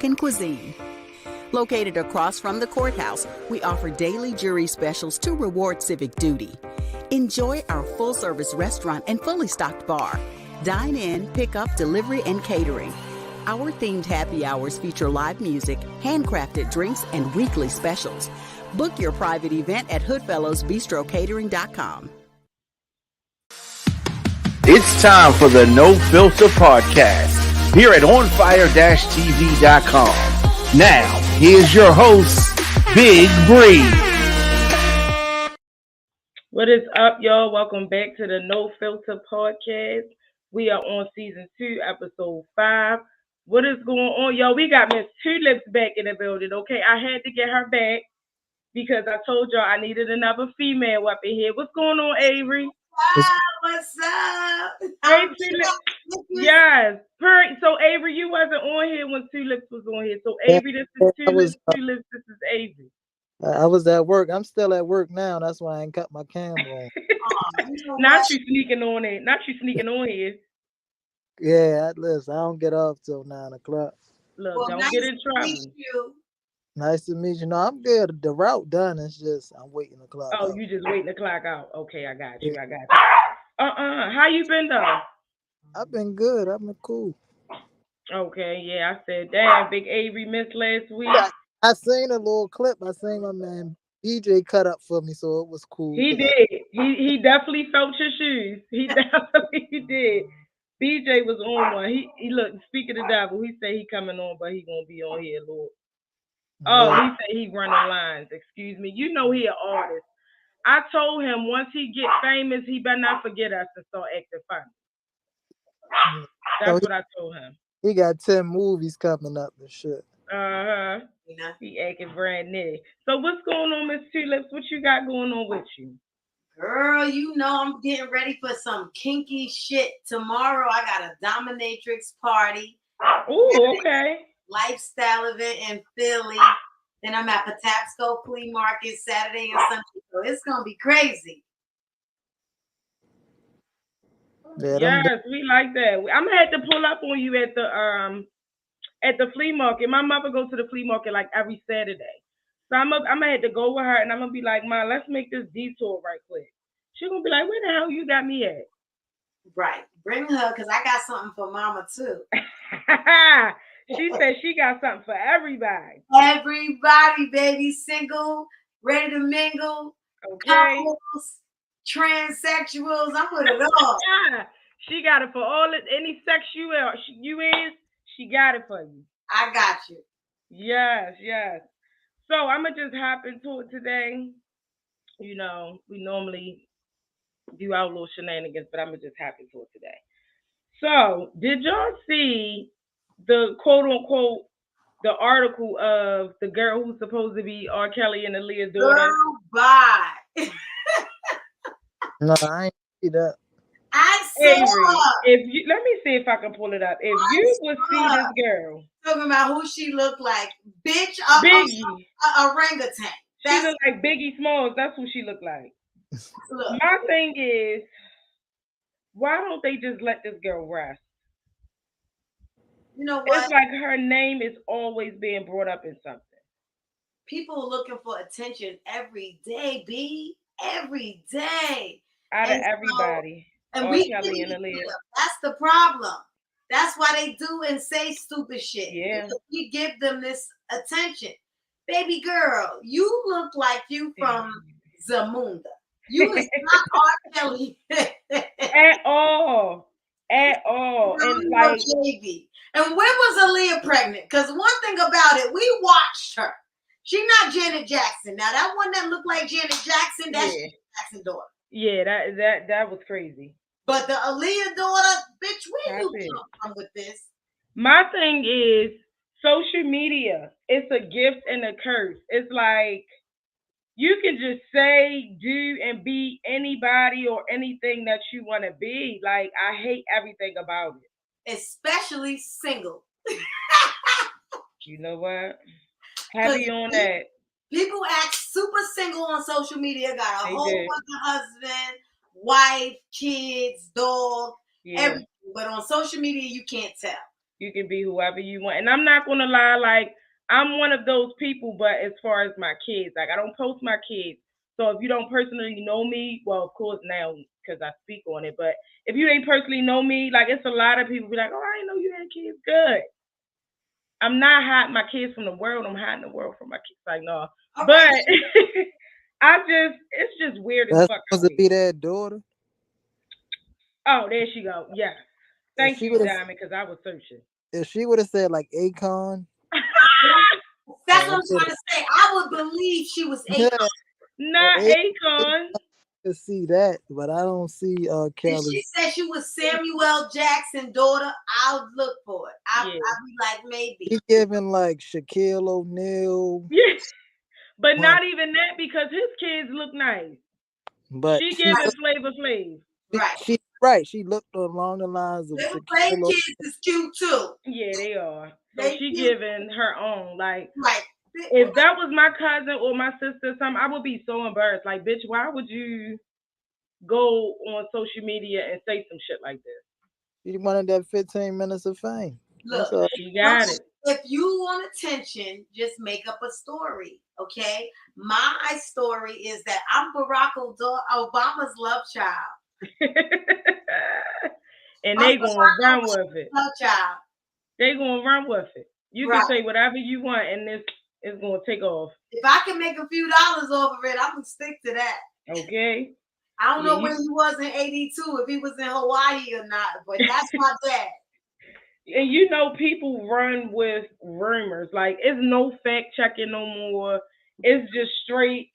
American cuisine. Located across from the courthouse, we offer daily jury specials to reward civic duty. Enjoy our full-service restaurant and fully stocked bar. Dine in, pick up, delivery, and catering. Our themed happy hours feature live music, handcrafted drinks, and weekly specials. Book your private event at hoodfellowsbistrocatering.com. It's time for the No Filter Podcast here at onfire-tv.com. Now, here's your host, Big Bre. What is up, y'all? Welcome back to the No Filter Podcast. We are on season 2, episode 5. What is going on, y'all? We got Miss Tulips back in the building, okay? I had to get her back because I told y'all I needed another female up in here. What's going on, Avery? What's up? Hey, Tulips. Yes. So, Avery, you wasn't on here when Tulips was on here. So, Avery, this is Tulips. Tulips, this is Avery. I was at work. I'm still at work now. That's why I ain't cut my camera on. Not you sneaking on it. Not you sneaking on here. Yeah, listen, I don't get off till 9 o'clock. Look, well, don't get in trouble. Nice to meet you. No, I'm good. The route done. It's just I'm waiting the clock. Oh, you just waiting the clock out. Okay, I got you. How you been though? I've been good. I've been cool. Okay, yeah. I said, damn, Big Avery missed last week. I seen a little clip. I seen my man BJ cut up for me, so it was cool. He did. He definitely felt your shoes. He definitely did. BJ was on one. He looked. Speaking of the devil, he said he coming on, but he gonna be on here, Lord. Oh, he said he running lines. Excuse me. You know he an artist. I told him once he get famous, he better not forget us and start acting funny. That's what I told him. He got 10 movies coming up and shit. He acting brand new. So what's going on, Miss Tulips? What you got going on with you? Girl, you know I'm getting ready for some kinky shit. Tomorrow I got a dominatrix party. Ooh, okay. Lifestyle event in Philly. Then I'm at Patapsco Flea Market Saturday and Sunday. So it's gonna be crazy. Yes, we like that. I'm gonna have to pull up on you at the flea market. My mother goes to the flea market like every Saturday. So I'm gonna have to go with her and I'm gonna be like, Ma, let's make this detour right quick. She's gonna be like, where the hell you got me at? Right. Bring her because I got something for Mama too. She said she got something for everybody. Everybody, baby, single, ready to mingle, couples, transsexuals. I'm with it all. She got it for all any sex you is. She got it for you. I got you. Yes. So I'm gonna just hop into it today. You know, we normally do our little shenanigans, but I'm gonna just hop into it today. So, did y'all see the quote unquote the article of the girl who's supposed to be R. Kelly and Aaliyah's daughter? Girl, bye. No, I ain't see that. I saw. If you let me see if I can pull it up. If you would see this girl talking about who she looked like, bitch, Biggie, orangutan. She looked like Biggie Smalls. That's who she looked like. Look. My thing is, why don't they just let this girl rest? You know what? It's like her name is always being brought up in something. People are looking for attention every day, B. Every day. Out of everybody. And we that's the problem. That's why they do and say stupid shit. Yeah. Because we give them this attention. Baby girl, you look like you from Zamunda. You is not R. Kelly. At all. And like baby. And when was Aaliyah pregnant? Because one thing about it, we watched her. She's not Janet Jackson. Now that one that looked like Janet Jackson, that's Janet Jackson's daughter. Yeah, that was crazy. But the Aaliyah daughter, bitch, where you come with this? My thing is social media. It's a gift and a curse. It's like you can just say, do, and be anybody or anything that you want to be. Like, I hate everything about it. Especially single. You know what? Heavy on that. People act super single on social media. Got a whole fucking husband, wife, kids, dog, everything. But on social media, you can't tell. You can be whoever you want. And I'm not gonna lie, like I'm one of those people, but as far as my kids, like I don't post my kids. So if you don't personally know me, well, of course now because I speak on it, but if you ain't personally know me, like it's a lot of people be like, oh, I didn't know you had kids. Good. I'm not hiding my kids from the world. I'm hiding the world from my kids. Like no, All but right. it's just weird as That's fuck supposed out to here. be that daughter. Oh, there she go. Yes. If Thank she you, would have, Diamond, because I was searching. if she would have said like Akon, That's what I I'm could trying to say. I would believe she was have. 8. Not I Akon. could see that, but I don't see If she Kelly. said she was Samuel L. Jackson daughter, I would look for it. I'd Yeah. be like, maybe. He giving like Shaquille O'Neal, Yeah. But but not even that because his kids look nice. but She giving Flavor Flav. Right. she right. She looked along the lines of Little Play Shaquille. kids is cute too. Yeah, they are. So They she cute. giving her own. Like, Right. if that was my cousin or my sister or something, I would be so embarrassed. Like, bitch, why would you go on social media and say some shit like this? She wanted that 15 minutes of fame. Look, That's all. She got it. if you want attention, just make up a story. Okay. My story is that I'm Barack Obama's love child. And I'm they gonna run Obama's with it. love child. They gonna run with it. You Right. can say whatever you want, and this is gonna take off. If I can make a few dollars off of it, I'm gonna stick to that. Okay. I don't Yeah, know where he was in '82, if he was in Hawaii or not, but that's my dad. And you know, people run with rumors. Like it's no fact checking no more. It's just straight.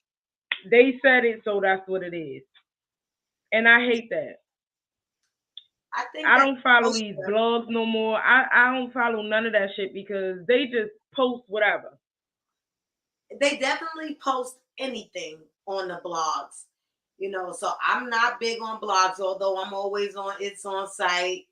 They said it, so that's what it is. And I hate that. I think I that don't follow these blogs no more. I don't follow none of that shit because they just post whatever. they definitely post anything on the blogs. So I'm not big on blogs, although I'm always on It's On Site.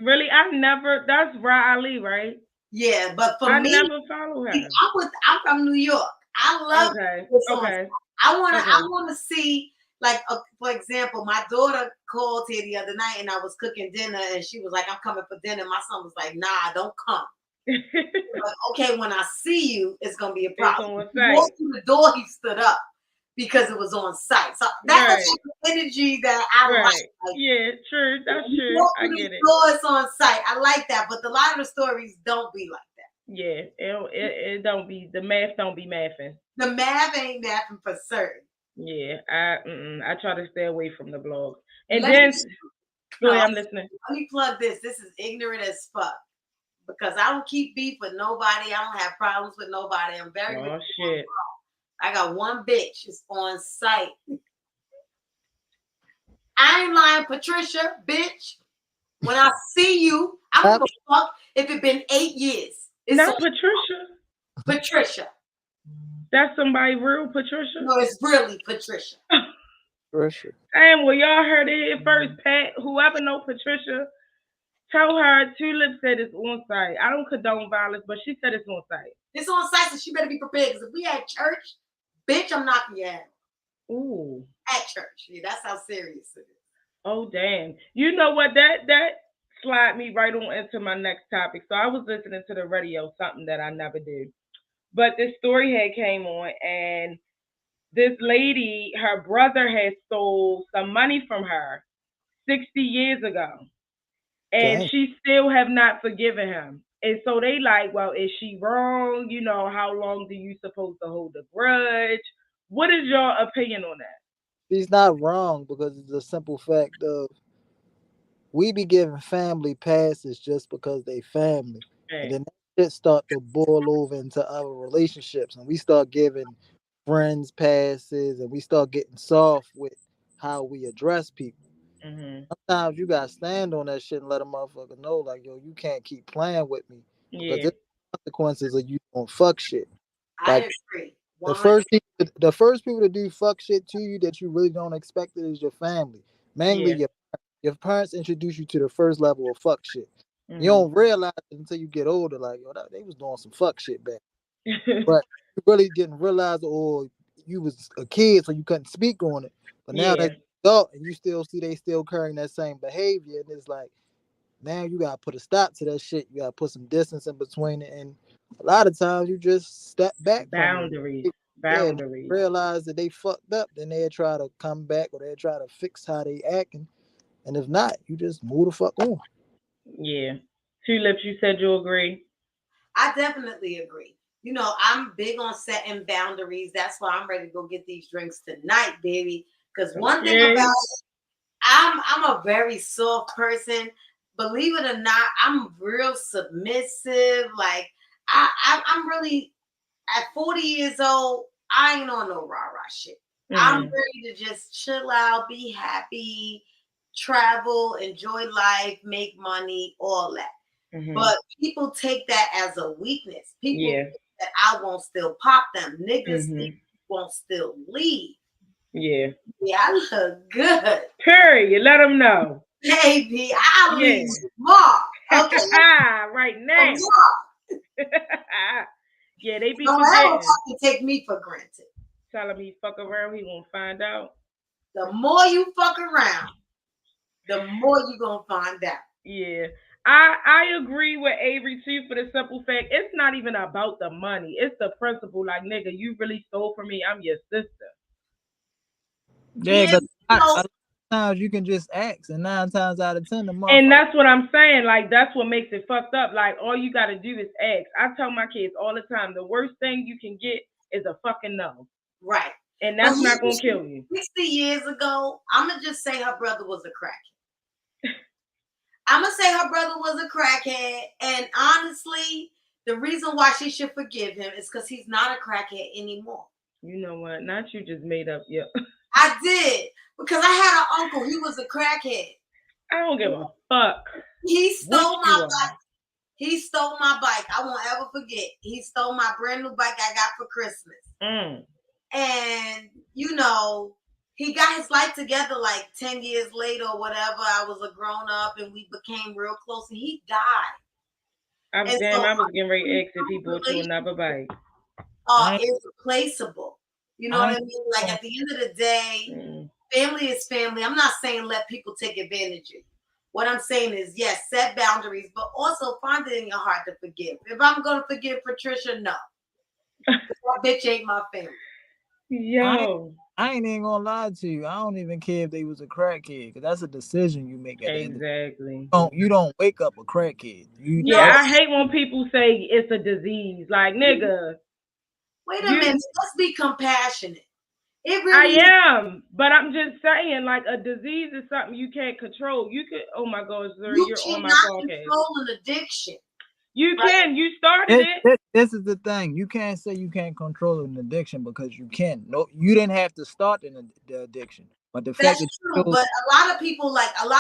Really, I never. That's Ra Ali, right? Yeah, but for I me, never follow her. I'm from New York. I love Okay. It's On Okay. Site. I Okay. want to see, like, for example, my daughter called here the other night and I was cooking dinner and she was like, I'm coming for dinner. My son was like, nah, don't come. Like, okay, when I see you, it's gonna be a problem. It's on He site. walked through the door, he stood up because it was on site. So that's Right. the type of energy that I Right. like. Yeah, true. That's You true. walk I through get the it. door, it's on site. I like that, but a lot of the stories don't be like that. Yeah, it don't be the math don't be mathing. The math ain't mathing for certain. Yeah, I try to stay away from the blogs. And Let then me- go ahead, I'm listening. Let me plug this. This is ignorant as fuck. Because I don't keep beef with nobody. I don't have problems with nobody. I'm very Oh shit. I got one bitch. It's on site. I ain't lying, Patricia, bitch. When I see you, I don't give a fuck if it been 8 years. It's Not Patricia. Patricia. That's somebody real, Patricia. No, it's really Patricia. Patricia. And well, y'all heard it here first, Pat. Whoever know Patricia, tell her Tulip said it's on site. I don't condone violence, but she said it's on site. It's on site, so she better be prepared. Because if we had church, bitch, I'm knocking your ass. Ooh. At church. Yeah, that's how serious it is. Oh damn. You know what? That slide me right on into my next topic. So I was listening to the radio, something that I never do. But this story had came on and this lady, her brother had stole some money from her 60 years ago. And Dang. she still have not forgiven him. And so they like, well, is she wrong? You know, how long do you supposed to hold a grudge? What is your opinion on that? She's not wrong because it's a simple fact of we be giving family passes just because they family. And then that shit start to boil over into our relationships. And we start giving friends passes and we start getting soft with how we address people. Mm-hmm. Sometimes you gotta stand on that shit and let a motherfucker know, like, yo, you can't keep playing with me. Because Yeah. there's consequences of you doing fuck shit. I Like agree. the first people to do fuck shit to you that you really don't expect it is your family. Mainly your parents introduce you to the first level of fuck shit. Mm-hmm. You don't realize it until you get older, like, yo, they was doing some fuck shit back. But you really didn't realize it, or you was a kid so you couldn't speak on it. But now that you're adult and you still see they still carrying that same behavior, and it's like Now you gotta put a stop to that shit. You gotta put some distance in between it, and a lot of times you just step back Boundaries. from it. Yeah, Boundaries. realize that they fucked up, then they'll try to come back or they'll try to fix how they acting. And if not, you just move the fuck on. Yeah. Tulips, you said you agree. I definitely agree. You know, I'm big on setting boundaries. That's why I'm ready to go get these drinks tonight, baby. Because one thing about it, I'm a very soft person. Believe it or not, I'm real submissive. Like I'm really at 40 years old. I ain't on no rah rah shit. I'm ready to just chill out, be happy, travel, enjoy life, make money, all that. But people take that as a weakness. People think that I won't still pop them. Niggas won't still leave. Yeah. Yeah, I look good. Period. Let them know. Baby, I'll leave tomorrow. Okay. Right now. Yeah, they be Don't ever fucking take me for granted. Tell him he fuck around, he gonna find out. The more you fuck around, the more you gonna find out. Yeah. I agree with Avery too, for the simple fact it's not even about the money. It's the principle. Like, nigga, you really stole from me. I'm your sister. Yeah, because a lot of times you can just ask, and 9 times out of 10, the motherfucker. And that's what I'm saying. Like, that's what makes it fucked up. Like, all you gotta do is ask. I tell my kids all the time, the worst thing you can get is a fucking no. Right. And that's not gonna kill you. 60 years ago, I'm gonna just say her brother was a crackhead. I'm gonna say her brother was a crackhead, and honestly, the reason why she should forgive him is because he's not a crackhead anymore. You know what? Not you just made up. Yeah. I did, because I had an uncle. He was a crackhead. I don't give a fuck. He stole my bike. He stole my bike. I won't ever forget. He stole my brand new bike I got for Christmas. And, you know, he got his life together like 10 years later or whatever. I was a grown up and we became real close, and he died. I was getting ready to ask if he bought you another bike. Irreplaceable. You know what I mean? Like, at the end of the day, family is family. I'm not saying let people take advantage of you. What I'm saying is, yes, set boundaries, but also find it in your heart to forgive. If I'm going to forgive Patricia, no. That bitch ain't my family. Yo. I ain't even gonna lie to you. I don't even care if they was a crackhead, because that's a decision you make at the end of the day. You don't wake up a crackhead. I hate when people say it's a disease. Like, nigga. Wait a minute. Let's be compassionate. It really I am, but I'm just saying, like, a disease is something you can't control. You could, oh my God, sir, you're on my podcast. Control an addiction. You can. You started it. This is the thing. You can't say you can't control an addiction, because you can. No, you didn't have to start the addiction. But the fact that true. But a lot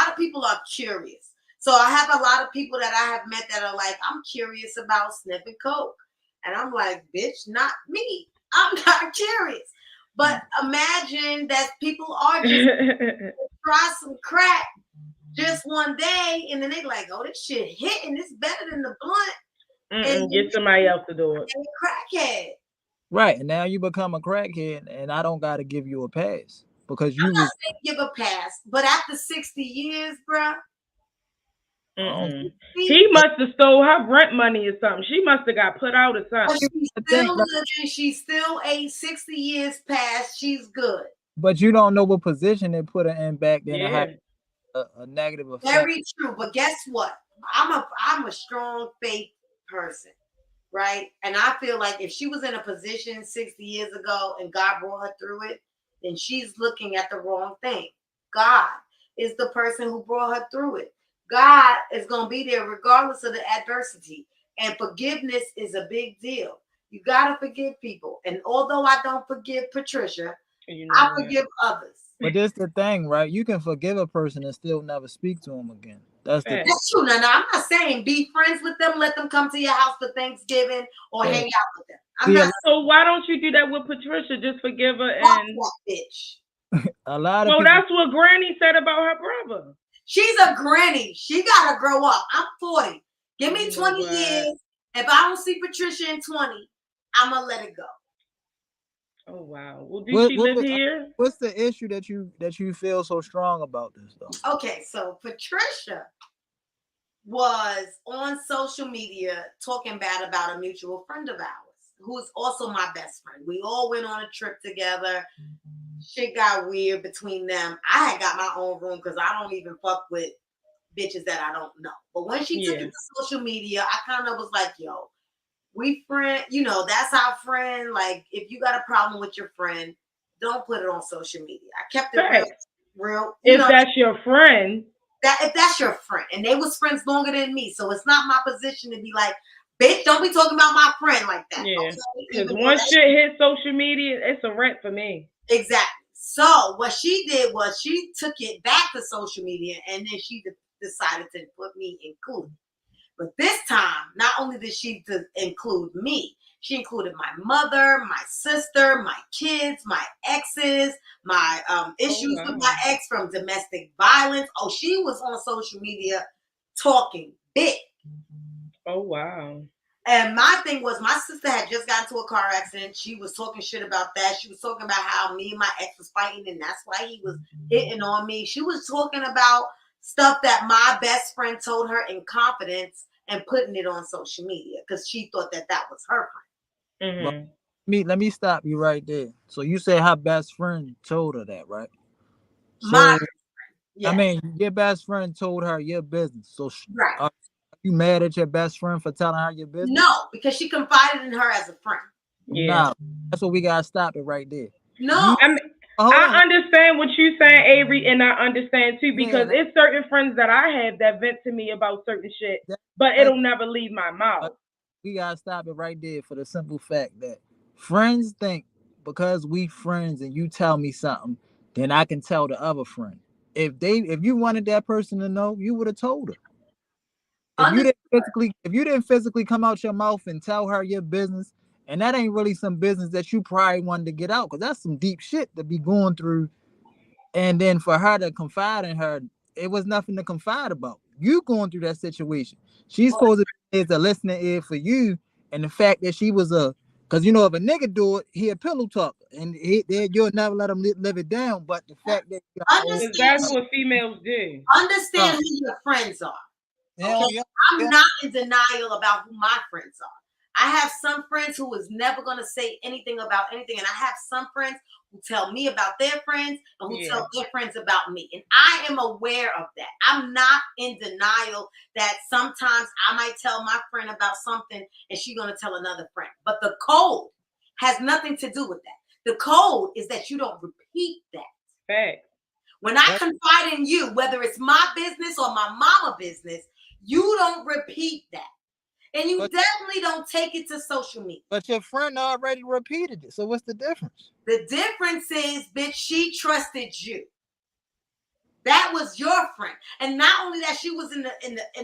of people are curious. So I have a lot of people that I have met that are like, I'm curious about sniffing coke, and I'm like, bitch, not me. I'm not curious. But imagine that people are just try some crack just one day, and then they like, oh, this shit hitting. It's better than the blunt. And get somebody else to do it. And crackhead. Right, and now you become a crackhead, and I don't got to give you a pass, because you I'm not saying give a pass, but after 60 years, bruh. He must have stole her rent money or something. She must have got put out or something. She's still living. She's still 60 years past. She's good. But you don't know what position they put her in back then. Yeah. A negative effect. Very true. But guess what? I'm a strong faith person, right? And I feel like if she was in a position 60 years ago and God brought her through it, then she's looking at the wrong thing. God is the person who brought her through it. God is going to be there regardless of the adversity. And forgiveness is a big deal. You got to forgive people. And although I don't forgive Patricia, I forgive others. But that's the thing, right? You can forgive a person and still never speak to them again. That's true. Now, I'm not saying be friends with them. Let them come to your house for Thanksgiving or hang out with them. So why don't you do that with Patricia? Just forgive her and bitch. A lot of people... that's what Granny said about her brother. She's a granny. She gotta grow up. I'm 40. Give me 20 years. If I don't see Patricia in 20, I'm gonna let it go. Oh wow. Well, do she live here? What's the issue that you feel so strong about this though? Okay, so Patricia was on social media talking bad about a mutual friend of ours, who is also my best friend. We all went on a trip together. Shit got weird between them. I had got my own room because I don't even fuck with bitches that I don't know. But when she took it to social media, I kind of was like, yo, we friend, that's our friend. Like, if you got a problem with your friend, don't put it on social media. I kept it real. If that's your friend. If that's your friend, and they was friends longer than me, so it's not my position to be like, bitch, don't be talking about my friend like that. Yeah, because once shit hit social media, it's a rent for me. Exactly. So what she did was she took it back to social media, and then she decided to put me included. But this time, not only did she include me, she included my mother, my sister, my kids, my exes, my issues with my ex from domestic violence. Oh, she was on social media talking big. Oh, wow. And my thing was, my sister had just gotten into a car accident. She was talking shit about that. She was talking about how me and my ex was fighting, and that's why he was hitting on me. She was talking about stuff that my best friend told her in confidence and putting it on social media because she thought that was her friend. Mm-hmm. Well, let me stop you right there. So you say her best friend told her that, right? My friend, I mean, your best friend told her your business. So right. Are you mad at your best friend for telling her your business? No, because she confided in her as a friend. Yeah. Nah, that's what we gotta stop it right there. No. I understand what you're saying, Avery, and I understand too, because it's certain friends that I have that vent to me about certain shit, but it'll never leave my mouth. We gotta stop it right there for the simple fact that friends think because we friends and you tell me something, then I can tell the other friend. If you wanted that person to know, you would have told her. If you didn't physically come out your mouth and tell her your business, and that ain't really some business that you probably wanted to get out, because that's some deep shit to be going through. And then for her to confide in her, it was nothing to confide about. You going through that situation. She's supposed to be as a listening ear for you. And the fact that she was because if a nigga do it, he a pillow talker, and you'll never let him live it down. But the fact that that's what females do. Understand who your friends are. Okay? I'm not in denial about who my friends are. I have some friends who is never going to say anything about anything. And I have some friends who tell me about their friends and who tell their friends about me. And I am aware of that. I'm not in denial that sometimes I might tell my friend about something and she's going to tell another friend. But the code has nothing to do with that. The code is that you don't repeat that. Fact. When I confide in you, whether it's my business or my mama business, you don't repeat that. And you definitely don't take it to social media. But your friend already repeated it. So what's the difference? The difference is, bitch, she trusted you. That was your friend. And not only that, she was in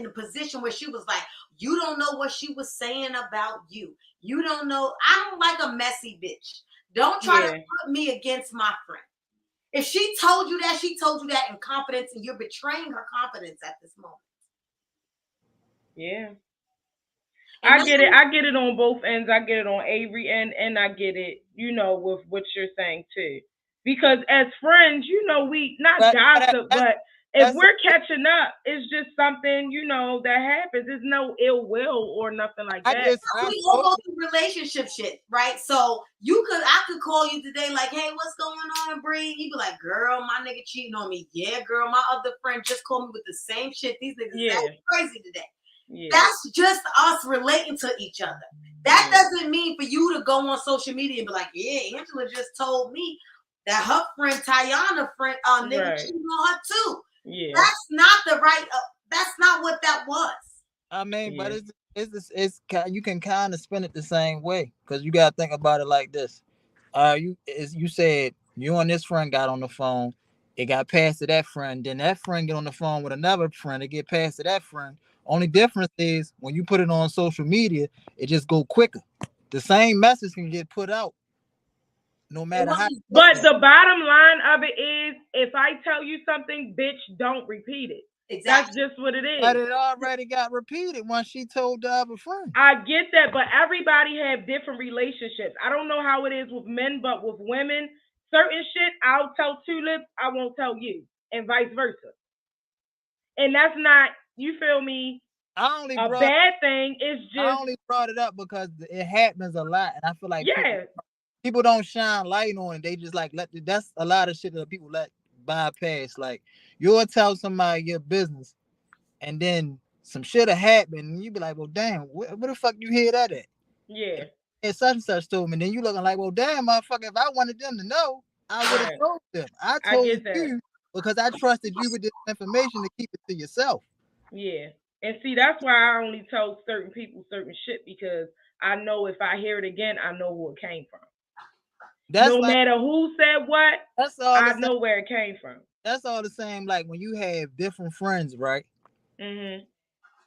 the position where she was like, you don't know what she was saying about you. You don't know. I don't like a messy bitch. Don't try to put me against my friend. If she told you that, she told you that in confidence, and you're betraying her confidence at this moment. Yeah. I get it. I get it on both ends. I get it on Avery end, and I get it, with what you're saying too. Because as friends, we not gossip, but if we're catching up, it's just something, that happens. There's no ill will or nothing like that. We all go through relationship shit, right? So I could call you today, like, hey, what's going on, Bre? You'd be like, girl, my nigga cheating on me. Yeah, girl, my other friend just called me with the same shit. These niggas are crazy today. Yeah. That's just us relating to each other. That doesn't mean for you to go on social media and be like, yeah, Angela just told me that her friend Tayana nigga cheating on her too. Yeah. That's not the right. That's not what that was. I mean, but it's you can kind of spin it the same way, because you gotta think about it like this. You said you and this friend got on the phone. It got passed to that friend. Then that friend get on the phone with another friend. It get passed to that friend. Only difference is when you put it on social media, it just go quicker. The same message can get put out no matter how. But the bottom line of it is, if I tell you something, bitch, don't repeat it. Exactly. That's just what it is. But it already got repeated once she told the other friend. I get that, but everybody have different relationships. I don't know how it is with men, but with women, certain shit, I'll tell Tulip, I won't tell you, and vice versa. And that's not, you feel me, bad thing. It's just I only brought it up because it happens a lot, and I feel like yeah. people don't shine light on it. They just like that's a lot of shit that people let bypass. Like you'll tell somebody your business, and then some shit'll happen, and you be like, well, damn, where the fuck you hear that at? Yeah. And such and such told me. And then you looking like, well, damn, motherfucker, if I wanted them to know, I would have told them. I told you because I trusted you with this information to keep it to yourself. Yeah. And see, that's why I only tell certain people certain shit, because I know if I hear it again, I know who it came from. That's no like, matter who said what, that's all I know where it came from. That's all the same. Like when you have different friends, right? Mm-hmm.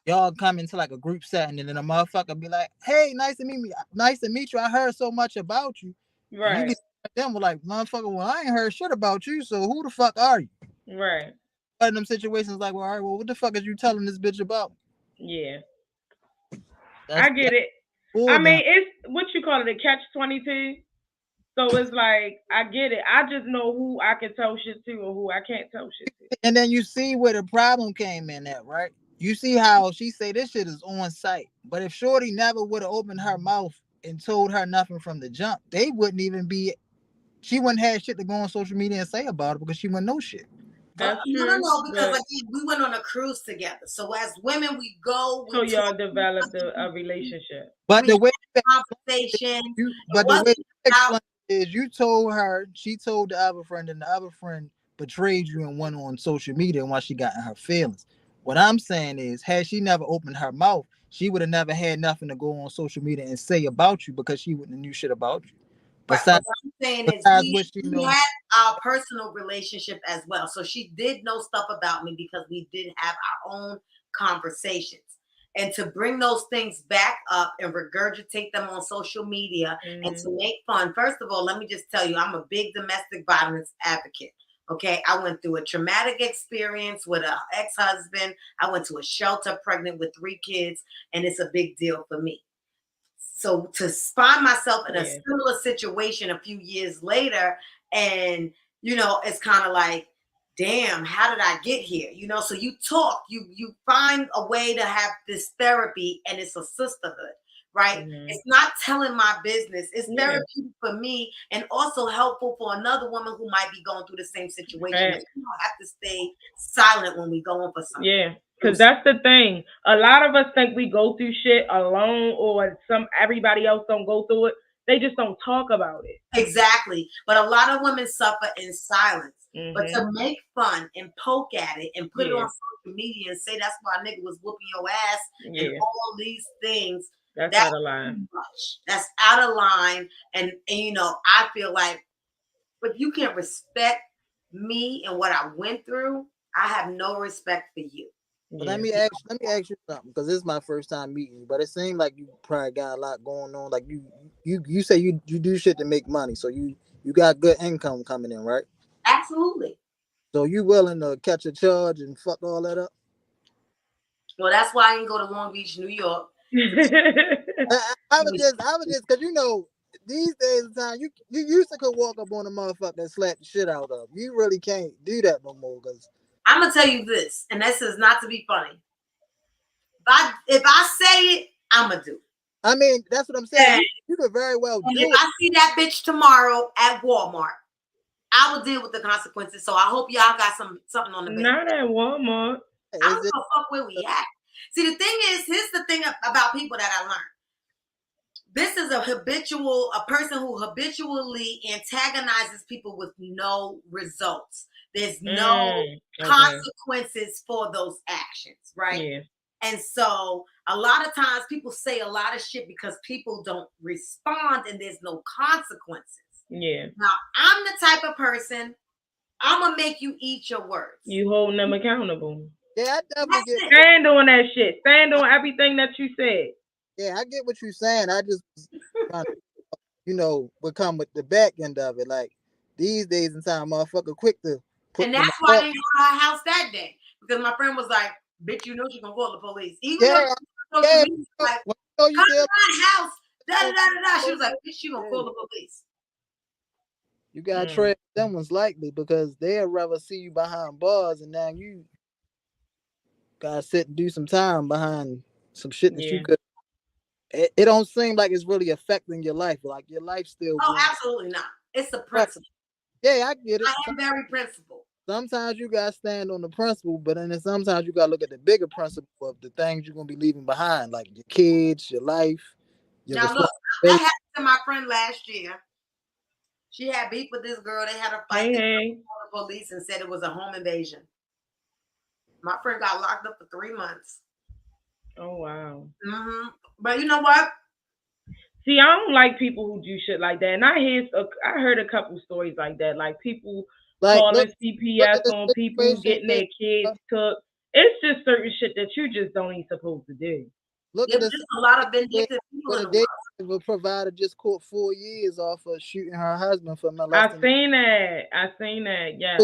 Y'all come into like a group setting, and then a motherfucker be like, "Hey, nice to meet me. Nice to meet you. I heard so much about you." Right. And you get them like, "Motherfucker, well, I ain't heard shit about you. So who the fuck are you?" Right. But in them situations, like, well, all right, well, what the fuck is you telling this bitch about? Yeah. I get it. I mean, it's what you call it, a catch-22. So it's like, I get it. I just know who I can tell shit to or who I can't tell shit to. And then you see where the problem came in at, right? You see how she say this shit is on site. But if Shorty never would have opened her mouth and told her nothing from the jump, they wouldn't even be, she wouldn't have shit to go on social media and say about it because she wouldn't know shit. That's true. No, because again, we went on a cruise together. So as women, we go. So y'all developed a relationship. But the way conversation. the way is you told her, she told the other friend, and the other friend betrayed you and went on social media while she got in her feelings. What I'm saying is, had she never opened her mouth, she would have never had nothing to go on social media and say about you because she wouldn't have knew shit about you. Besides, what I'm saying is we had our personal relationship as well. So she did know stuff about me because we did have our own conversations. And to bring those things back up and regurgitate them on social media and to make fun. First of all, let me just tell you, I'm a big domestic violence advocate. Okay, I went through a traumatic experience with an ex-husband. I went to a shelter pregnant with 3 kids, and it's a big deal for me. So to find myself in a similar situation a few years later, and it's kind of like, damn, how did I get here? So you talk, you find a way to have this therapy, and it's a sisterhood, right? It's not telling my business. It's therapy for me, and also helpful for another woman who might be going through the same situation. Right. We don't have to stay silent when we go on for something. Yeah. Because that's the thing. A lot of us think we go through shit alone, or everybody else don't go through it. They just don't talk about it. Exactly. But a lot of women suffer in silence. But to make fun and poke at it and put it on social media and say that's why a nigga was whooping your ass and all these things. That's out of line. That's out of line. And I feel like if you can't respect me and what I went through, I have no respect for you. But let me ask you something, because this is my first time meeting you. But it seems like you probably got a lot going on. Like you say you do shit to make money, so you got good income coming in, right? Absolutely. So you willing to catch a charge and fuck all that up? Well, that's why I didn't go to Long Beach, New York. I was just because these days of time you used to could walk up on a motherfucker and slap the shit out of. You really can't do that no more, because I'm gonna tell you this, and this is not to be funny. If I say it, I'm gonna do it. I mean, that's what I'm saying. You could very well do it. If I see that bitch tomorrow at Walmart, I will deal with the consequences. So I hope y'all got something on the bench. Not at Walmart. I don't give a fuck where we at. See, the thing is, here's the thing about people that I learned. This is a person who habitually antagonizes people with no results. There's no consequences for those actions, right? Yeah. And so a lot of times people say a lot of shit because people don't respond and there's no consequences. Yeah. Now, I'm the type of person, I'm going to make you eat your words. You holding them accountable. Yeah, I definitely get Stand on that shit. Stand on everything that you said. Yeah, I get what you're saying. I just trying to, become with the back end of it. Like these days in time, motherfucker, quick to put. And that's why I didn't go to her house that day, because my friend was like, "Bitch, you know she's gonna call the police." Even though she was like, "Come to my house." She was like, "Bitch, you gonna call the police." You gotta trade them ones likely, because they'd rather see you behind bars, and now you gotta sit and do some time behind some shit that you Yeah. could. It don't seem like it's really affecting your life. Like your life still Oh, going. absolutely not. It's the Right. principle. Yeah, I get it. I am very principled. Sometimes you gotta stand on the principle, but then sometimes you gotta look at the bigger principle of the things you're gonna be leaving behind, like your kids, your life, your Now look, that responsibility. happened to my friend last year. She had beef with this girl. They had a fight. Hey, They hey. called the police and said it was a home invasion. My friend got locked up for 3 months. Oh, wow. But you know what? See, I don't like people who do shit like that. And I heard a couple stories like that. Like people Like calling look CPS at the on people situation. getting their kids took. It's just certain shit that you just don't even supposed to do. Look Yeah, at but this. there's a lot of vindictive people in the world. The provider just caught 4 years off of shooting her husband for I molesting. seen that. Yeah.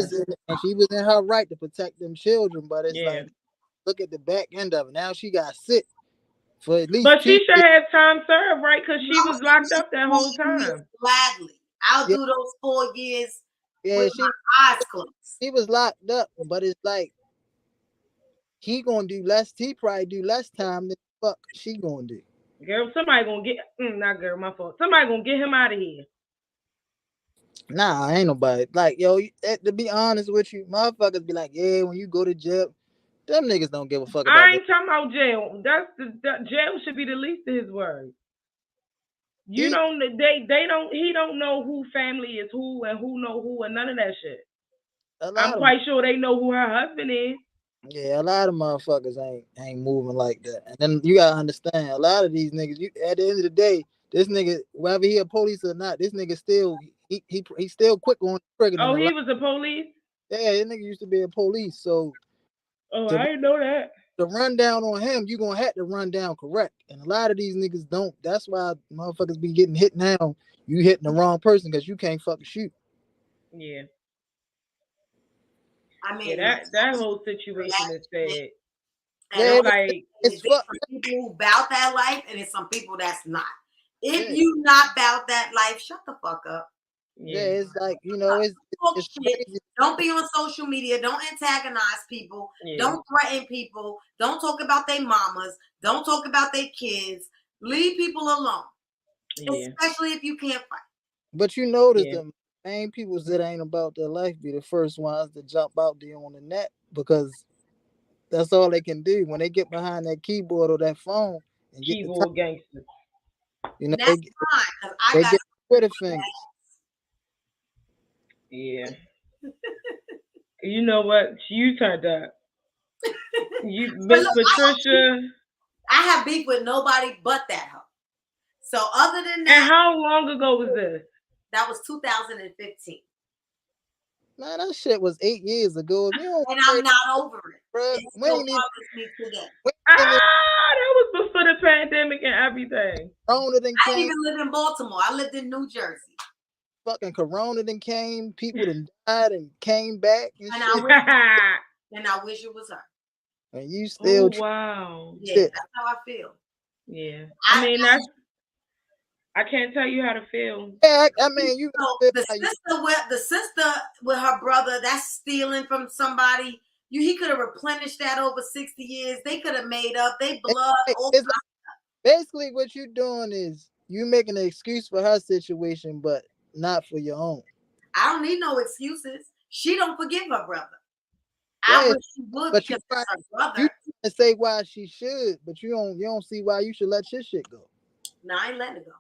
And she was in her right to protect them children, but it's Yeah. like, look at the back end of it. Now she got sick for at least But 2 she should years. have time served, right? Because she was locked up that whole 4 years time. gladly. I'll Yeah. do those 4 years Yeah, with my eyes closed. she was locked up, but it's like he gonna do less. He probably do less time than the fuck she gonna do. Girl, somebody gonna get not girl, my fault. Somebody gonna get him out of here. Nah, ain't nobody like yo. To be honest with you, motherfuckers be like, yeah, when you go to jail, them niggas don't give a fuck about I that. ain't talking about jail. Jail should be the least of his worries. You don't. They don't. He don't know who family is who and who know who and none of that shit. I'm quite sure they know who her husband is. Yeah, a lot of motherfuckers ain't moving like that. And then you gotta understand, a lot of these niggas. At the end of the day, this nigga, whether he a police or not, this nigga still he still quick on trigger. Oh, he was a police. Yeah, this nigga used to be a police. So I didn't know that. The rundown on him, you gonna have to run down correct. And a lot of these niggas don't. That's why motherfuckers be getting hit now. You hitting the wrong person because you can't fucking shoot. Yeah. I mean, that whole situation is sad. And like it's some people who about that life, and it's some people that's not. If you not about that life, shut the fuck up. Yeah, it's like it's crazy. Don't be on social media. Don't antagonize people. Don't threaten people. Don't talk about their mamas. Don't talk about their kids. Leave people alone. Especially if you can't fight. But you notice the main people that ain't about their life be the first ones to jump out there on the net because that's all they can do when they get behind that keyboard or that phone and get keyboard gangsters. That's fine because I got get Twitter fingers. Yeah. You know what? You turned up. You, Miss Patricia. I have beef with nobody but that hoe. So other than that. And how long ago was this? That was 2015. Man, that shit was 8 years ago. And I'm not over it. Bro, it still bothers me today. That was before the pandemic and everything. I didn't even live in Baltimore. I lived in New Jersey. Fucking Corona then came. People then died and came back. And I wish it was her. And you still. Wow. Yeah, that's how I feel. Yeah. I can't tell you how to feel. Yeah, I mean, you know, the sister with her brother, that's stealing from somebody. He could have replenished that over 60 years. They could have made up. They blood. Basically, what you're doing is you making an excuse for her situation, but not for your own. I don't need no excuses. She don't forgive her brother. I wish she would because it's her brother. You can say why she should, but you don't see why you should let your shit go. No, I ain't letting it go.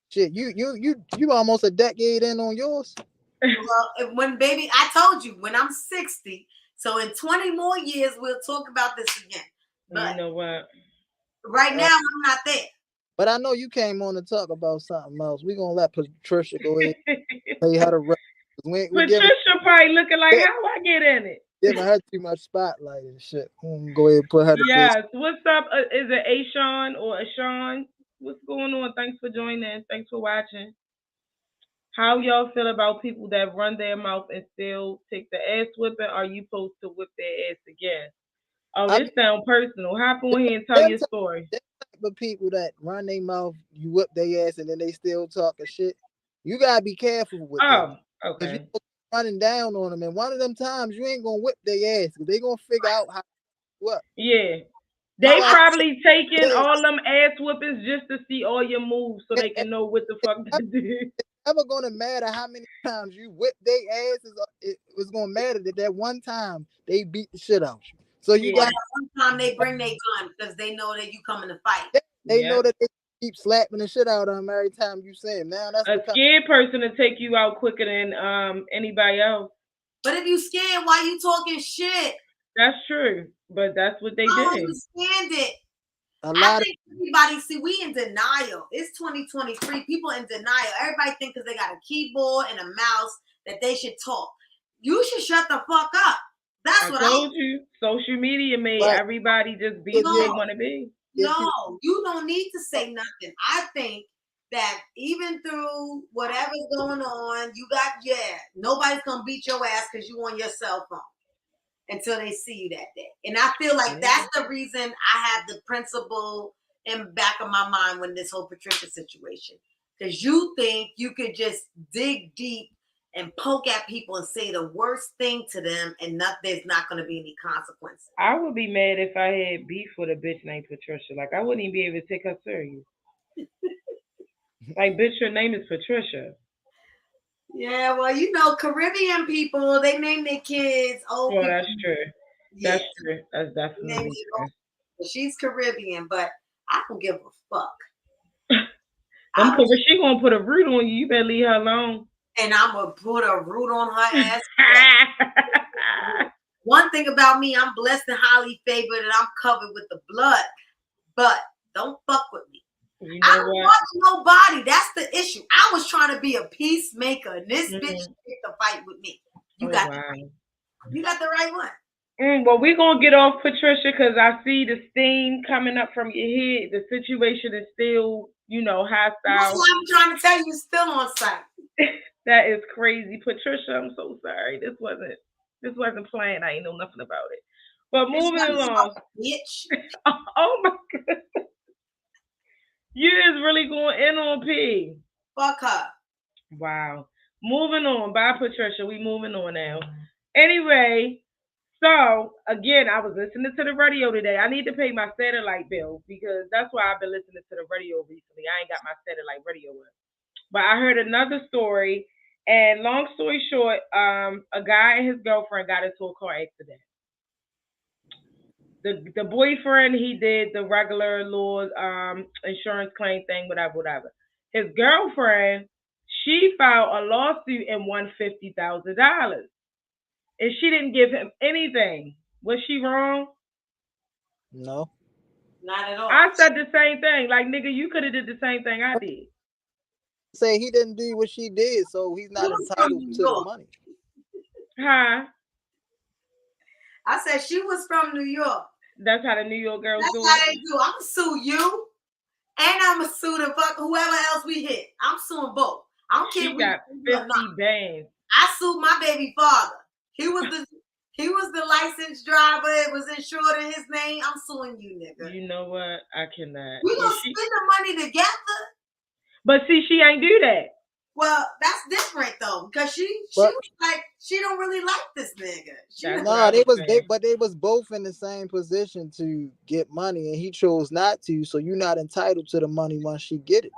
Shit, you almost a decade in on yours. Well, I told you when I'm 60, so in 20 more years we'll talk about this again. But you know what? Right now I'm not there. But I know you came on to talk about something else. We're gonna let Patricia go ahead tell you how to rap. Patricia probably looking like how I get in it. Giving her too much spotlight and shit. Go ahead and put her to Yes. What's up? Is it Ashawn or Ashawn? What's going on? Thanks for joining. Thanks for watching. How y'all feel about people that run their mouth and still take the ass whipping? Are you supposed to whip their ass again? Oh, this sounds personal. Hop on here and tell your story. Them type of people that run their mouth, you whip their ass and then they still talking shit. You gotta be careful with them. Okay. You running down on them, and one of them times you ain't gonna whip their ass because they gonna figure out how What? Yeah. They probably taking all them ass whoopings just to see all your moves so they can know what the fuck to do. It's never gonna matter how many times you whip their asses. It was gonna matter that one time they beat the shit out you. So you got one time they bring their gun because they know that you coming to fight. They know that they keep slapping the shit out of them every time you see them. Now that's a scared person to take you out quicker than anybody else. But if you scared, why you talking shit? That's true, but that's what they did. I don't understand it. I think everybody, see, we in denial. It's 2023. People in denial. Everybody think because they got a keyboard and a mouse that they should talk. You should shut the fuck up. That's what I told you. Social media made everybody just be who they want to be. No, you don't need to say nothing. I think that even through whatever's going on, you got, nobody's going to beat your ass because you on your cell phone until they see you that day. And I feel like that's the reason I have the principle in the back of my mind when this whole Patricia situation. Because you think you could just dig deep and poke at people and say the worst thing to them and there's not going to be any consequences. I would be mad if I had beef with a bitch named Patricia. Like, I wouldn't even be able to take her serious. Like, bitch, your name is Patricia. Yeah, well, you know, Caribbean people, they name their kids old people. That's true. Yeah. That's true. That's definitely true. She's Caribbean, but I don't give a fuck. If she gonna put a root on you, you better leave her alone. And I'm gonna put a root on her ass. One thing about me, I'm blessed and highly favored, and I'm covered with the blood. But don't fuck with me. You know I don't want nobody. That's the issue. I was trying to be a peacemaker, and this bitch picked a fight with me. You got the right. You got the right one. Well, we're gonna get off Patricia because I see the steam coming up from your head. The situation is still, hostile. That's what I'm trying to tell you. Still on site. That is crazy, Patricia. I'm so sorry. This wasn't planned. I ain't know nothing about it. But moving along, bitch. Oh my god. You is really going in on P. Fuck her. Wow. Moving on. Bye, Patricia. We moving on now. Anyway, so again, I was listening to the radio today. I need to pay my satellite bill because that's why I've been listening to the radio recently. I ain't got my satellite radio with. But I heard another story, and long story short, a guy and his girlfriend got into a car accident. The boyfriend, he did the regular law insurance claim thing, whatever. His girlfriend, she filed a lawsuit and won $50,000. And she didn't give him anything. Was she wrong? No. Not at all. I said the same thing. Like, nigga, you could have did the same thing I did. Say he didn't do what she did, so he's not entitled to the money. Huh? I said she was from New York. That's how the New York girls do it. That's how they do. I'm gonna sue you, and I'm gonna sue the fuck whoever else we hit. I'm suing both. I don't care. She got 50 bands. I sued my baby father. He was the licensed driver. It was insured in his name. I'm suing you, nigga. You know what? I cannot. We gonna spend the money together. But see, she ain't do that. Well, that's different though, because she was like, she don't really like this nigga. They was both in the same position to get money, and he chose not to. So you're not entitled to the money once she get it.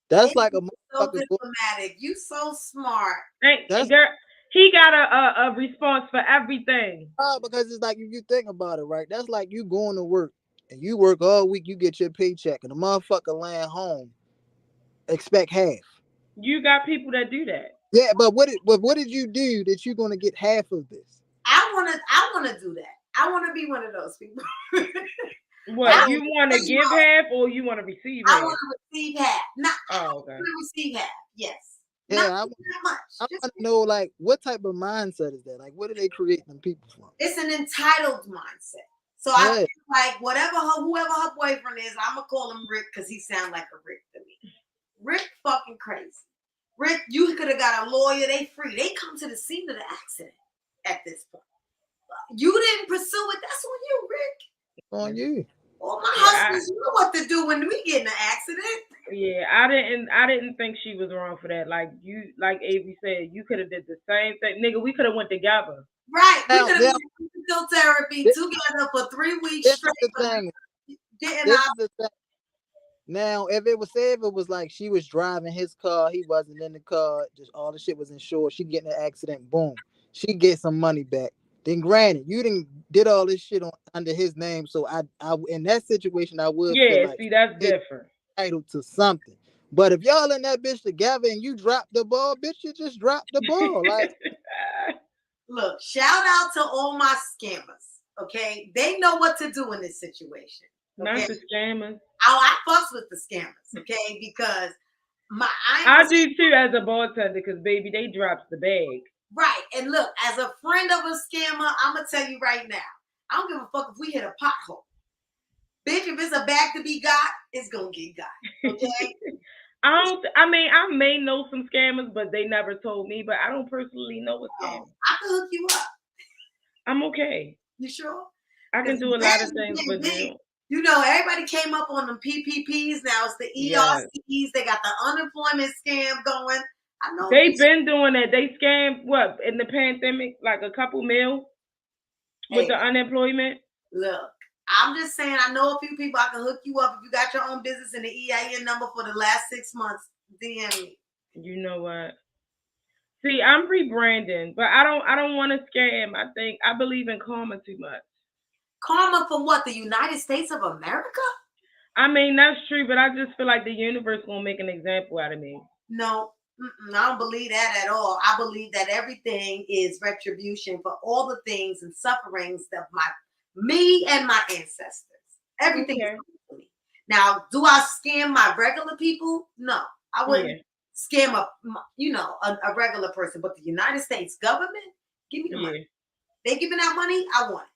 That's like a so diplomatic. You so smart. He got a response for everything. Because it's like if you think about it, right? That's like you going to work and you work all week, you get your paycheck, and the motherfucker land home, expect half. You got people that do that. Yeah, but what did you do that you're gonna get half of this? I wanna do that. I wanna be one of those people. What you want to give half or you want to receive half? I want to receive half. I want to receive half. Yes. Yeah, I want to know like what type of mindset is that? Like, what do they create them people from? It's an entitled mindset. So I feel like whoever her boyfriend is, I'm gonna call him Rick because he sounds like a Rick to me. Rick fucking crazy. Rick, you could have got a lawyer. They free. They come to the scene of the accident at this point. You didn't pursue it. That's on you, Rick. On you. Well, my husband's know what to do when we get in an accident. Yeah, I didn't think she was wrong for that. Like Avery said, you could have did the same thing. Nigga, we could have went together. Right. We could have went physical therapy together for 3 weeks This straight. is the thing. Getting This out. is the thing. Now, if it was like she was driving his car, he wasn't in the car, just all the shit was insured, she get in an accident, boom, she get some money back. Then granted, you did all this shit under his name, so I in that situation I would feel like see, that's different. Entitled to something. But if y'all in that bitch together and you drop the ball, bitch, you just drop the ball. Like, look, shout out to all my scammers. Okay, they know what to do in this situation. Okay? Not the scammers. I fuss with the scammers, okay? Because I do too as a bartender, because baby, they drops the bag. Right. And look, as a friend of a scammer, I'm gonna tell you right now, I don't give a fuck if we hit a pothole. Bitch, if it's a bag to be got, it's gonna get got. Okay. I may know some scammers, but they never told me. But I don't personally know a scammer. I can hook you up. I'm okay. You sure? I can do a lot of things, but you know, everybody came up on them PPPs. Now it's the ERCs. Yes. They got the unemployment scam going. I know they've been doing that. They scammed what in the pandemic, like a couple mil with the unemployment. Look, I'm just saying, I know a few people I can hook you up. If you got your own business and the EIN number for the last 6 months, DM me. You know what? See, I'm rebranding, but I don't want to scam. I believe in karma too much. Karma from what? The United States of America? I mean, that's true, but I just feel like the universe gonna make an example out of me. No, I don't believe that at all. I believe that everything is retribution for all the things and sufferings of me and my ancestors. Everything is for me. Now, do I scam my regular people? No, I wouldn't scam a regular person. But the United States government, give me the money. They giving out money, I want it.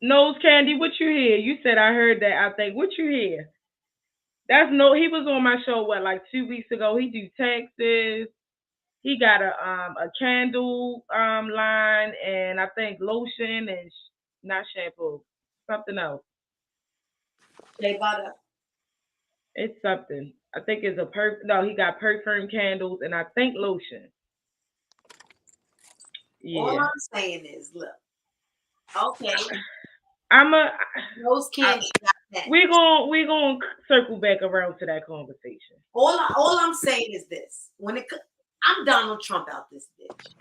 Nose Candy, what you hear? You said I heard that. I think what you hear? He was on my show like 2 weeks ago. He do taxes. He got a candle line, and I think lotion and not shampoo, something else. Shea butter. It's something. I think it's he got perfume candles and I think lotion. Yeah. All I'm saying is, look. Okay. We're gonna circle back around to that conversation. All I'm saying is this: I'm Donald Trump out this bitch.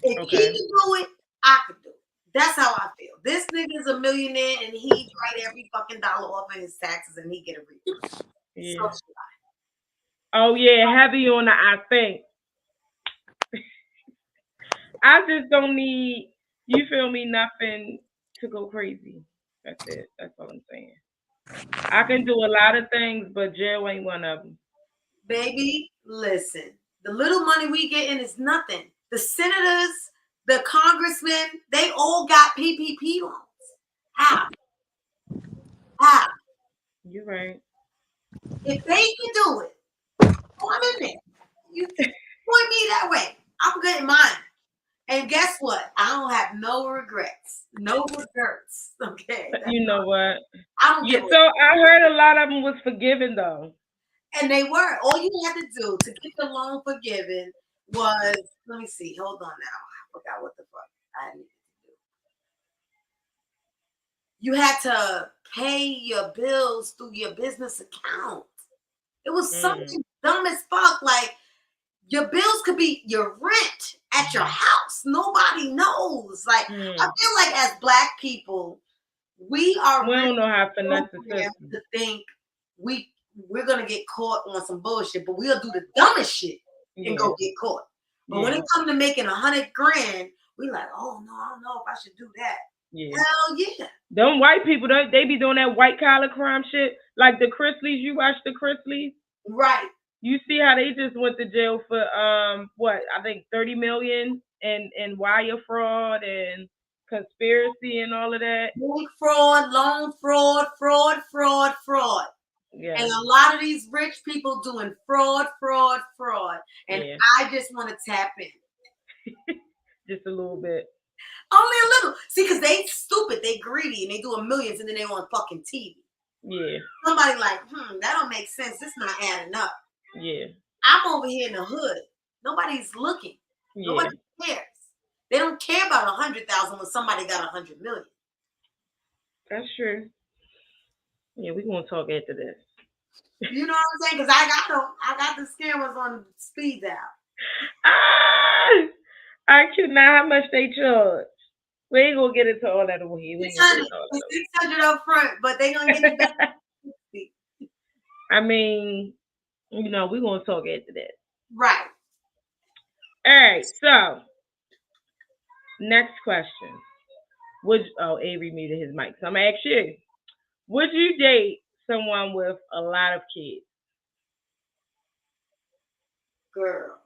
If he can do it, I can do it. That's how I feel. This nigga is a millionaire, and he write every fucking dollar off of his taxes, and he get a refund. Yeah. So should I. Oh yeah, heavy on the I think. I just don't need, you feel me, nothing to go crazy. That's it. That's all I'm saying. I can do a lot of things, but jail ain't one of them. Baby, listen. The little money we getting is nothing. The senators, the congressmen, they all got PPP loans. How? You're right. If they can do it, I'm in there. You point me that way. I'm getting mine. And guess what? I don't have no regrets. No regrets. Okay. You know what? I don't so I heard a lot of them was forgiven though. And they were. All you had to do to get the loan forgiven was, let me see. Hold on now. I forgot what the fuck I needed to do. You had to pay your bills through your business account. It was something dumb as fuck. Like, your bills could be your rent at your house. Nobody knows. Like, I feel like as Black people, we don't know how to finesse the system. To think we're gonna get caught on some bullshit, but we'll do the dumbest shit and go get caught. But when it comes to making $100,000, we like, oh no, I don't know if I should do that. Yeah. Hell yeah. Them white people, they be doing that white collar crime shit. Like the Chrisleys, you watch the Chrisleys? Right. You see how they just went to jail for I think $30 million in wire fraud and conspiracy and all of that. Bank fraud, loan fraud. Yeah. And a lot of these rich people doing fraud. And I just want to tap in. Just a little bit. Only a little. See, because they stupid, they greedy, and they doing millions, and then they on fucking TV. Yeah. Somebody like, that don't make sense. This not adding up. Yeah. I'm over here in the hood. Nobody's looking. Yeah. Nobody cares. They don't care about 100,000 when somebody got 100 million. That's true. Yeah, we're gonna talk after this. You know what I'm saying? Because I got the scammers on speed dial. I cannot. How much they charge? We ain't gonna get into all that over here. 600 up front, but they gonna give you back. I mean, we're gonna talk after that. Right. All right. So, next question. Avery muted his mic. So I'm gonna ask you: would you date someone with a lot of kids? Girl,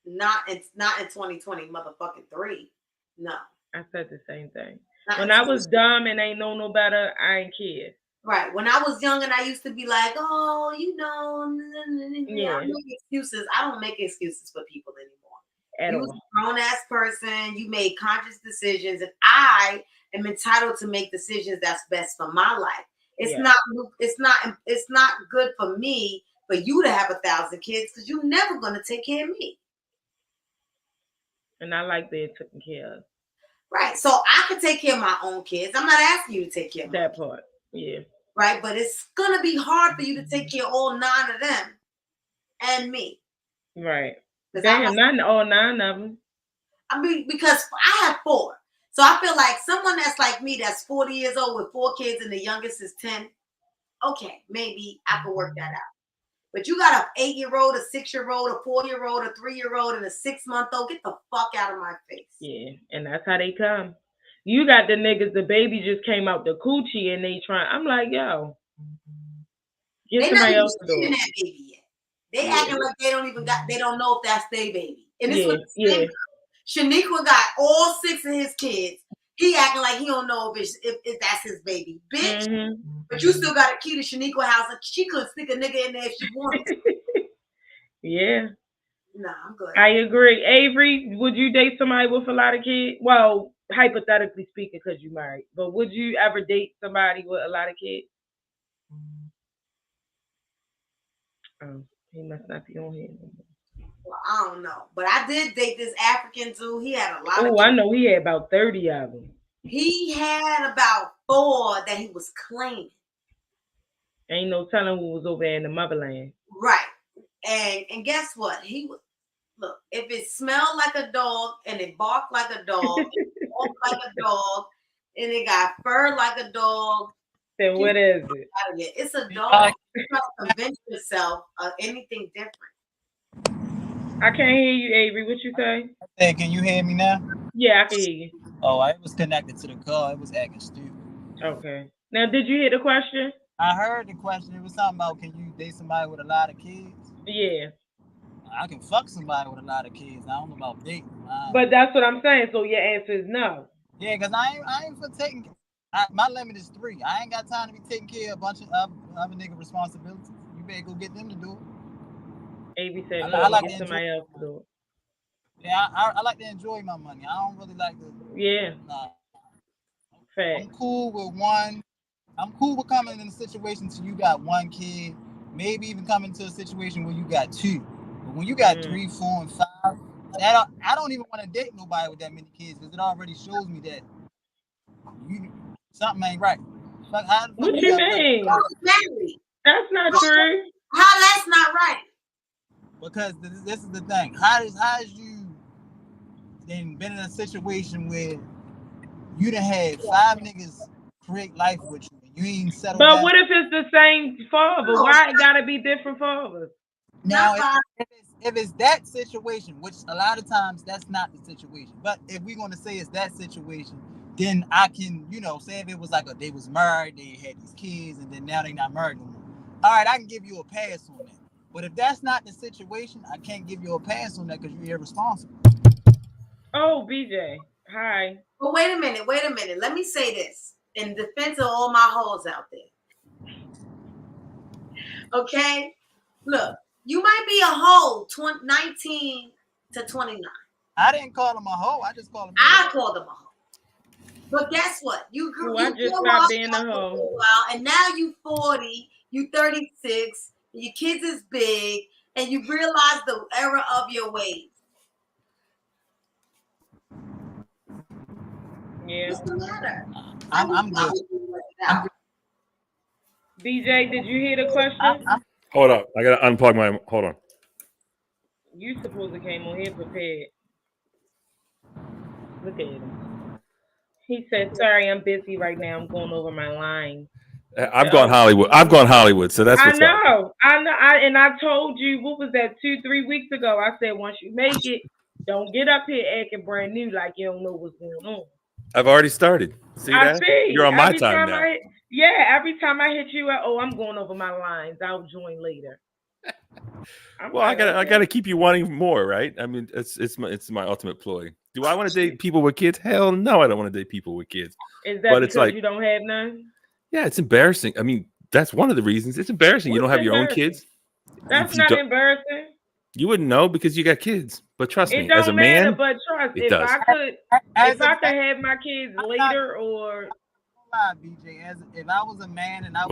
not in 2020, motherfucking 3. No. I said the same thing. When I was dumb and ain't know no better, I ain't care. Right. When I was young and I used to be like, oh, Yeah. I make excuses. I don't make excuses for people anymore. You was a grown-ass person. You made conscious decisions, and I am entitled to make decisions that's best for my life. It's not good for me for you to have 1,000 kids because you're never going to take care of me. And I like being taken care of. Right. So I can take care of my own kids. I'm not asking you to take care of that part. Yeah. Right. But it's going to be hard for you to take care of all 9 of them and me. Right. Damn, not all 9 of them. I mean, because I have 4. So I feel like someone that's like me, that's 40 years old with 4 kids and the youngest is 10. Okay, maybe I can work that out. But you got an 8-year-old, a 6-year-old, a 4-year-old, a 3-year-old, and a 6-month-old. Get the fuck out of my face. Yeah, and that's how they come. You got the niggas, the baby just came out the coochie and they trying. I'm like, yo, get somebody else to do it. That baby yet. They acting like they don't know if that's their baby. And this was Shaniqua got all 6 of his kids. He acting like he don't know if that's his baby. Bitch. Mm-hmm. But you still got a key to Shaniqua's house. And she could stick a nigga in there if she wanted. Yeah. Nah, I'm good. I agree. Avery, would you date somebody with a lot of kids? Well, hypothetically speaking, because you married. But would you ever date somebody with a lot of kids? Oh, he must not be on here anymore. Well, I don't know. But I did date this African dude. He had a lot of kids. I know he had about 30 of them. He had about 4 that he was claiming. Ain't no telling who was over there in the motherland. Right. And guess what? He was, look, if it smelled like a dog and it barked like a dog, and it walked like a dog, and it got fur like a dog, then what is it? It's a dog. You try to convince yourself of anything different. I can't hear you, Avery. What you say? Hey, can you hear me now? Yeah, I can hear you. Oh, I was connected to the car. It was acting stupid. Okay. Now, did you hear the question? I heard the question. It was something about, can you date somebody with a lot of kids? Yeah. I can fuck somebody with a lot of kids. I don't know about dating. But that's what I'm saying. So your answer is no. Yeah, because I ain't for taking. My limit is 3. I ain't got time to be taking care of a bunch of other nigga responsibilities. You better go get them to do it. Avery said, I like get somebody else to do it. Yeah, I like to enjoy my money. I don't really like to. Yeah. I'm cool with one. I'm cool with coming in a situation so you got 1 kid, maybe even coming to a situation where you got 2. But when you got 3, 4, and 5, I don't even want to date nobody with that many kids because it already shows me that something ain't right. What you mean? That's not true. How that's not right? Because this is the thing. How is you then been in a situation where you done had 5 niggas create life with you and you ain't settled down? But what if it's the same father? Why it gotta be different fathers? Now, if it's that situation, which a lot of times that's not the situation, but if we're going to say it's that situation, then I can, say if it was like they was married, they had these kids, and then now they not married no more. All right, I can give you a pass on that. But if that's not the situation, I can't give you a pass on that because you're irresponsible. Oh, BJ. Hi. But wait a minute. Let me say this in defense of all my hoes out there. Okay? Look, you might be a hoe 19 to 29. I didn't call him a hoe. I just called him I called him a hoe. But guess what? You just stopped being a hoe. And now you 40, you 36, your kids is big, and you realize the error of your ways. Yeah. What's the matter? I'm good. I'm good. BJ, did you hear the question? Hold up. I got to unplug my. Hold on. You supposed to came on here prepared. Look at him. He said, sorry, I'm busy right now. I'm going over my line. I've gone Hollywood. I've gone Hollywood, so that's what's up. I know. And I told you, what was that, 2-3 weeks ago? I said, once you make it, don't get up here acting brand new like you don't know what's going on. I've already started. See I that? see. You're on my time now. Every time I hit you, I'm going over my lines. I'll join later. Well, I gotta keep you wanting more, right? I mean, it's my ultimate ploy. Do I want to date people with kids? Hell no, I don't want to date people with kids. Is that because you don't have none? Yeah, it's embarrassing. I mean, that's one of the reasons. It's embarrassing. You don't have your own kids. That's not embarrassing. You wouldn't know because you got kids. But trust me, as a matter, man, but trust, it if does. I could have my kids later, or BJ, if I was a man and I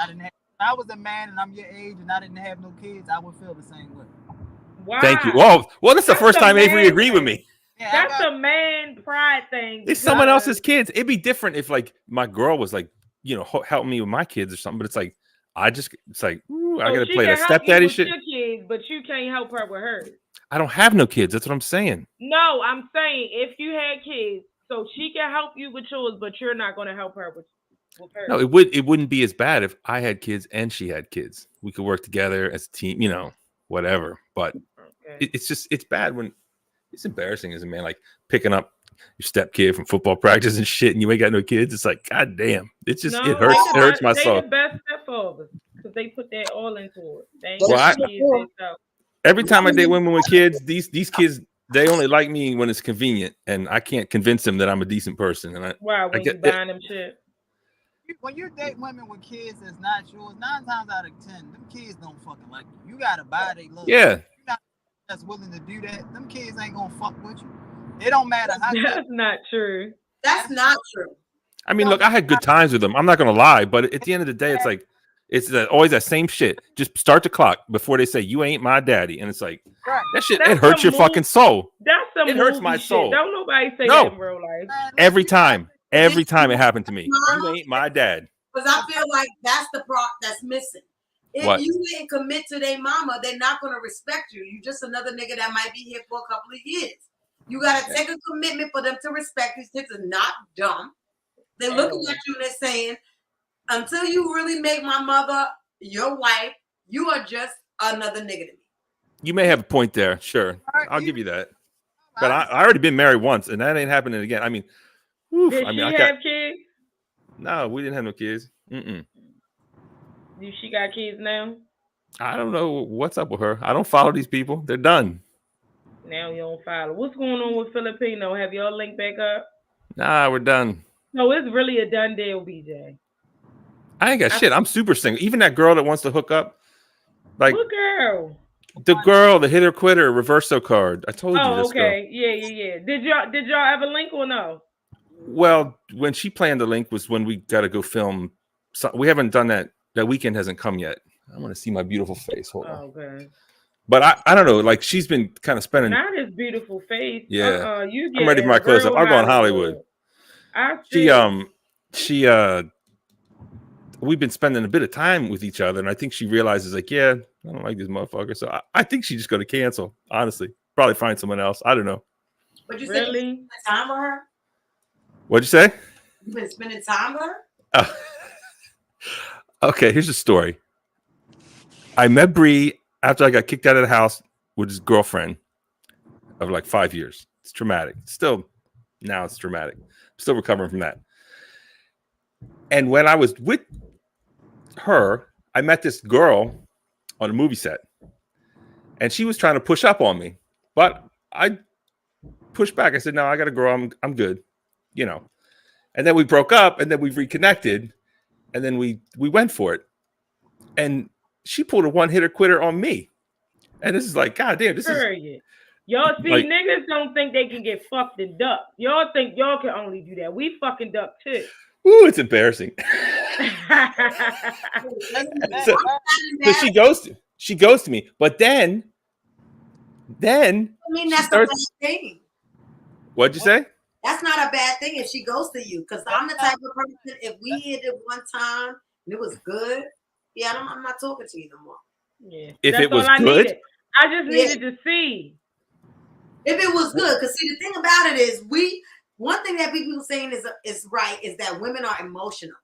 didn't have. If I was a man and I'm your age and I didn't have no kids, I would feel the same way. Why? Thank you. Well, that's the first time Avery agreed with me. Yeah, that's a man pride thing. It's someone else's kids. It'd be different if like my girl was like, helping me with my kids or something. But it's like I gotta play the stepdaddy shit. Your kids, but you can't help her with hers. I don't have no kids. That's what I'm saying. No, I'm saying if you had kids, so she can help you with yours, but you're not going to help her with her. No, it wouldn't be as bad if I had kids and she had kids. We could work together as a team, whatever. But it's bad when it's embarrassing as a man, like picking up your stepkid from football practice and shit, and you ain't got no kids. It's like, God damn, it hurts. It hurts my soul. They're the best stepfathers because they put their all into it. Every time I date women with kids, these kids, they only like me when it's convenient, and I can't convince them that I'm a decent person. And when you buying them shit. When you date women with kids that's not yours, 9 times out of 10, them kids don't fucking like you. You gotta buy they love. Yeah. You're not that's willing to do that. Them kids ain't gonna fuck with you. It don't matter how. That's not true. That's not true. I mean, look, I had good times with them. I'm not gonna lie, but at the end of the day, it's like always that same shit. Just start the clock before they say you ain't my daddy, and it's like that shit. It hurts your fucking soul. It hurts my soul. Don't nobody say that in real life. Every time it happened to me. You ain't my dad. Because I feel like that's the part that's missing. If you didn't commit to their mama, they're not gonna respect you. You just another nigga that might be here for a couple of years. You gotta take a commitment for them to respect. These kids are not dumb. They're looking at you and they're saying, until you really make my mother your wife, you are just another nigga to me. You may have a point there. Sure. I'll give you that. But I already been married once, and that ain't happening again. I mean, did she have kids? No, we didn't have no kids. She got kids now? I don't know what's up with her. I don't follow these people. They're done. Now you don't follow. What's going on with Filipino? Have y'all linked back up? Nah, we're done. No, it's really a done deal, BJ. I ain't got shit. I'm super single. Even that girl that wants to hook up. Like, what girl? The girl, the hitter quitter, reverso card. I told you this girl. Yeah. Did y'all ever link or no? Well, when she planned the link was when we got to go film. We haven't done that. That weekend hasn't come yet. I want to see my beautiful face. Hold on. Okay. But I don't know. Like she's been kind of spending. Not his beautiful face. Yeah. I'm ready for my close up. I'll go on Hollywood. We've been spending a bit of time with each other, and I think she realizes, like, I don't like this motherfucker. So I think she's just going to cancel. Honestly, probably find someone else. I don't know. But you said you spent time with her? What'd you say? You've been spending time with her? Oh. Okay, here's the story. I met Bre after I got kicked out of the house with his girlfriend of like 5 years. It's traumatic. Now it's traumatic. I'm still recovering from that. And when I was with her, I met this girl on a movie set. And she was trying to push up on me. But I pushed back. I said, no, I got to grow. I'm good. And then we broke up, and then we reconnected. And then we went for it. And she pulled a one-hitter quitter on me. And this is like, God damn, this is... Y'all see, like, niggas don't think they can get fucked and ducked. Y'all think y'all can only do that. We fucking duck too. Ooh, it's embarrassing. so she goes to me. But then I mean, that's the best thing. What'd you say? That's not a bad thing if she goes to you, because I'm the type of person, if we hit it one time and it was good, yeah, I'm not talking to you no more. Yeah. If That's it was all I good, needed. I just needed to see. If it was good, because see, the thing about it is, one thing that people saying is right is that women are emotional,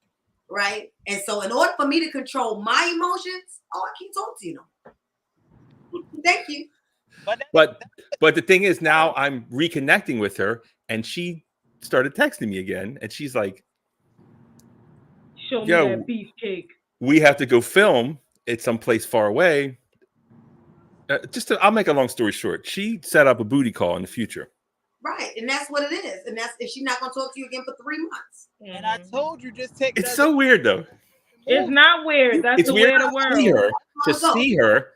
right? And so, in order for me to control my emotions, I can't talk to you no more. Thank you. But the thing is, now I'm reconnecting with her, and she started texting me again, and she's like, "Show me that beefcake. We have to go film at some place far away." I'll make a long story short. She set up a booty call in the future. Right, and that's what it is, and that's if she's not gonna talk to you again for 3 months. And I told you, just take. It's so weird, though. It's not weird. That's the way of the world. To see her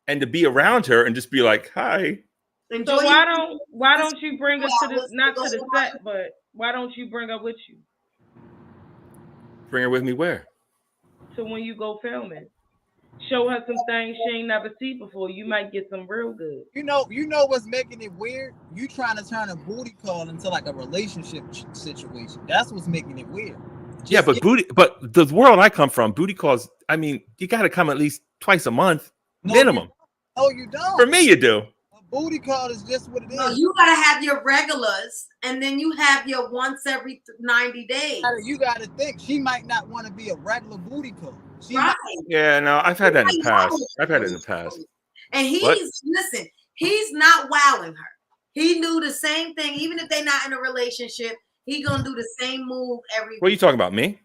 and to be around her and just be like, "Hi." So why don't you bring her to the not to the set, but why don't you bring her with you? Bring her with me where? So when you go filming, show her some things she ain't never seen before. You might get some real good. You know what's making it weird? You trying to turn a booty call into like a relationship situation. That's what's making it weird. But the world I come from, booty calls, I mean, you got to come at least twice a month, minimum. You don't. For me, you do. A booty call is just what it is. No, you gotta have your regulars, and then you have your once every 90 days. You gotta think she might not want to be a regular booty call. Yeah, no, I've had that in the past. And he's not wowing her. He knew the same thing, even if they're not in a relationship. He gonna do the same move every. What are you talking about, me?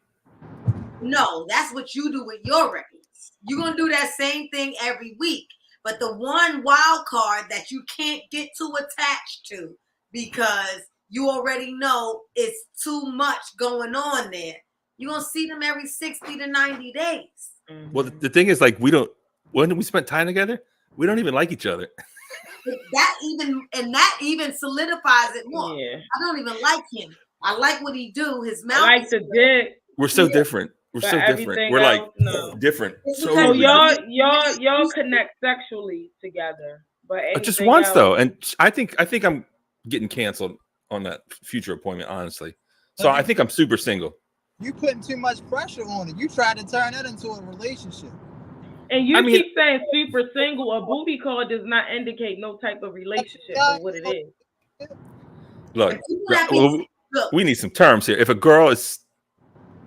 No, that's what you do with your regulars. You're gonna do that same thing every week. But the one wild card that you can't get too attached to because you already know it's too much going on there. You're going to see them every 60 to 90 days. Well, the thing is, like, when we spent time together, we don't even like each other. That even solidifies it more. Yeah. I don't even like him. I like what he do. His mouth. I like the dick. We're so different. We're so different. We're like different. So y'all connect sexually together, but just once though, and I think I'm getting canceled on that future appointment, honestly. So I think I'm super single. You putting too much pressure on it. You try to turn that into a relationship. And you keep saying super single. A booty call does not indicate no type of relationship or what it is. Look, we need some terms here. If a girl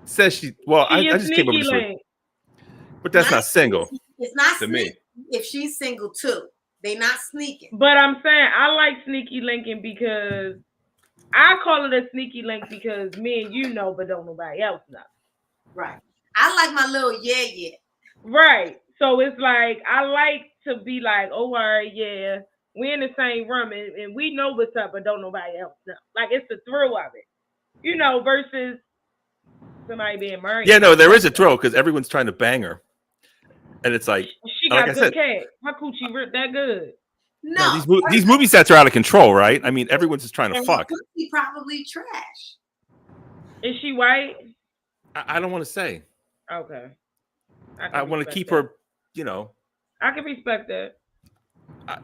says she I just came up with this, but that's not single. It's not to me. If she's single too, they not sneaking. But I'm saying I like sneaky linking because I call it a sneaky link because me and you know, but don't nobody else know. Right. I like my little yeah. Right. So it's like I like to be like, oh, all right, yeah, we in the same room and we know what's up, but don't nobody else know. Like it's the thrill of it, you know, versus somebody being married. Yeah, no, there is a thrill because everyone's trying to bang her, and it's like she got good cat. How coochie ripped that good? No, these movie sets are out of control, right? I mean, everyone's just trying to fuck. She probably trash. Is she white? I don't want to say. Okay. I want to keep her. You know. I can respect that.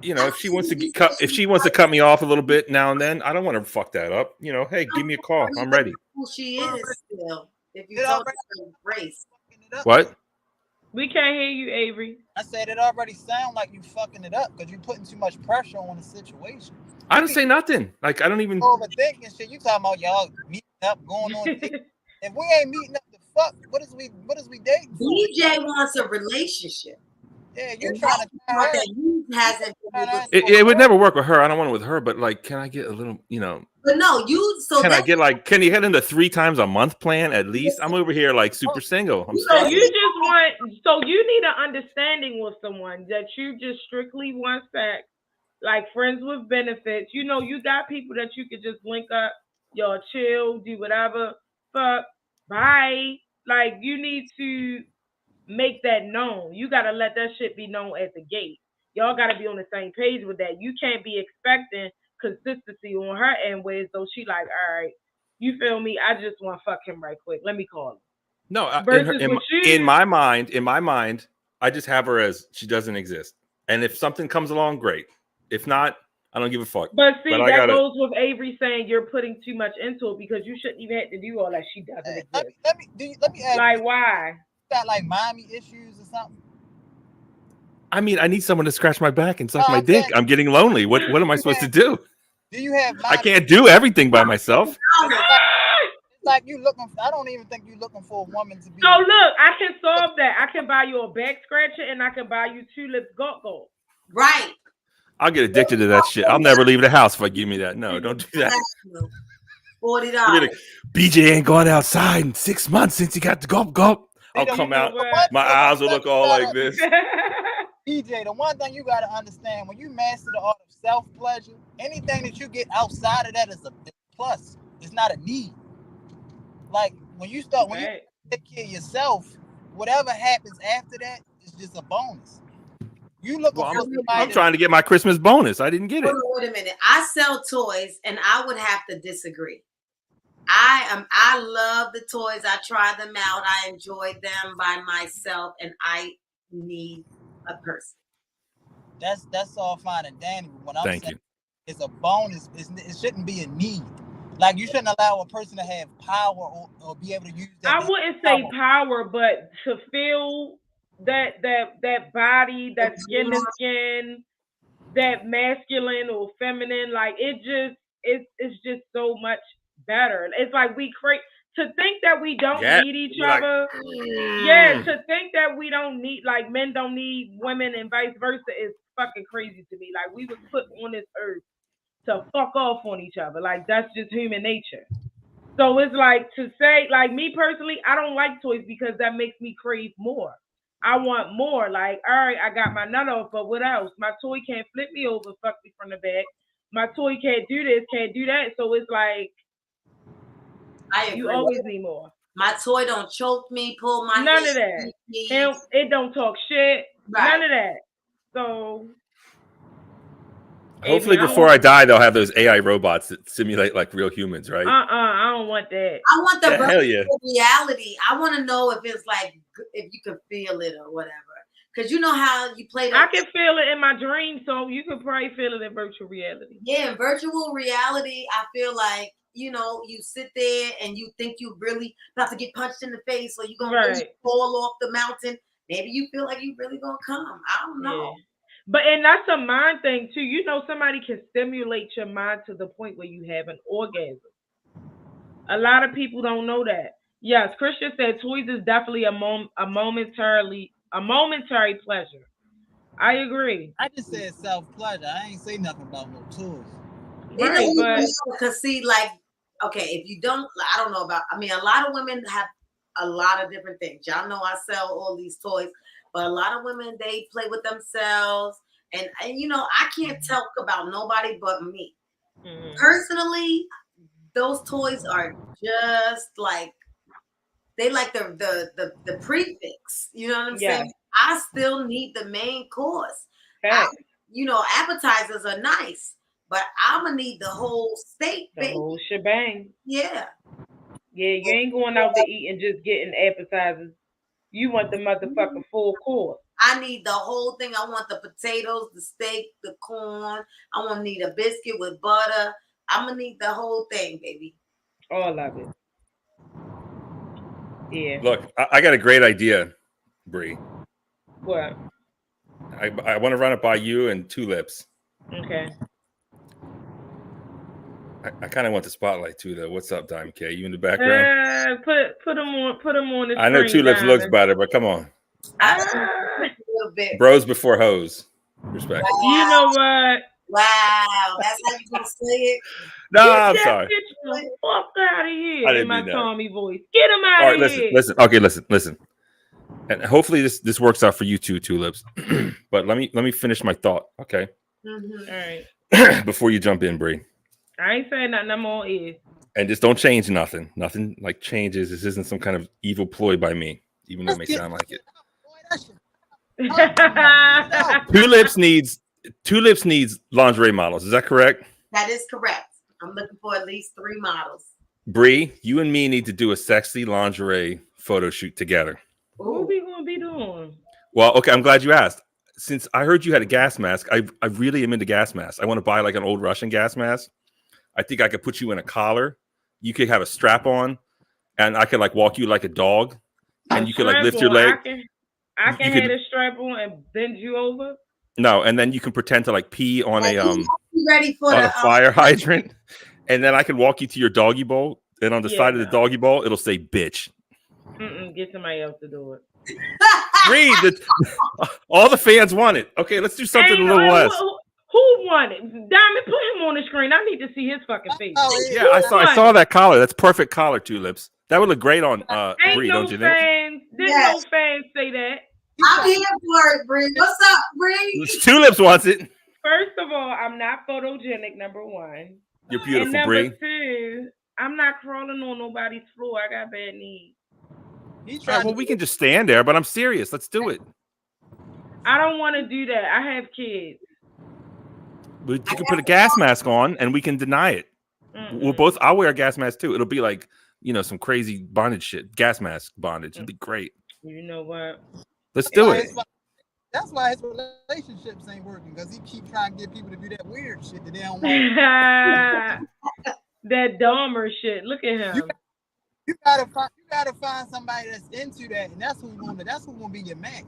You know, if she wants to cut me off a little bit now and then, I don't want to fuck that up. You know, hey, give me a call. I'm ready. Who she is still? If you talk race. What? We can't hear you, Avery. I said it already sound like you fucking it up because you're putting too much pressure on the situation. I didn't say nothing. Like I don't even overthinking shit. You talking about y'all meeting up, going on? If we ain't meeting up to fuck, what is we dating? DJ wants a relationship. Yeah, you're trying to. It would never work with her. I don't want it with her. But like, can I get a little? You know. But no, can you get into 3 times a month plan at least? I'm over here like super single. So you need an understanding with someone that you just strictly want sex, like friends with benefits. You know, you got people that you could just link up, y'all chill, do whatever, fuck, bye. Like you need to make that known. You gotta let that shit be known at the gate. Y'all gotta be on the same page with that. You can't be expecting consistency on her end ways, so she like, all right, you feel me? I just want to fuck him right quick. Let me call him. No, in my mind, I just have her as she doesn't exist. And if something comes along, great. If not, I don't give a fuck. But see, But that goes with Avery saying you're putting too much into it because you shouldn't even have to do all that. She doesn't exist. Let me ask like you, why? Got like mommy issues or something? I mean, I need someone to scratch my back and suck my dick. I'm getting lonely. What am I supposed to do? Do you have? I can't do everything by myself. It's like you looking. I don't even think you're looking for a woman to be. So look, I can solve that. I can buy you a back scratcher and I can buy you tulips go. Right. I'll get addicted to that shit. I'll never leave the house if I give me that. No, don't do that. $40. BJ ain't gone outside in 6 months since he got the gulp. I'll come out. My eyes will look all like this. BJ, the one thing you got to understand, when you master the art of self-pleasure, anything that you get outside of that is a plus. It's not a need. Like, when you take care of yourself, whatever happens after that is just a bonus. You look. I'm trying to get my Christmas bonus. I didn't get it. Wait a minute. I sell toys, and I would have to disagree. I love the toys. I try them out. I enjoy them by myself, and I need a person. That's all fine and dandy. When I'm Thank saying you. It's a bonus. It shouldn't be a need. Like, you shouldn't allow a person to have power or be able to use that. I wouldn't say power, but to feel that body, that skin to skin, that masculine or feminine, like it's just so much better. It's like we create to think that we don't need each other. Yeah, to think that we don't need, like, men don't need women and vice versa is fucking crazy to me. Like, we was put on this earth to fuck off on each other. Like, that's just human nature. So it's like, to say, like, me personally, I don't like toys because that makes me crave more. I want more. Like, all right, I got my nut off, but what else? My toy can't flip me over, fuck me from the back. My toy can't do this, can't do that. So it's like, you always need more. My toy don't choke me, pull my none of that. It don't talk shit. Right. None of that. So hopefully before I die, they'll have those AI robots that simulate like real humans, right? I don't want that. I want the virtual reality. I want to know if it's like, if you can feel it or whatever. Because you know how you play that. I can feel it in my dreams, so you could probably feel it in virtual reality. Yeah, in virtual reality, I feel like, you know, you sit there and you think you really about to get punched in the face or you're going to really fall off the mountain. Maybe you feel like you really going to come. I don't know. Yeah. And that's a mind thing, too. You know, somebody can stimulate your mind to the point where you have an orgasm. A lot of people don't know that. Yes, Christian said toys is definitely a momentary pleasure. I agree. I just said self-pleasure. I ain't say nothing about no toys. Right, but because see, like, okay, if you don't, I don't know about, I mean, a lot of women have a lot of different things. Y'all know I sell all these toys, but a lot of women, they play with themselves. And you know, I can't talk about nobody but me. Mm-hmm. Personally, those toys are just like, they like the prefix. You know what I'm saying? I still need the main course. You know, appetizers are nice, but I'm gonna need the whole steak, the whole shebang. Yeah. Yeah, you ain't going out to eat and just getting appetizers. You want the motherfucking full course. I need the whole thing. I want the potatoes, the steak, the corn. I want to need a biscuit with butter. I'm gonna need the whole thing, baby. All of it. Yeah. Look, I got a great idea, Bre. What? I want to run it by you and Tulips. Okay. I kind of want the spotlight too, though. What's up, Dime K? You in the background? Put them on the. I know Tulips looks better, but come on. A little bit. Bros before hoes. Respect. Wow. You know what? Wow, that's how you gonna say it. No, I'm sorry. Get the fuck out of here! I didn't in my mean that. Tommy voice. Get him out of here. Listen. Okay, listen. And hopefully this works out for you too, Tulips. But let me finish my thought, okay? Mm-hmm. All right. Before you jump in, Bre. I ain't saying nothing. I'm all ears. And just don't change nothing. Nothing like changes. This isn't some kind of evil ploy by me, even though it may sound like it. Tulips needs lingerie models. Is that correct? That is correct. I'm looking for at least 3 models. Bre, you and me need to do a sexy lingerie photo shoot together. What are we gonna be doing? Well, okay, I'm glad you asked. since I heard you had a gas mask, I really am into gas masks. I want to buy like an old Russian gas mask. I think I could put you in a collar. You could have a strap on, and I could like walk you like a dog, and you could like lift your leg. I can have a strap on and bend you over. No, and then you can pretend to like pee on ready for a fire hydrant, and then I can walk you to your doggy bowl, and on the side of the doggy bowl, it'll say "bitch." Get somebody else to do it. Read all the fans want it. Okay, let's do something a little less. Who won it? Diamond, put him on the screen. I need to see his fucking face. Yeah, I saw that collar. That's perfect collar, Tulips. That would look great on Bree, don't you think? No fans say that. I'm here for it, Bree. What's up, Bree? Tulips wants it. First of all, I'm not photogenic, number one. You're beautiful, and Bree. Number two, I'm not crawling on nobody's floor. I got bad knees. Well, we can just stand there, but I'm serious. Let's do it. I don't want to do that. I have kids. You can put a gas mask on, and we can deny it. I'll wear a gas mask too. It'll be like, some crazy bondage shit. Gas mask bondage. It'll be great. You know what? Let's do it. That's why his relationships ain't working, because he keep trying to get people to do that weird shit that they don't want. That Dahmer shit. Look at him. You gotta find somebody that's into that, and that's who's gonna be your match.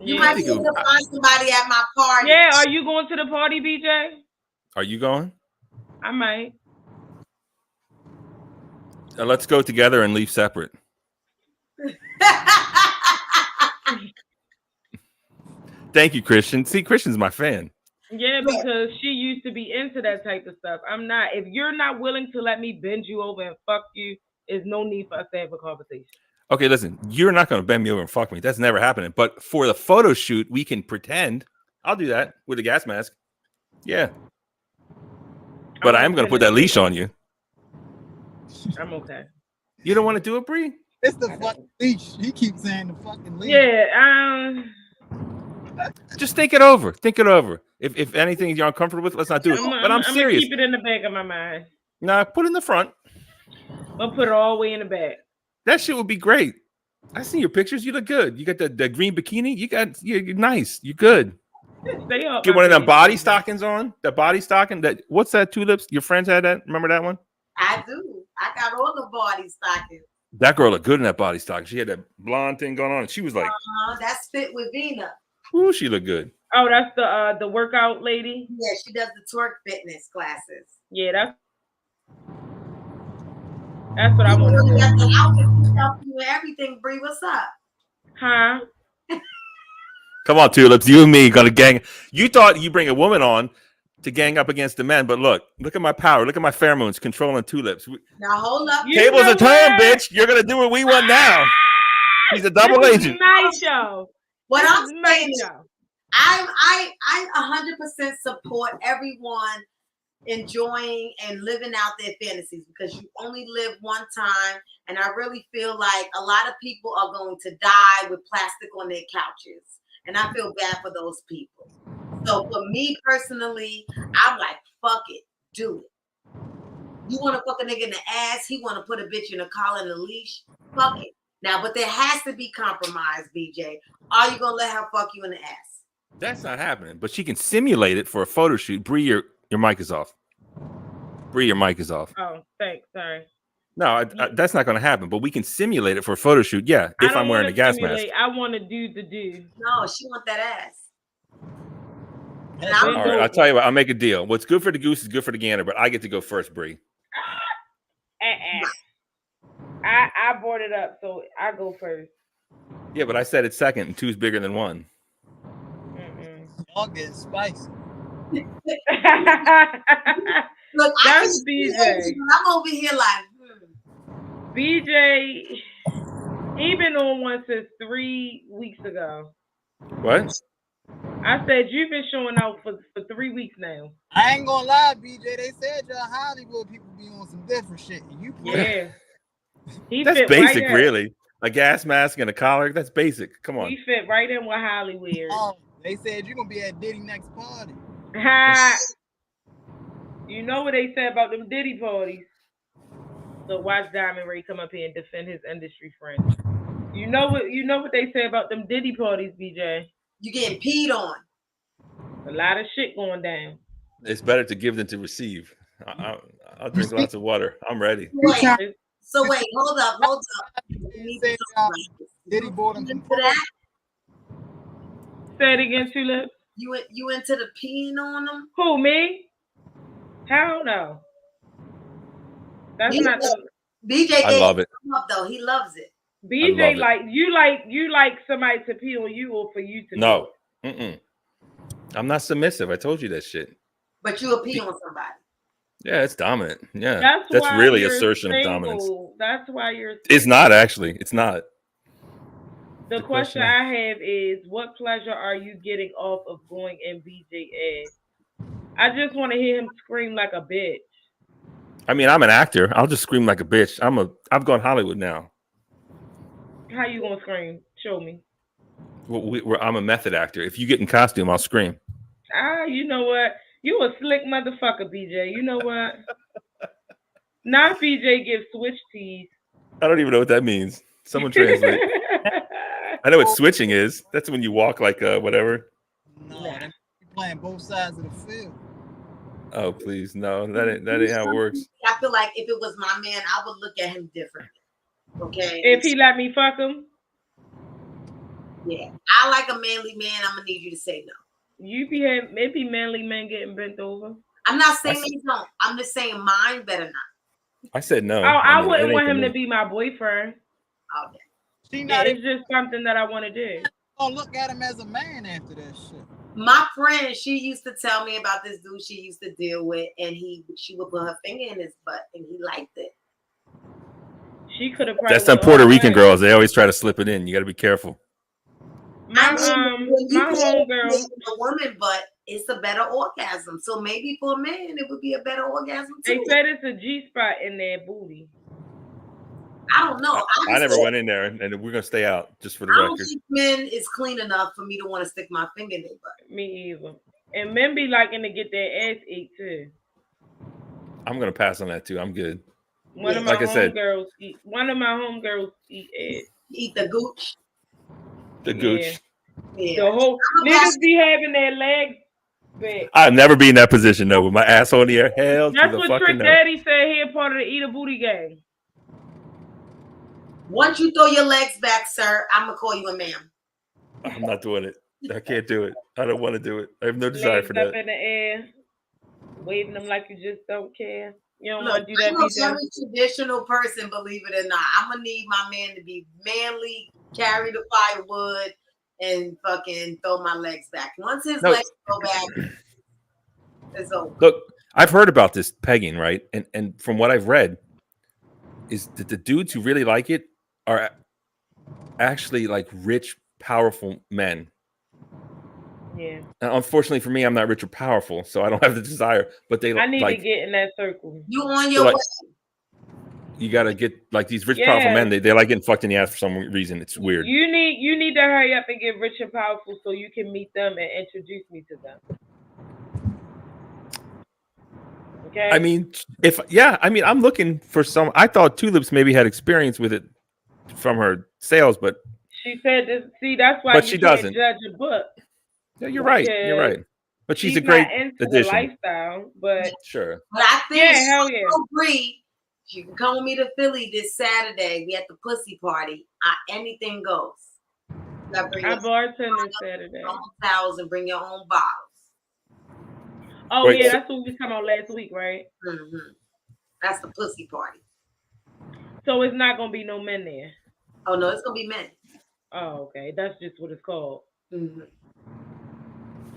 You might be able to find somebody at my party. Yeah, are you going to the party, BJ? Are you going? I might. Let's go together and leave separate. Thank you, Christian. See, Christian's my fan. Yeah, because she used to be into that type of stuff. I'm not. If you're not willing to let me bend you over and fuck you, there's no need for us to have a conversation. Okay, listen, you're not going to bend me over and fuck me. That's never happening. But for the photo shoot, we can pretend. I'll do that with a gas mask. Yeah. But I am going to put that leash on you. I'm okay. You don't want to do it, Bree? It's the fucking leash. He keeps saying the fucking leash. Yeah. Just think it over. Think it over. If anything you're uncomfortable with, let's not do it. But I'm serious. Keep it in the back of my mind. Nah, put it in the front. I'll put it all the way in the back. That shit would be great. I see your pictures. You look good. You got the green bikini. You're nice. You're good. Get one of them body stockings on. The body stocking. What's that, Tulips? Your friends had that? Remember that one? I do. I got all the body stockings. That girl looked good in that body stocking. She had that blonde thing going on, and she was like, that's Fit with Vina. Ooh, she looked good. Oh, that's the workout lady. Yeah, she does the twerk fitness classes. Yeah, that's what I want to do. Got the outfit help you and everything. Bree, what's up? Huh? Come on, Tulips. You and me got to gang. You thought you bring a woman on to gang up against the men, but look at my power. Look at my pheromones controlling Tulips. Now hold up. Tables are turned, bitch. You're gonna do what we want now. He's a double agent. My show. What I'm saying is, I 100% support everyone enjoying and living out their fantasies, because you only live one time, and I really feel like a lot of people are going to die with plastic on their couches, and I feel bad for those people. So for me personally, I'm like, fuck it, do it. You want to fuck a nigga in the ass, he want to put a bitch in a collar and a leash, fuck it. Now, but there has to be compromise, BJ. Are you gonna let her fuck you in the ass? That's not happening, but she can simulate it for a photo shoot. Bree, your mic is off. Bree, your mic is off. Oh, thanks. Sorry. No, that's not going to happen, but we can simulate it for a photo shoot. Yeah, if I'm wearing a gas mask. I want to do the do. No, she want that ass. All right, I'll tell you what. I'll make a deal. What's good for the goose is good for the gander, but I get to go first, Bree. I brought it up, so I go first. Yeah, but I said it's second, and two's bigger than one. Y'all getting spicy. Look, that's BJ. I'm over here like, BJ, he been on one since 3 weeks ago. What? I said you've been showing out for 3 weeks now. I ain't gonna lie, BJ. They said y'all Hollywood people be on some different shit. Yeah. That's basic, really. A gas mask and a collar. That's basic. Come on. He fit right in with Hollywood. Oh, they said you're gonna be at Diddy next party. You know what they said about them Diddy parties. So watch Diamond Ray come up here and defend his industry friends. You know what they say about them Diddy parties, BJ. You getting peed on. A lot of shit going down. It's better to give than to receive. I'll drink lots of water. I'm ready. So wait, hold up. Diddy bought him some into that? Say it again, Tulip. You into the peeing on them? Who, me? Hell no. That's not the BJ. I love it. Up, though. He loves it. BJ you like somebody to pee on you or for you to no. I'm not submissive. I told you that shit. But you a pee on somebody. Yeah, it's dominant. Yeah, that's really assertion of dominance. That's why you're single. It's not actually. It's not. The question I have is, what pleasure are you getting off of going in BJ ass? I just want to hear him scream like a bitch. I mean, I'm an actor. I'll just scream like a bitch. I've gone Hollywood now. How you gonna scream? Show me. Well, I'm a method actor. If you get in costume, I'll scream. You know what? You a slick motherfucker, BJ. You know what? Not BJ gives switch tease. I don't even know what that means. Someone translate. I know what switching is. That's when you walk like whatever. No, you're playing both sides of the field. Oh, please. No, that ain't how it works. I feel like if it was my man, I would look at him differently. Okay. If he let me fuck him? Yeah. I like a manly man. I'm going to need you to say no. Maybe manly men getting bent over. I'm not saying they don't. I'm just saying mine better not. I said no. I wouldn't want him to be my boyfriend. Okay. It's just something that I want to do. Oh, look at him as a man after that shit. My friend, she used to tell me about this dude she used to deal with, and she would put her finger in his butt, and he liked it. She could have. That's some Puerto Rican girls. They always try to slip it in. You got to be careful. My homegirl, a woman, but it's a better orgasm. So maybe for a man, it would be a better orgasm too. They said it's a G spot in their booty. I don't know. I never went in there, and we're gonna stay out just for the record. I don't think men is clean enough for me to want to stick my finger in their butt. Me either. And men be liking to get their ass ate too. I'm gonna pass on that too. I'm good. One of my homegirls eat ass. Eat the gooch. The gooch. Yeah. The whole niggas be having their legs back. I've never been in that position though, with my asshole in the air. Hell, that's to the what fucking Trick Daddy said here, part of the Eat a Booty gang. Once you throw your legs back, sir, I'm gonna call you a ma'am. I'm not doing it. I can't do it. I don't want to do it. I have no desire for that. Up in the air, waving them like you just don't care. You don't want to do I'm that. I'm a traditional person, believe it or not. I'm gonna need my man to be manly, carry the firewood, and fucking throw my legs back. Once his legs go back, it's over. Look, I've heard about this pegging, right? And from what I've read, is that the dudes who really like it are actually like rich, powerful men. Yeah. And unfortunately for me, I'm not rich or powerful, so I don't have the desire. But I need to get in that circle. You on your way. You gotta get like these rich, powerful men. They like getting fucked in the ass for some reason. It's weird. You need to hurry up and get rich and powerful so you can meet them and introduce me to them. Okay. I mean, I'm looking for some. I thought Tulips maybe had experience with it from her sales, but she said this. See, that's why she doesn't judge a book. Yeah, you're right. You're right. But she's a great addition. The lifestyle, but sure. But I think hell yeah. Agree. You can come with me to Philly this Saturday. We at the pussy party. Anything goes. I bartender Saturday. Your own towels and bring your own bottles. Oh yeah, that's what we was talking about last week, right? Mm-hmm. That's the pussy party. So it's not gonna be no men there. Oh no, it's gonna be men. Oh okay, that's just what it's called. Mm-hmm.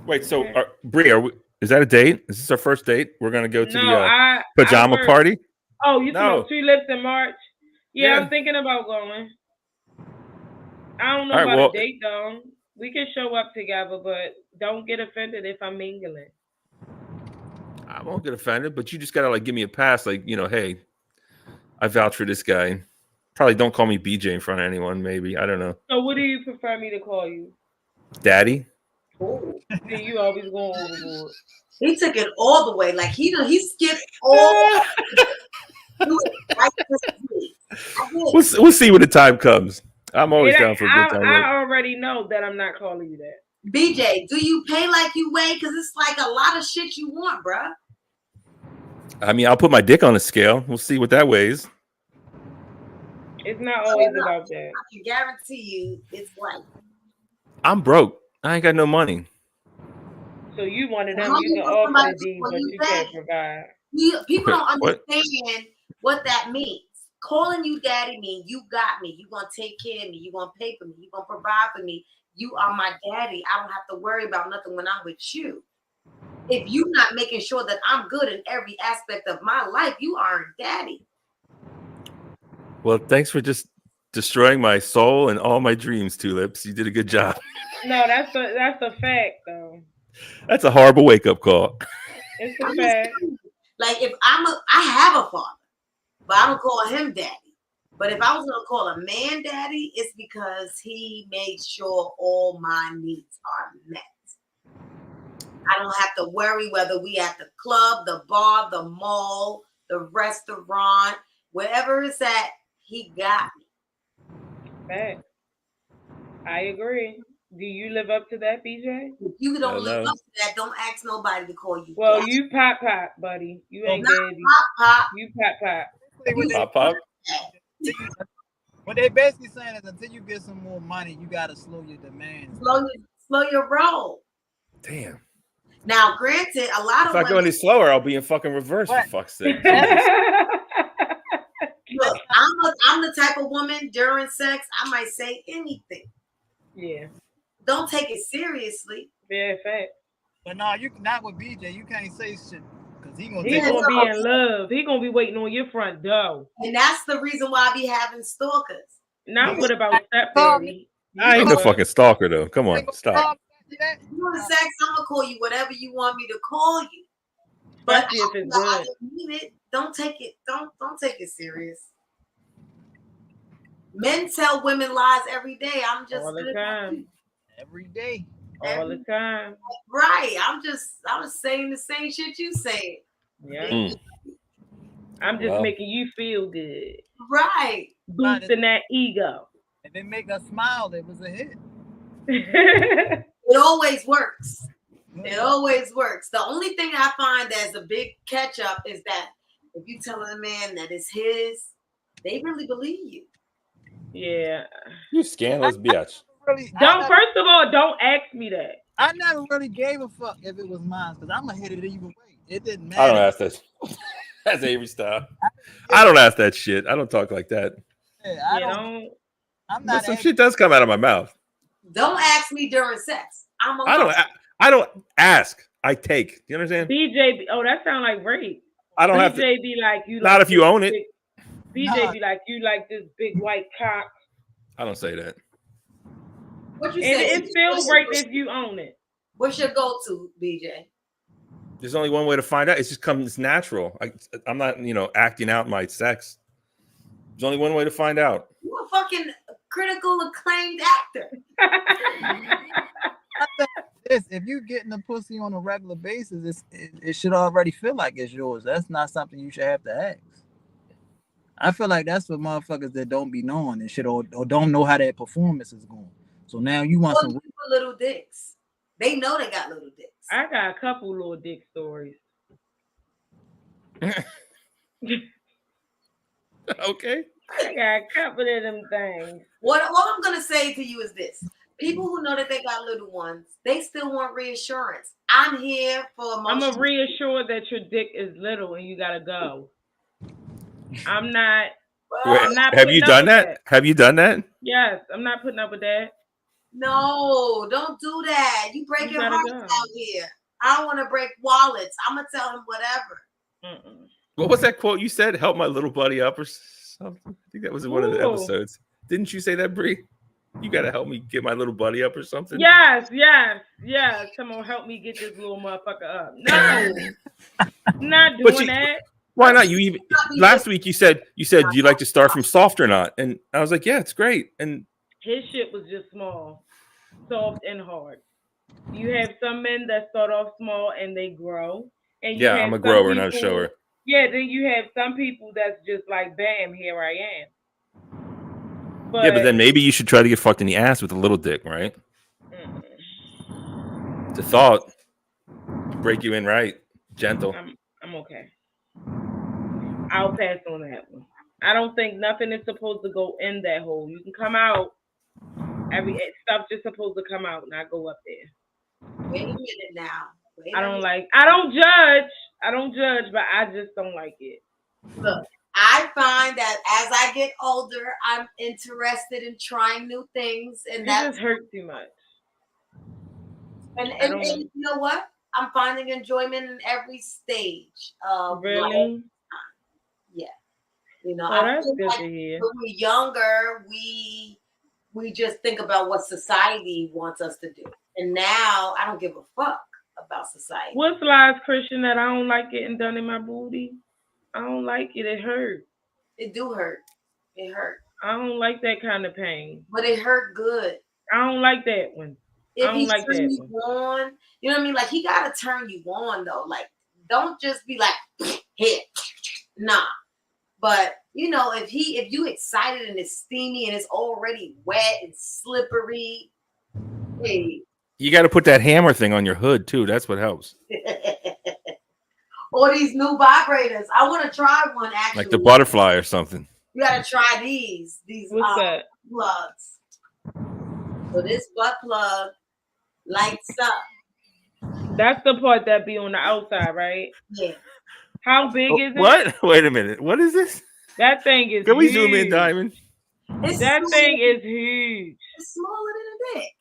Wait, so Bre, is that a date? Is this our first date? We're gonna go to the pajama party. Oh, you talking about Tulips in March? Yeah, I'm thinking about going. I don't know about a date though. We can show up together, but don't get offended if I'm mingling. I won't get offended, but you just gotta like give me a pass, like, you know, hey, I vouch for this guy. Probably don't call me BJ in front of anyone, maybe. I don't know. So what do you prefer me to call you? Daddy. Oh, see, you always going overboard. He took it all the way. Like he skipped all. We'll see when the time comes. I'm always down for a good time. I already know that I'm not calling you that. BJ, do you pay like you weigh? Because it's like a lot of shit you want, bruh. I mean, I'll put my dick on a scale. We'll see what that weighs. It's not always about that. I can guarantee you it's like. I'm broke. I ain't got no money. So you one of them, you can offer the D, but you can't provide. People don't understand what that means. Calling you daddy means you got me. You gonna take care of me. You gonna pay for me. You gonna provide for me. You are my daddy. I don't have to worry about nothing when I'm with you. If you're not making sure that I'm good in every aspect of my life, you aren't daddy. Well, thanks for just destroying my soul and all my dreams, Tulips. You did a good job. No, that's a fact, though. That's a horrible wake-up call. It's a fact. Like if I have a father, but I don't call him daddy. But if I was gonna call a man daddy, it's because he made sure all my needs are met. I don't have to worry whether we at the club, the bar, the mall, the restaurant, wherever it's at, he got me. Fact. I agree. Do you live up to that, BJ? If you don't live up to that, don't ask nobody to call you. Well, daddy. You pop, buddy. You ain't daddy. Pop. You pop. Pop. What they basically saying is until you get some more money, you gotta slow your demands. Slow your roll. Damn. Now, granted, a lot of if I go any slower, I'll be in fucking reverse. For fuck's sake. Look, I'm the type of woman during sex, I might say anything. Yeah. Don't take it seriously. Yeah, fact. But no, you not with BJ. You can't say shit because he gonna be in love. He gonna be waiting on your front door. And that's the reason why I be having stalkers. Not what about stepdaddy? I ain't no fucking stalker though. Come on, stop. During sex, I'm gonna call you whatever you want me to call you. But if it's good. I mean it. Don't take it. Don't take it serious. Men tell women lies every day. I'm just all the time. Every day. All the time. Right. I'm saying the same shit you say. Yeah. I'm just making you feel good. Right. Boosting that ego. If it make us smile, it was a hit. It always works. It always works. The only thing I find that's a big catch up is that if you tell a man that it's his, they really believe you. Yeah. You scandalous bitch. First of all, don't ask me that. I never really gave a fuck if it was mine because I'm gonna hit it either way. It didn't matter. I don't ask that. That's Avery style. I don't ask that shit. I don't talk like that. Yeah, I'm not. Some shit does come out of my mouth. Don't ask me during sex. I don't ask. I take. You understand? BJ. Oh, that sounds like rape. I don't BJ have to. BJ be like you. Not if you own it. BJ be like you like this big white cock. I don't say that. What you say? It's still rape if you own it. What's your go-to, BJ? There's only one way to find out. It just comes natural. I'm not, acting out my sex. There's only one way to find out. You're a fucking critical acclaimed actor. If you getting the pussy on a regular basis, it should already feel like it's yours. That's not something you should have to ask. I feel like that's for motherfuckers that don't be knowing and shit or don't know how that performance is going. So now you want some little dicks. They know they got little dicks. I got a couple little dick stories. Okay. I got a couple of them things. What I'm gonna say to you is this: people who know that they got little ones, they still want reassurance. I'm here for emotion. I'm gonna reassure that your dick is little and you gotta go. I'm not. Wait, I'm not have you done that? Have you done that? Yes, I'm not putting up with that. No, don't do that. You breaking hearts out here. I don't want to break wallets. I'm gonna tell him whatever. Mm-mm. What was that quote you said? Help my little buddy up or something? I think that was in one of the episodes. Didn't you say that, Bre? You gotta help me get my little buddy up or something. Yes. Someone help me get this little motherfucker up. No, not doing that. Why not? You even last week you said do you like to start from soft or not? And I was like, yeah, it's great. And his shit was just small, soft and hard. You have some men that start off small and they grow. And yeah, I'm a grower, not a shower. Yeah, then you have some people that's just like, bam, here I am. But then maybe you should try to get fucked in the ass with a little dick, right? It's a thought. Break you in right. Gentle. I'm okay. I'll pass on that one. I don't think nothing is supposed to go in that hole. You can come out. Every stuff just supposed to come out, not go up there. Wait a minute now. I don't judge, but I just don't like it. Look, I find that as I get older, I'm interested in trying new things, and that just hurts too much. And you know what? I'm finding enjoyment in every stage of really. Life. Yeah, you know, well, I that's feel good like to hear. when we're younger, we just think about what society wants us to do, and now I don't give a fuck about society. What's lies, Christian? That I don't like getting done in my booty. I don't like it. It hurt. It do hurt. It hurt. I don't like that kind of pain. But it hurt good. I don't like that one. If he turn you on, you know what I mean? Like, he gotta turn you on though. Like, don't just be like, hit. Nah. But you know, if you excited and it's steamy and it's already wet and slippery, hey. You got to put that hammer thing on your hood too. That's what helps. Or these new vibrators. I want to try one actually. Like the butterfly or something. You got to try these plugs. So this butt plug lights up. That's the part that be on the outside, right? Yeah. How big is it? What? Wait a minute. What is this? That thing is Can we huge. zoom in, Diamond? That thing is huge. It's smaller than a dick.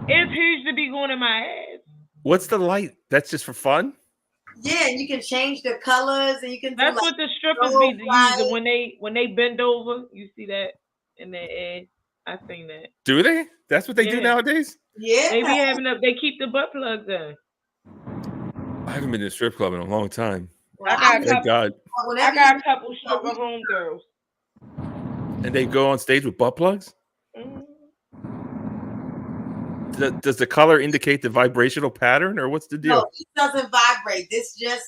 It's huge to be going in my ass. What's the light? That's just for fun? Yeah, and you can change the colors and you can do That's like what the strippers be using when they bend over. You see that in their ass? I seen that. Do they? That's what they do nowadays? Yeah. They be they keep the butt plugs in. I haven't been to a strip club in a long time. Well, I Thank God. I got a couple stripper homegirls. And they go on stage with butt plugs? Mm-hmm. Does the color indicate the vibrational pattern, or what's the deal? No, it doesn't vibrate. This just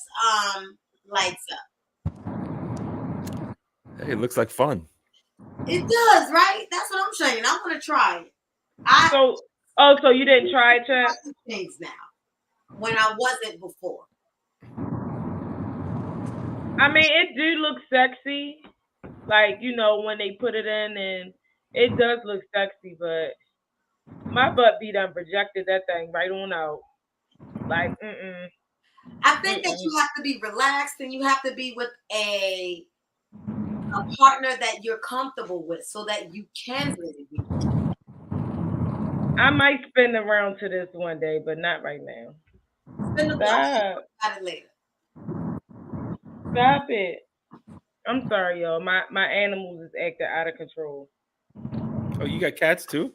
lights up. Hey, it looks like fun. It does, right? That's what I'm saying. I want to try it. So you didn't try it, Chad? Things now, when I wasn't before. I mean, it do look sexy, like, you know, when they put it in, and it does look sexy, but my butt be done projected that thing right on out. Like, I think that you have to be relaxed and you have to be with a partner that you're comfortable with so that you can really be. I might spin around to this one day, but not right now. Got it later. Stop it. I'm sorry, y'all. My animals is acting out of control. Oh, you got cats too?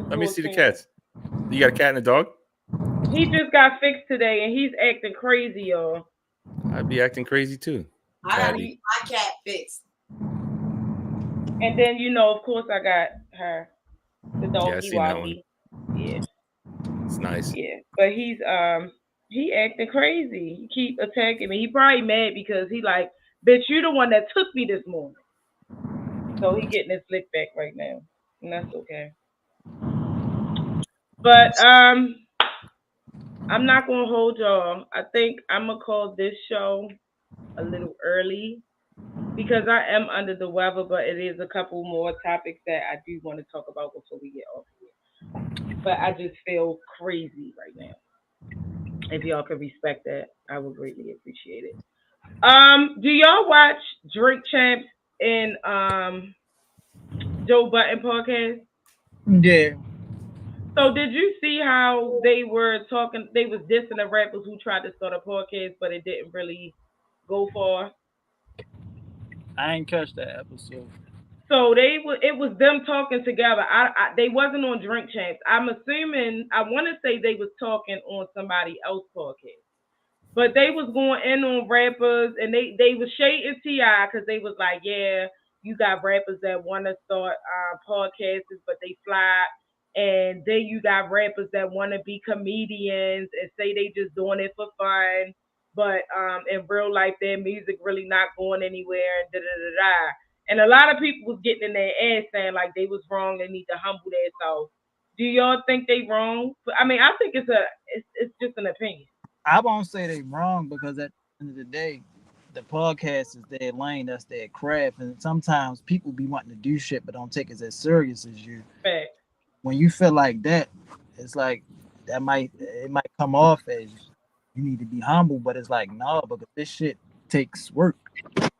Let me see the cats. You got a cat and a dog? He just got fixed today, and he's acting crazy, y'all. I'd be acting crazy too. I gotta get my cat fixed. And then, you know, of course, I got her, the doggy Wobby. Yeah, it's nice. Yeah, but he's he acting crazy. He keep attacking me. He probably mad because he like, bitch, you the one that took me this morning. So he getting his lick back right now, and that's okay. But I'm not gonna hold y'all. I think I'm gonna call this show a little early because I am under the weather, but it is a couple more topics that I do want to talk about before we get off here. But I just feel crazy right now. If y'all could respect that, I would greatly appreciate it. Do y'all watch Drink Champs and Joe Budden podcast? Yeah. So did you see how they were talking? They was dissing the rappers who tried to start a podcast, but it didn't really go far. I ain't catch that episode. So it was them talking together. They wasn't on Drink Champs. I'm assuming, I want to say they was talking on somebody else's podcast. But they was going in on rappers, and they was shading T.I. because they was like, yeah, you got rappers that want to start podcasts, but they fly. And then you got rappers that want to be comedians and say they just doing it for fun. But in real life, their music really not going anywhere, and da-da-da-da. And a lot of people was getting in their ass saying like they was wrong, they need to humble themselves. Do y'all think they wrong? I mean, I think it's just an opinion. I won't say they wrong because at the end of the day, the podcast is their lane, that's their craft, and sometimes people be wanting to do shit but don't take it as serious as you. Fact. When you feel like that, it's like it might come off as you need to be humble, but it's like no, because this shit takes work.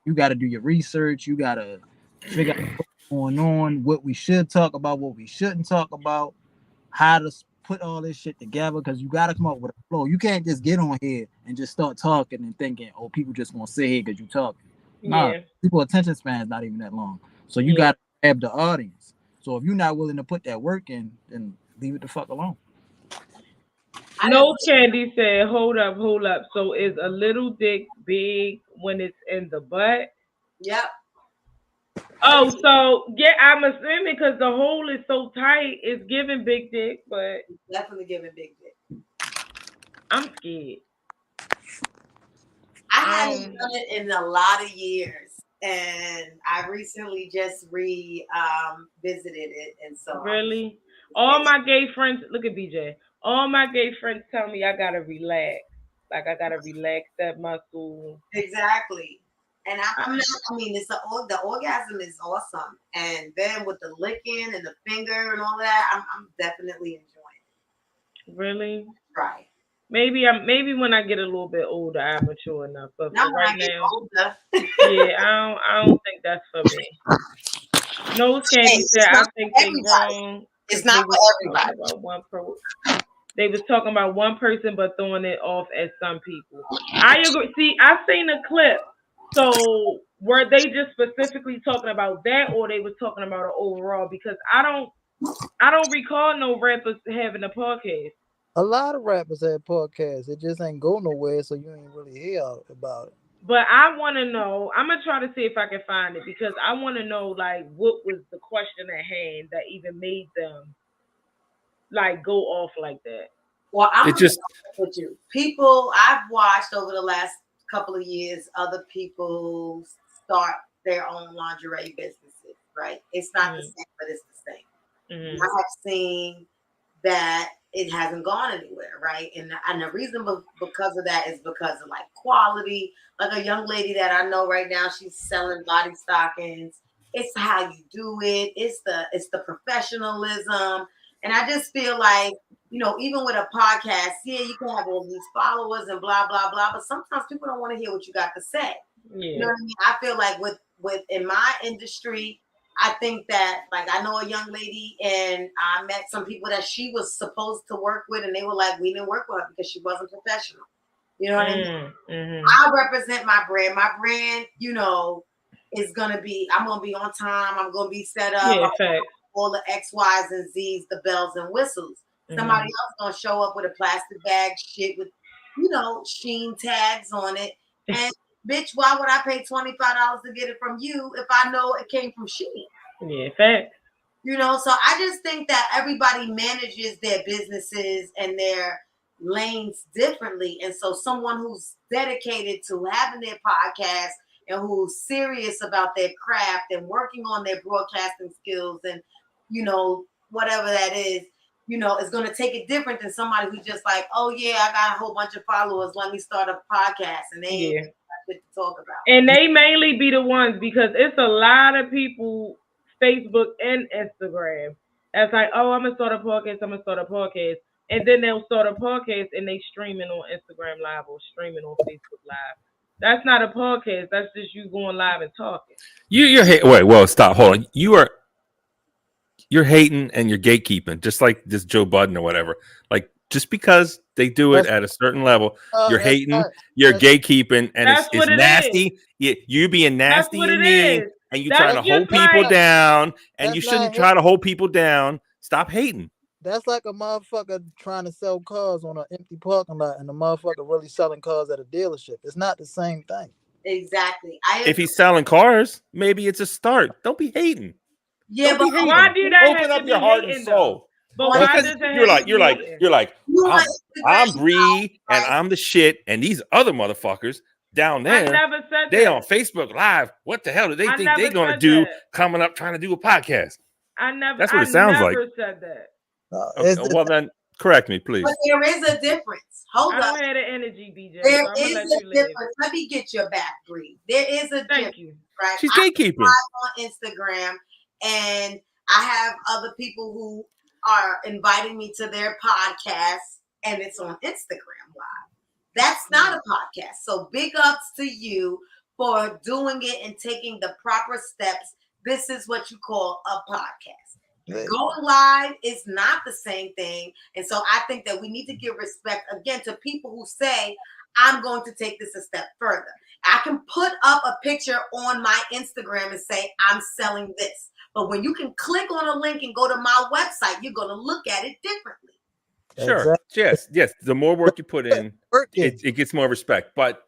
You got to do your research. You got to figure out what's going on, what we should talk about, what we shouldn't talk about, how to put all this shit together, because you got to come up with a flow. You can't just get on here and just start talking and thinking, oh, people just gonna sit here because you talking. Nah, people's attention span is not even that long. So you got to grab the audience. So if you're not willing to put that work in, then leave it the fuck alone. No Candy said, hold up. So is a little dick big when it's in the butt? Yep. Oh, so yeah, I'm assuming because the hole is so tight, it's giving big dick, but definitely giving big dick. I'm scared. I haven't done it in a lot of years, and I recently just visited it, and so really, all my gay friends look at BJ. All my gay friends tell me I gotta relax, like I gotta relax that muscle. Exactly. And I mean, it's the orgasm is awesome, and then with the licking and the finger and all that, I'm definitely enjoying it. Really? Right. Maybe when I get a little bit older, I'm mature enough. But not for right now, older. Yeah, I don't think that's for me. No Candy said I think they wrong. It's not for everybody. They was talking about one person, but throwing it off as some people. I agree. See, I seen a clip. So were they just specifically talking about that, or they was talking about it overall? Because I don't recall no rappers having a podcast. A lot of rappers have podcasts. It just ain't go nowhere, so you ain't really hear about it. But I want to know. I'm gonna try to see if I can find it because I want to know like what was the question at hand that even made them like go off like that. Well, I'm just with you. People I've watched over the last couple of years, other people start their own lingerie businesses. Right? It's not the same, but it's the same. I have seen that it hasn't gone anywhere, right? And the reason because of that is because of like quality. Like a young lady that I know right now, she's selling body stockings. It's how you do it. It's the professionalism. And I just feel like, even with a podcast, you can have all these followers and blah, blah, blah. But sometimes people don't want to hear what you got to say. Yeah. You know what I mean? I feel like with in my industry, I think that, like, I know a young lady and I met some people that she was supposed to work with and they were like, we didn't work with her because she wasn't professional. You know what I mean? Mm-hmm. I represent my brand. My brand, is going to be, I'm going to be on time. I'm going to be set up. Yeah, all the X, Y's, and Z's, the bells and whistles. Somebody else going to show up with a plastic bag shit with, Sheen tags on it. And bitch, why would I pay $25 to get it from you if I know it came from Sheen? Yeah, fact. So I just think that everybody manages their businesses and their lanes differently. And so someone who's dedicated to having their podcast and who's serious about their craft and working on their broadcasting skills and, whatever that is, is going to take it different than somebody who's just like, oh, yeah, I got a whole bunch of followers. Let me start a podcast. And they ain't got shit to talk about. And they mainly be the ones because it's a lot of people, Facebook and Instagram, that's like, oh, I'm going to start a podcast. And then they'll start a podcast and they streaming on Instagram Live or streaming on Facebook Live. That's not a podcast. That's just you going live and talking. You're wait, stop, hold on. You're hating and you're gatekeeping, just like this Joe Budden or whatever. Like, just because they do it at a certain level, you're hating, you're gatekeeping, and it's nasty. You being nasty and mean, and you trying to hold people down, and you shouldn't try to hold people down. Stop hating. That's like a motherfucker trying to sell cars on an empty parking lot, and the motherfucker really selling cars at a dealership. It's not the same thing. Exactly. If he's selling cars, maybe it's a start. Don't be hating. Yeah, but why do that? Open up your heart and soul. But why does it you're like, I'm Bre and I'm the shit, and these other motherfuckers down there, they on Facebook Live. What the hell do they think they're gonna do coming up trying to do a podcast? That's what it sounds like. I never said that. Well, then correct me, please. But there is a difference. Hold up. I don't have the energy, BJ. There so I'm is gonna let a you live. difference. Let me get your back, Bre. There is a Thank difference, you. right? She's I gatekeeping. live on Instagram, and I have other people who are inviting me to their podcast, and it's on Instagram Live. That's not a podcast. So big ups to you for doing it and taking the proper steps. This is what you call a podcast. Going live is not the same thing. And so I think that we need to give respect again to people who say, I'm going to take this a step further. I can put up a picture on my Instagram and say, I'm selling this. But when you can click on a link and go to my website, you're going to look at it differently. Sure. Exactly. Yes. The more work you put in, it gets more respect. But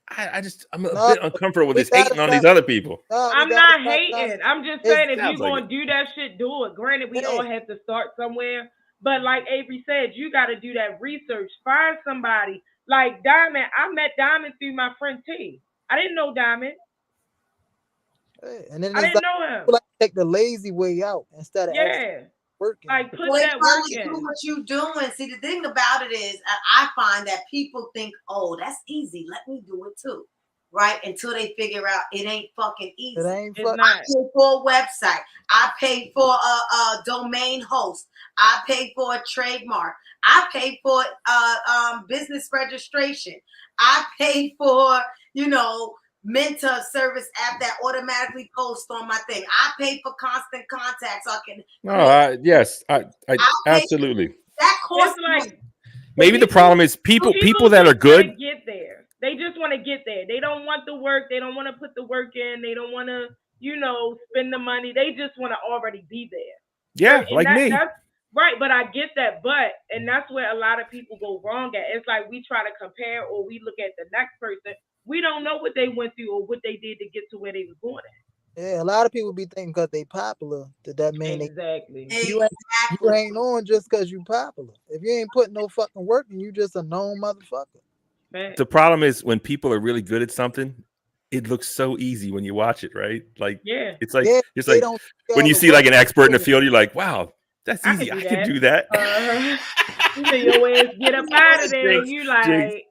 I'm a bit uncomfortable with this hating on these other people. I'm not hating. I'm just saying if you're like gonna do that shit, do it. Granted, we all have to start somewhere. But like Avery said, you got to do that research. Find somebody like Diamond. I met Diamond through my friend T. I didn't know Diamond. And then I didn't know him. Like take the lazy way out instead of working. Like put well, that work do in. what you doing. See, the thing about it is, I find that people think, "Oh, that's easy. Let me do it too." Right? Until they figure out it ain't fucking easy. It ain't It's not. I pay for a website. I pay for a domain host. I pay for a trademark. I pay for business registration. I pay for, mentor service app that automatically posts on my thing. I pay for constant contact so I can. Yes, I absolutely. That costs like maybe the problem is people that are good get there. They just want to get there. They don't want the work. They don't want to put the work in. They don't want to, spend the money. They just want to already be there. Yeah, like me. That's right, but I get that. And that's where a lot of people go wrong at. It's like we try to compare or we look at the next person. We don't know what they went through or what they did to get to where they was going at. Yeah, a lot of people be thinking because they popular that mean exactly. You ain't on just because you popular. If you ain't putting no fucking work in, you just a known motherfucker. Man. The problem is when people are really good at something, it looks so easy when you watch it, right? Like it's like when you see like an expert in the field, you're like, wow, that's easy. I can do that. You say your ass get up out of there. You like.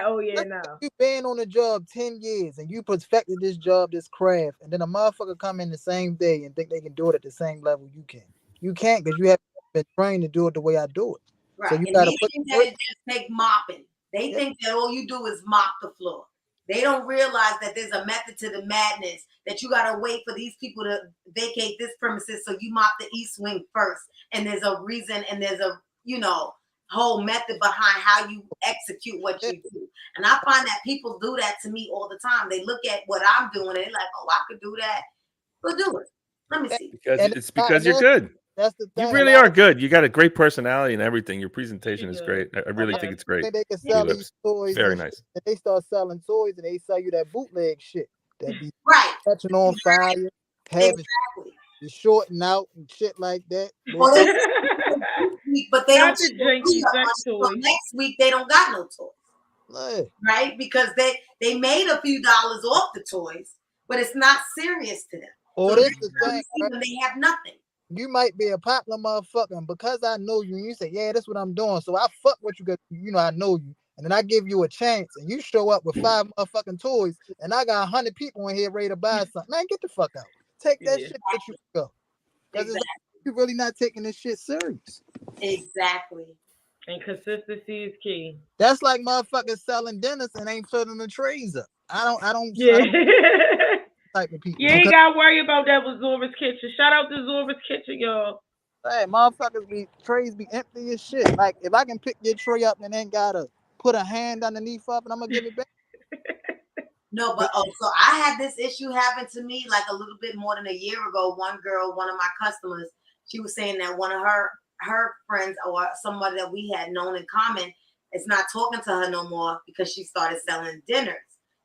Oh yeah, no. You been on the job 10 years and you perfected this job, this craft, and then a motherfucker come in the same day and think they can do it at the same level you can. You can't because you haven't been trained to do it the way I do it. Right. So you and gotta they think that it just take mopping. They think that all you do is mop the floor. They don't realize that there's a method to the madness, that you gotta wait for these people to vacate this premises so you mop the east wing first. And there's a reason and there's a, whole method behind how you execute what you do. And I find that people do that to me all the time. They look at what I'm doing and they're like, oh, I could do that. Well, do it. Let me see. Because you're good. That's the thing. You really are good. You got a great personality and everything. Your presentation is great. I really think it's great. They can sell these toys. Very nice. And they start selling toys and they sell you that bootleg shit. That be catching on fire, having you shorting out and shit like that. But they don't so next week they don't got no toys. Right? Because they made a few dollars off the toys, but it's not serious to them. Or so this the thing, right? They have nothing. You might be a popular motherfucker, and because I know you, and you say, yeah, that's what I'm doing. So I fuck what you got, I know you. And then I give you a chance, and you show up with 5 motherfucking toys, and I got 100 people in here ready to buy something. Man, get the fuck out. Take that shit that you go. Because you're really not taking this shit serious. Exactly. And consistency is key. That's like motherfuckers selling dinners and ain't filling the trays up. I don't type of people. You ain't gotta worry about that with Zora's Kitchen. Shout out to Zora's Kitchen, y'all. Hey, motherfuckers trays be empty as shit. Like if I can pick your tray up and then gotta put a hand underneath of it, I'm gonna give it back. No, but so I had this issue happen to me like a little bit more than a year ago. One girl, one of my customers, she was saying that one of her friends or somebody that we had known in common is not talking to her no more because she started selling dinners.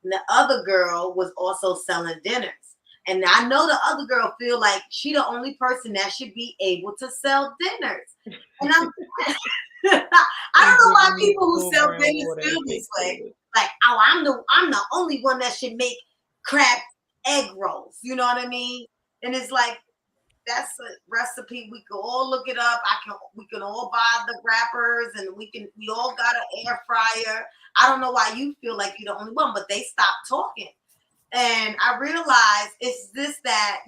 And the other girl was also selling dinners. And I know the other girl feel like she the only person that should be able to sell dinners. And I don't know why people who sell dinners feel this way. Like, oh, I'm the only one that should make crab egg rolls. You know what I mean? And it's like, that's a recipe. We can all look it up. We can all buy the wrappers, and we all got an air fryer. I don't know why you feel like you're the only one, but they stopped talking. And I realized it's this that,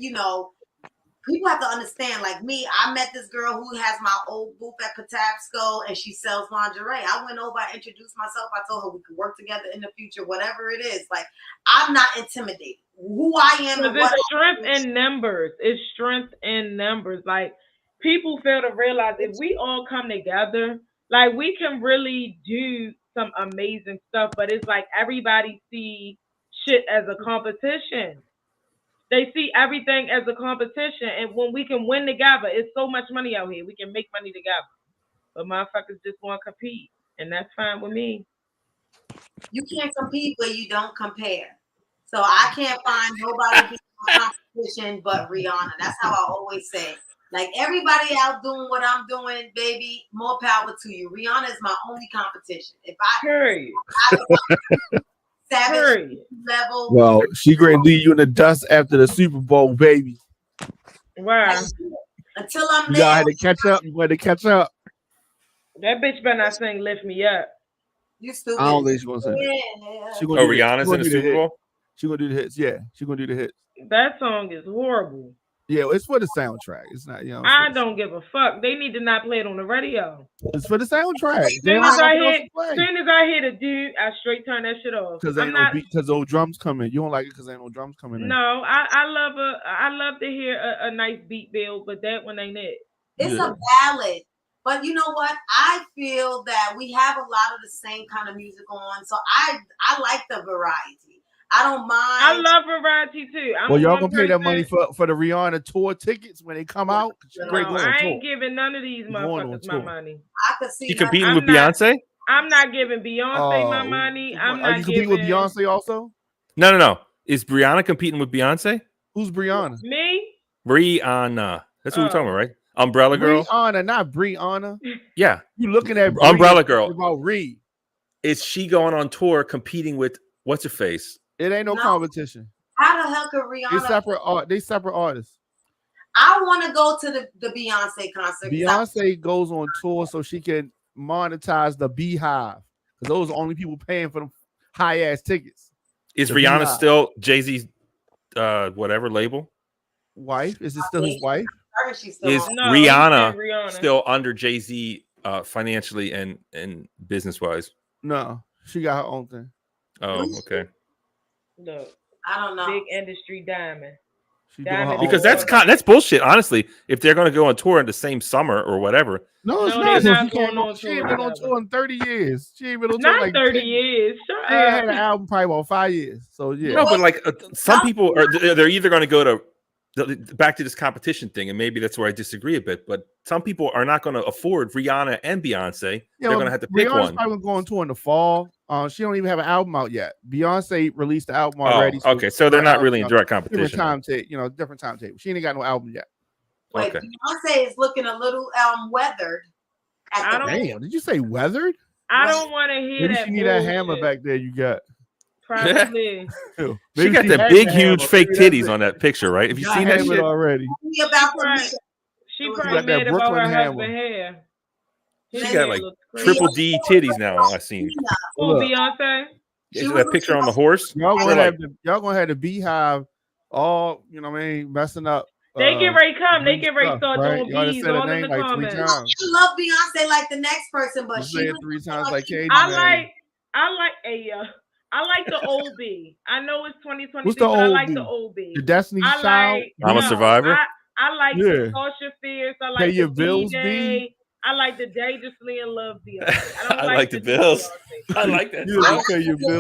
people have to understand, like me, I met this girl who has my old booth at Patapsco, and she sells lingerie. I went over, I introduced myself. I told her we could work together in the future, whatever it is. Like, I'm not intimidated. Who I am and what it's strength in numbers. It's strength in numbers. Like, people fail to realize if we all come together, like, we can really do some amazing stuff, but it's like everybody see shit as a competition. They see everything as a competition, and when we can win together, it's so much money out here. We can make money together, but motherfuckers just want to compete, and that's fine with me. You can't compete where you don't compare. So I can't find nobody being competition but Rihanna. That's how I always say. Like, everybody out doing what I'm doing, baby, more power to you. Rihanna is my only competition. If savage level. Well, she gonna leave you in the dust after the Super Bowl, baby. Wow. Until I'm there. You gotta catch up. You gotta catch up. That bitch better not sing "Lift Me Up." You stupid. I don't think she's gonna sing that. She gonna Rihanna's in the Super Bowl? She's gonna do the hits. Yeah, she's gonna do the hits. That song is horrible. Yeah, it's for the soundtrack. It's not, I don't give a fuck. They need to not play it on the radio. It's for the soundtrack. As soon as I hear the dude, I straight turn that shit off. Because those drums come in. You don't like it because ain't no drums coming in. No, I love to hear a nice beat build, but that one ain't it. It's a ballad. But you know what? I feel that we have a lot of the same kind of music on. So I like the variety. I don't mind. I love variety too. Well, y'all gonna pay that money for the Rihanna tour tickets when they come out? I ain't giving none of these motherfuckers my money. I could see you competing with Beyonce? I'm not giving Beyonce my money. I'm not. Are you competing with Beyonce also? No. Is Brianna competing with Beyonce? Who's Brianna? Me? Brianna. That's what we're talking about, right? Umbrella Girl. Brianna, not Brianna. Yeah. You looking at Umbrella Girl? About Reed. Is she going on tour competing with what's her face? It ain't no competition. How the hell could Rihanna? They separate artists. I want to go to the Beyonce concert. Beyonce goes on tour so she can monetize the Beehive, because those are the only people paying for them high ass tickets. Is Rihanna Beehive still Jay-Z's whatever label? Wife? Is it still his wife? Rihanna still under Jay-Z financially and business wise? No, she got her own thing. Oh, okay. Look, I don't know. Big industry diamond. Because that's bullshit. Honestly, if they're going to go on tour in the same summer or whatever. No, it's not. She ain't been on tour in 30 years. She ain't been on tour like 30 years. She ain't had an album probably about 5 years. So yeah. No, but like some people they're either going to go to back to this competition thing, and maybe that's where I disagree a bit. But some people are not going to afford Rihanna and Beyonce. They're going to have to pick Rihanna's one. probably going on tour in the fall. She don't even have an album out yet. Beyonce released the album already. Okay, so they're not really in direct competition. Different timetable. She ain't got no album yet. Wait, okay. Beyonce is looking a little weathered. Damn, did you say weathered? I don't want to hear Maybe that. She need that hammer back there you got. Probably. She got the big, huge fake titties on that picture, right? Have you seen that shit already? She probably made about her husband's hair. She got like triple D titties now. I've seen. Oh, Beyonce. Is that picture on the horse? Y'all gonna have the Beehive all, messing up. They get ready to come. They get ready to start doing bees all in the like comments. 3 times. I love Beyonce like the next person, but she said 3 times like Katie. I like the old B. I know it's 2022, What's the but I old like B? the old B. The Destiny's Child. I'm a Survivor. I like the Sasha Fierce. I like your the bills, DJ. B. I like the Dangerously in Love Beyonce. I don't like the bills. I like that.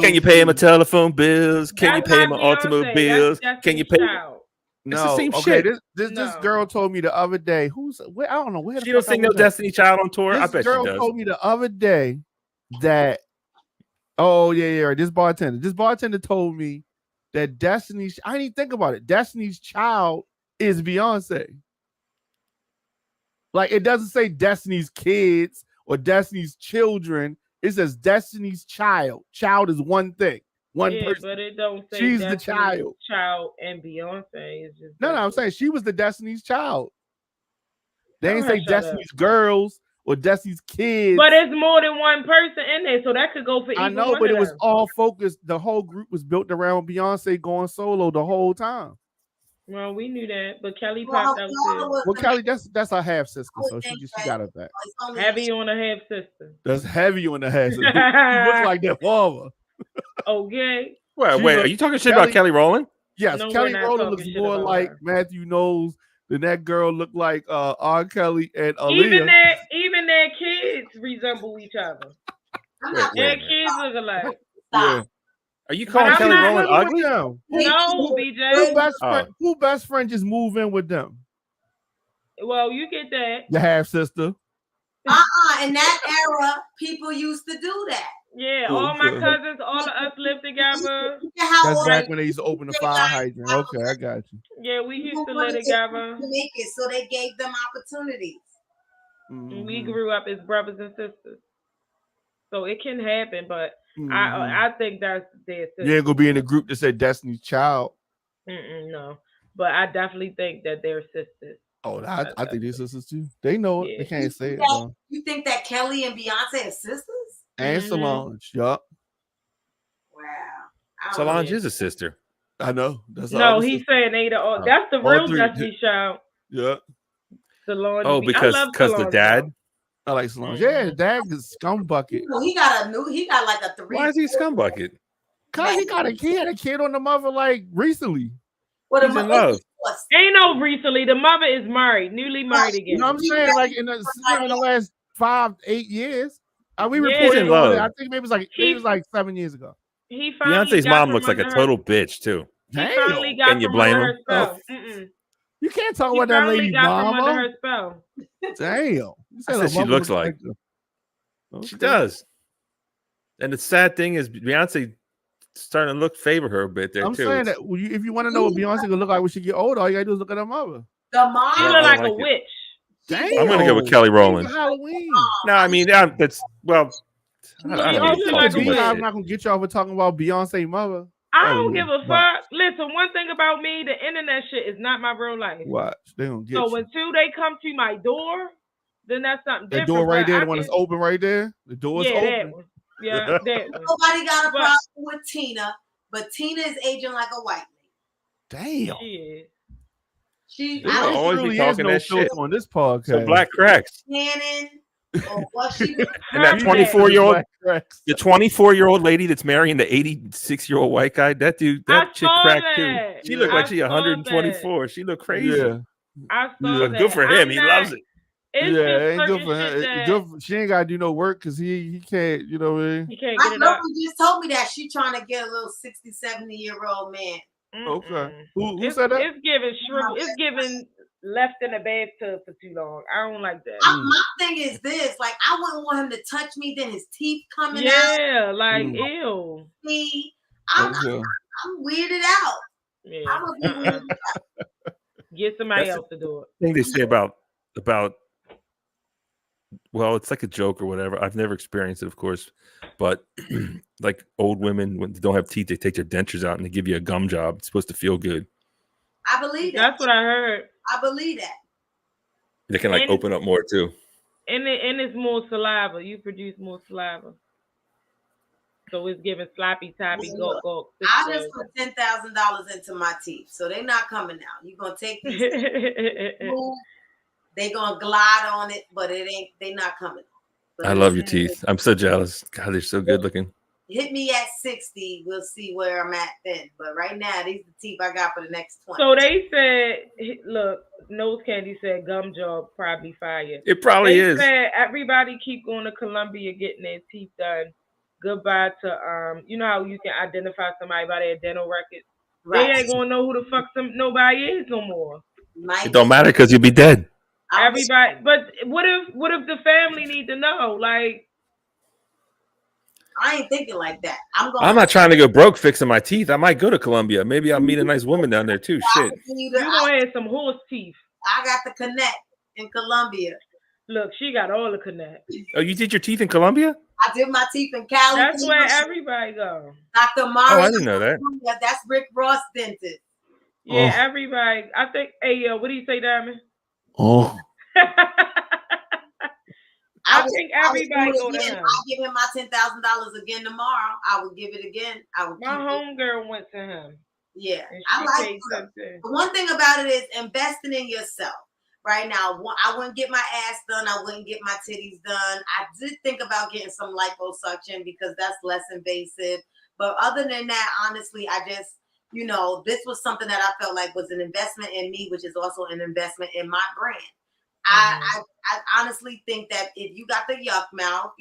Can you pay him a telephone bills? Can you pay him an automobile? Can you pay? No, it's the same shit. Shit. This girl told me the other day. I don't know where. She don't sing no Destiny Child on tour. I bet she does. This girl told me the other day that. Oh yeah. This bartender told me that Destiny's. I didn't even think about it. Destiny's Child is Beyonce. Like, it doesn't say Destiny's Kids or Destiny's Children. It says Destiny's Child. Child is one thing. one Yeah, person. but it don't say She's the Destiny's child. Child and Beyonce. It's just No, I'm Destiny. saying she was the Destiny's Child. They Tell ain't her say shut Destiny's girls or Destiny's kids. But it's more than one person in there, so that could go for I either know, one but of it was them. all focused. The whole group was built around Beyonce going solo the whole time. Well, we knew that, but Kelly popped out too. Well, Kelly, that's her half sister, so she got her back. Heavy on the half sister. That's heavy on the half sister. She looks like that father. Okay. Wait, are you talking shit about Kelly Rowland? Yes, No, Kelly we're not Rowland looks talking shit more about like her. Matthew Knowles than that girl looked like R. Kelly and Aaliyah. Even their kids resemble each other. Their kids look alike. Yeah. Are you calling Kelly Rowland ugly? No, BJ. Who best friend just move in with them? Well, you get that. The half sister. In that era, people used to do that. Yeah, all my cousins, all of us live together. That's back when they used to open the fire hydrant. Okay, I got you. Yeah, we used to live together. Make it, so they gave them opportunities. Mm-hmm. We grew up as brothers and sisters, so it can happen. But I think that's their sister. You ain't gonna be in a group that said Destiny's Child. No, but I definitely think that they're sisters. Oh, I think they're sisters too. They know it. Yeah. They can't say it though. You think that Kelly and Beyonce are sisters? And Solange, yup. Wow. Solange is a sister. I know. No, he's saying they the that's the real Destiny Child. Yeah. Solange. Oh, because the dad. I like Solange. Yeah, dad is scumbucket. Well, he got like a 3. Why is he a scumbucket? Cause he had a kid on the mother like recently. What He's in love. Ain't no recently. The mother is married, newly married again. You know what I'm saying? Like in the last 5-8 years. We He's reported in love. I think maybe it was like 7 years ago. He finally Beyonce's mom looks like a total bitch too. He finally got Can you blame her him? spell. You can't talk about that lady mama. Her spell. Damn. I said she looks like. Okay. She does. And the sad thing is Beyonce starting to favor her a bit there I'm too. saying that if you want to know what Beyonce gonna look like when she get older, all you gotta do is look at her mother. The mom. She look like a witch. Damn. I'm gonna go with Kelly Rowland. Halloween. No, I mean that's well. I'm not gonna get y'all for talking about Beyonce mother. I don't give a fuck. Listen, one thing about me, the internet shit is not my real life. Watch. They don't get so until they come to my door, then that's something different. That door right there, the one that's open right there. The door is open. That one. Yeah, that one. Nobody got a problem with Tina, but Tina is aging like a white lady. Damn. She is. She always be talking that shit on this podcast. So black cracks. Cannon. Or what she And that 24-year-old, the 24-year-old lady that's marrying the 86-year-old white guy, that chick cracked too. She looked like she 124. She looked crazy. Yeah. I saw that. Good for him. He loves it. Ain't good for him. She ain't gotta do no work because he can't, you know what I mean? He can't get it up. You just told me that she trying to get a little 60, 70-year-old man. Okay. Who said that? It's giving shrivel. It's giving left in the bathtub for too long. I don't like that. My thing is this: like, I wouldn't want him to touch me, then his teeth coming out. Yeah, like ew. See, I'm weirded out. Yeah. I'm gonna be weirded out. Get somebody else to do it. Thing they say about well, it's like a joke or whatever. I've never experienced it, of course, but like old women when they don't have teeth, they take their dentures out and they give you a gum job. It's supposed to feel good. I believe that. That's what I heard. I believe that. They can open up more too. And it's more saliva. You produce more saliva. So it's giving sloppy toppy go. I just put $10,000 into my teeth, so they're not coming out. You're gonna take these they gonna glide on it, but they not coming. But I love your teeth. I'm so jealous. God, they're so good looking. Hit me at 60. We'll see where I'm at then. But right now, these are the teeth I got for the next 20. So they said, look, Nose Candy said gum job probably fire. It probably is. Said everybody keep going to Columbia getting their teeth done. Goodbye to you know how you can identify somebody by their dental records. Right. They ain't gonna know who the fuck nobody is no more. It don't matter because you'll be dead. Everybody, but what if the family need to know? Like, I ain't thinking like that. I'm not trying to go broke fixing my teeth. I might go to Columbia. Maybe I'll meet a nice woman down there too. Shit. You gonna have some horse teeth. I got the connect in Columbia. Look, she got all the connects. Oh, you did your teeth in Colombia? I did my teeth in Cali. That's where everybody go. Dr. Oh, Mara. I didn't know that. That's Rick Ross dentist. Yeah, Oh. everybody. I think. Hey, yo, what do you say, Diamond? Oh. I think everybody go to him. I give him my $10,000 again tomorrow. I will give it again. I will. My homegirl went to him. Yeah, I like the one thing about it is investing in yourself. Right now, I wouldn't get my ass done. I wouldn't get my titties done. I did think about getting some liposuction because that's less invasive. But other than that, honestly, I just, this was something that I felt like was an investment in me, which is also an investment in my brand. Mm-hmm. I honestly think that if you got the yuck mouth,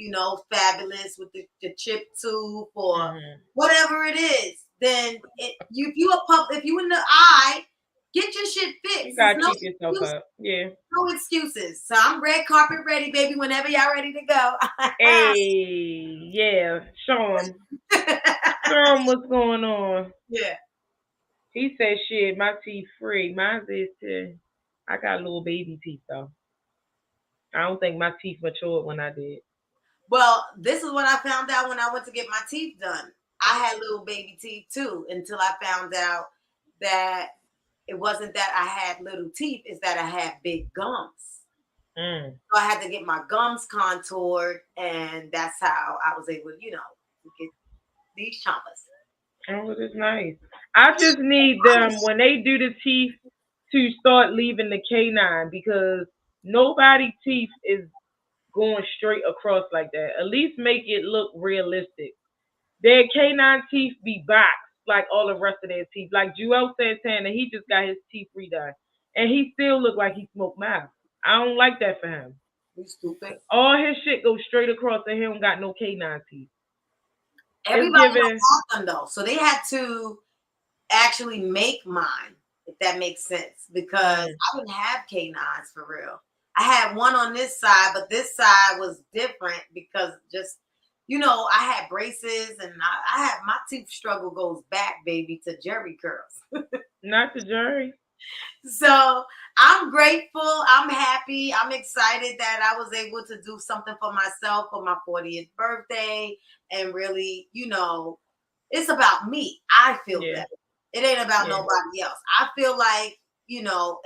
fabulous with the chip tooth or whatever it is, then if you in the eye, get your shit fixed. You gotta keep yourself up. Yeah. No excuses. So I'm red carpet ready, baby, whenever y'all ready to go. Hey, yeah. Show him. Show him what's going on. Yeah. He said, shit, my teeth free. Mine is too. I got little baby teeth, though. I don't think my teeth matured when I did. Well, this is what I found out when I went to get my teeth done. I had little baby teeth, too, until I found out that it wasn't that I had little teeth, it's that I had big gums. So I had to get my gums contoured, and that's how I was able, to get these chompers. Oh, it is nice. I just need them, when they do the teeth, to start leaving the canine, because nobody's teeth is going straight across like that. At least make it look realistic. Their canine teeth be boxed like all the rest of their teeth. Like Joel Santana, he just got his teeth redone, and he still look like he smoked mouth. I don't like that for him. He's stupid. All his shit goes straight across, and he don't got no canine teeth. Everybody don't have them though, so they had to actually make mine, if that makes sense, because I didn't have canines for real. I had one on this side, but this side was different because just, I had braces, and I had my tooth struggle goes back, baby, to Jerry curls. Not to Jerry. So I'm grateful. I'm happy. I'm excited that I was able to do something for myself for my 40th birthday. And really, it's about me. I feel better. It ain't about nobody else. I feel like,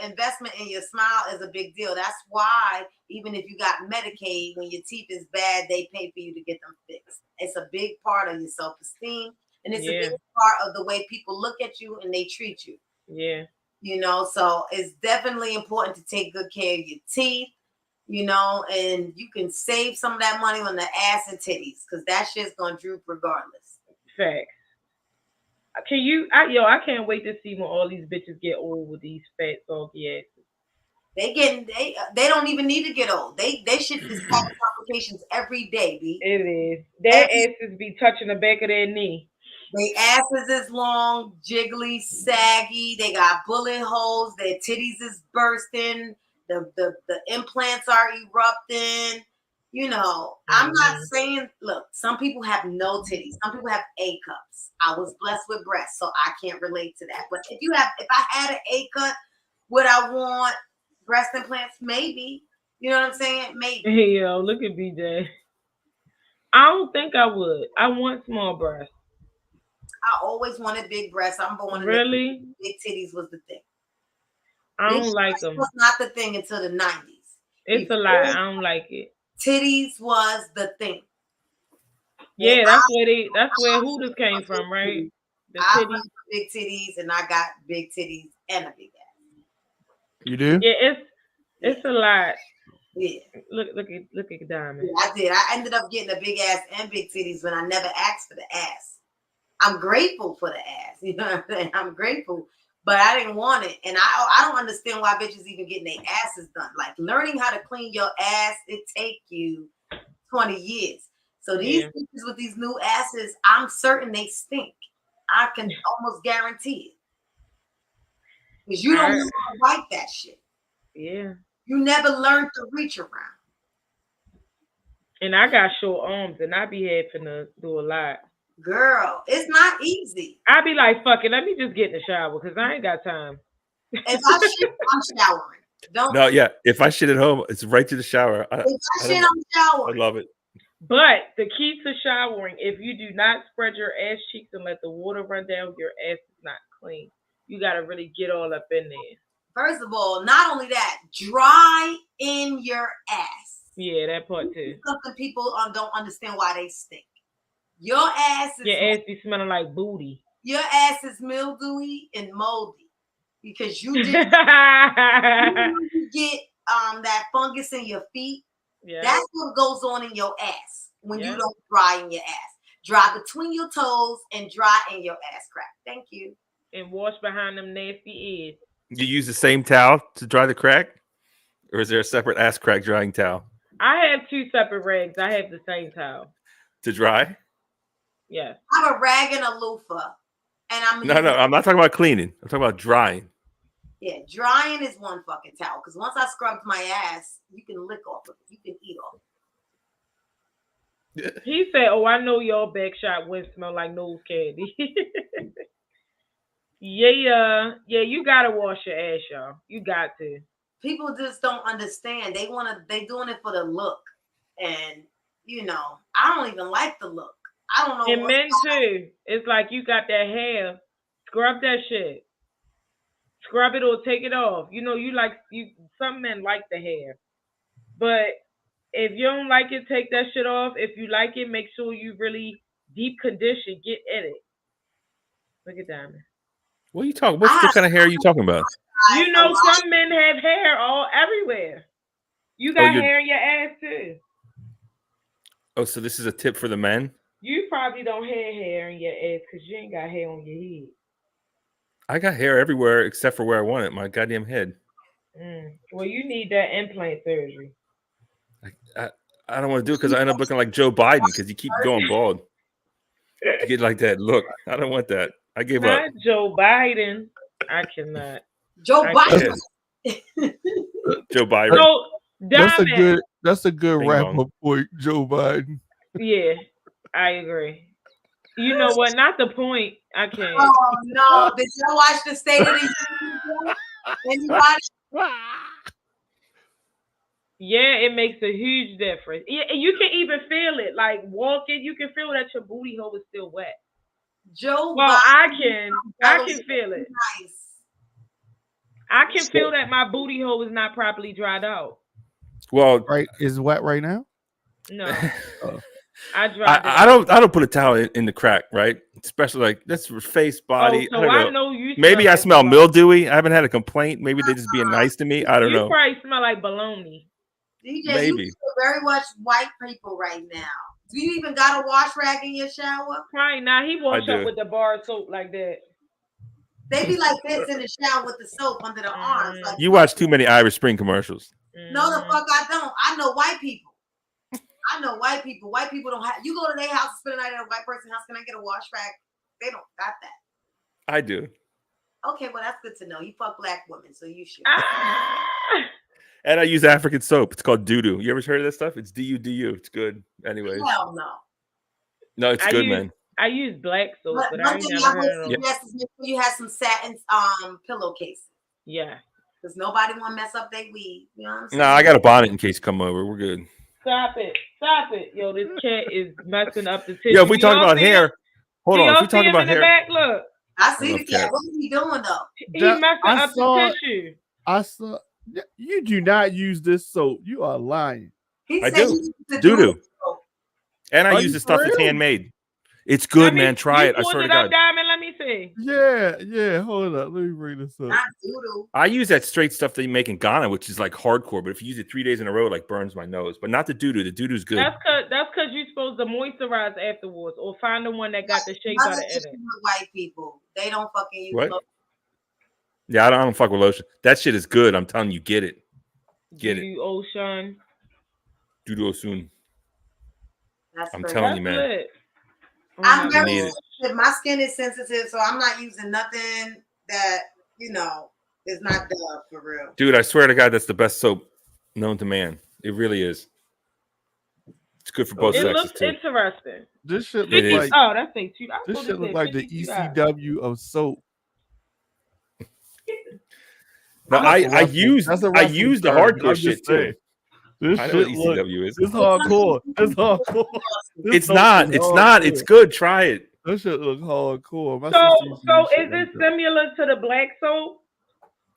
investment in your smile is a big deal. That's why even if you got Medicaid, when your teeth is bad, they pay for you to get them fixed. It's a big part of your self-esteem. And it's a big part of the way people look at you and they treat you. Yeah. So it's definitely important to take good care of your teeth, and you can save some of that money on the ass and titties because that shit's going to droop regardless. Facts. I can't wait to see when all these bitches get old with these fat, soggy asses. They don't even need to get old. They should just have complications every day, B. It is. Their asses be touching the back of their knee. Their asses is long, jiggly, saggy. They got bullet holes. Their titties is bursting. The implants are erupting. I'm not saying, look, some people have no titties. Some people have A cups. I was blessed with breasts, so I can't relate to that. But if I had an A cut, would I want breast implants? Maybe. You know what I'm saying? Maybe. Hey, yo, look at BJ. I don't think I would. I want small breasts. I always wanted big breasts. I'm born in really? Big titties was the thing. I don't like them. Was not the thing until the 90s. It's a lie. I don't like it. Titties was the thing. Yeah, that's where hookahs came from, right? The titties. Big titties, and I got big titties and a big ass. You do? Yeah, it's a lot. Yeah. Look at Diamond. Yeah, I did. I ended up getting a big ass and big titties when I never asked for the ass. I'm grateful for the ass. You know what I'm saying? I'm grateful. But I didn't want it. And I don't understand why bitches even getting their asses done. Like learning how to clean your ass, it take you 20 years. So these bitches with these new asses, I'm certain they stink. I can almost guarantee it. Because you don't know how to wipe that shit. Yeah. You never learned to reach around. And I got short arms and I be having to do a lot. Girl, it's not easy. I be like, fuck it, let me just get in the shower because I ain't got time. If I shit, I'm showering. Don't. No, yeah. If I shit at home, it's right to the shower. If I shit on the shower. I love it. But the key to showering, if you do not spread your ass cheeks and let the water run down, your ass is not clean. You got to really get all up in there. First of all, not only that, dry in your ass. Yeah, that part too. Something people don't understand why they stink. Your ass be smelling like booty. Your ass is mildewy and moldy because you did you get that fungus in your feet. Yeah. That's what goes on in your ass when you don't dry in your ass. Dry between your toes and dry in your ass crack. Thank you. And wash behind them nasty ears. You use the same towel to dry the crack? Or is there a separate ass crack drying towel? I have 2 separate rags. I have the same towel. To dry? Yes. I have a rag and a loofah. And No, I'm not talking about cleaning. I'm talking about drying. Yeah, drying is one fucking towel. Because once I scrubbed my ass, you can lick off of it. You can eat off it. He said, "Oh, I know y'all backshot wind smell like nose candy." Yeah, you gotta wash your ass, y'all. You got to. People just don't understand. They doing it for the look, and I don't even like the look. I don't know. And men too. It's like you got that hair. Scrub that shit. Scrub it or take it off. Some men like the hair, but if you don't like it, take that shit off. If you like it, make sure you really deep condition. Get in it. Look at Diamond. What are you talking? What kind of hair are you talking about? Some men have hair all everywhere. You got hair in your ass too. Oh, so this is a tip for the men? You probably don't have hair in your ass because you ain't got hair on your head. I got hair everywhere except for where I want it, my goddamn head. Well, you need that implant surgery. I don't want to do it because I end up looking like Joe Biden because you keep going bald. You get like that look. I don't want that. I gave up. Not Joe Biden. I cannot. Joe Biden. Joe Biden. So, that's a good wrap up point, Joe Biden. Yeah, I agree. You know what? Not the point. I can't. Oh no! Did you watch the State of the Union? Anybody? Yeah, it makes a huge difference. You can even feel it. Like walking, you can feel that your booty hole is still wet. Joe. Well, Biden, I can feel it. Nice. I can feel that my booty hole is not properly dried out. Well, right, is it wet right now? No. I don't put a towel in the crack, right? Especially like that's for face, body. So I know you. Maybe I smell mildewy. I haven't had a complaint. Maybe they're just being nice to me. I don't know. You probably smell like baloney. DJ, maybe. You feel very much white people right now. Do you even got a wash rag in your shower? Probably not. He wash up with the bar soap like that. They be like this in the shower with the soap under the arms. Like, you watch too many Irish Spring commercials. No, the fuck I don't. I know white people. White people don't have. You go to their house and spend the night at a white person's house. Can I get a wash rag? They don't got that. I do. Okay, well that's good to know. You fuck black women, so you should. And I use African soap. It's called doo-doo. You ever heard of that stuff? It's D-U-D-U. It's good. Anyways. Hell no. No, it's good, man. I use black soap, but I ain't never heard of it. You have some satin pillowcases. Yeah. Because nobody want to mess up their weed. You know what I'm saying? No, I got a bonnet in case you come over. We're good. Stop it. Yo, this cat is messing up the tissue. Yo, if we talk about hair, hold on. If we talk about hair. Back, look. I see the cat. What is he doing though? He messing up the tissue. I saw. You do not use this soap. You are lying. I do. Doo-doo. And I use the stuff that's handmade. It's good, man. Try it. I swear to God. Diamond, let me see. Yeah. Hold up. Let me bring this up. Not doo-doo. I use that straight stuff they make in Ghana, which is like hardcore. But if you use it 3 days in a row, it like burns my nose. But not the doo-doo. The doo-doo's good. That's because you're supposed to moisturize afterwards, or find the one that got the shea butter in it. White people, they don't fucking use what? lotion. Yeah, I don't fuck with lotion. That shit is good. I'm telling you, get it. Get it. Ocean. Doo-doo soon. I'm great. telling you, man. Good. I'm very sensitive. My skin is sensitive, so I'm not using nothing that is not Dove for real. Dude, I swear to God, that's the best soap known to man. It really is. It's good for both sexes. It looks interesting. This shit look like that's thing too. This shit look like the ECW of soap. No, I That's use a the wrestling term. hardcore I'm shit just too. saying. This I know what shit look. ECW is. This hardcore. This hardcore. This It's dope not. is It's not. It's hardcore. good. Try it. That shit look hardcore. My So sister used to use shit is like this that. similar to the black soap?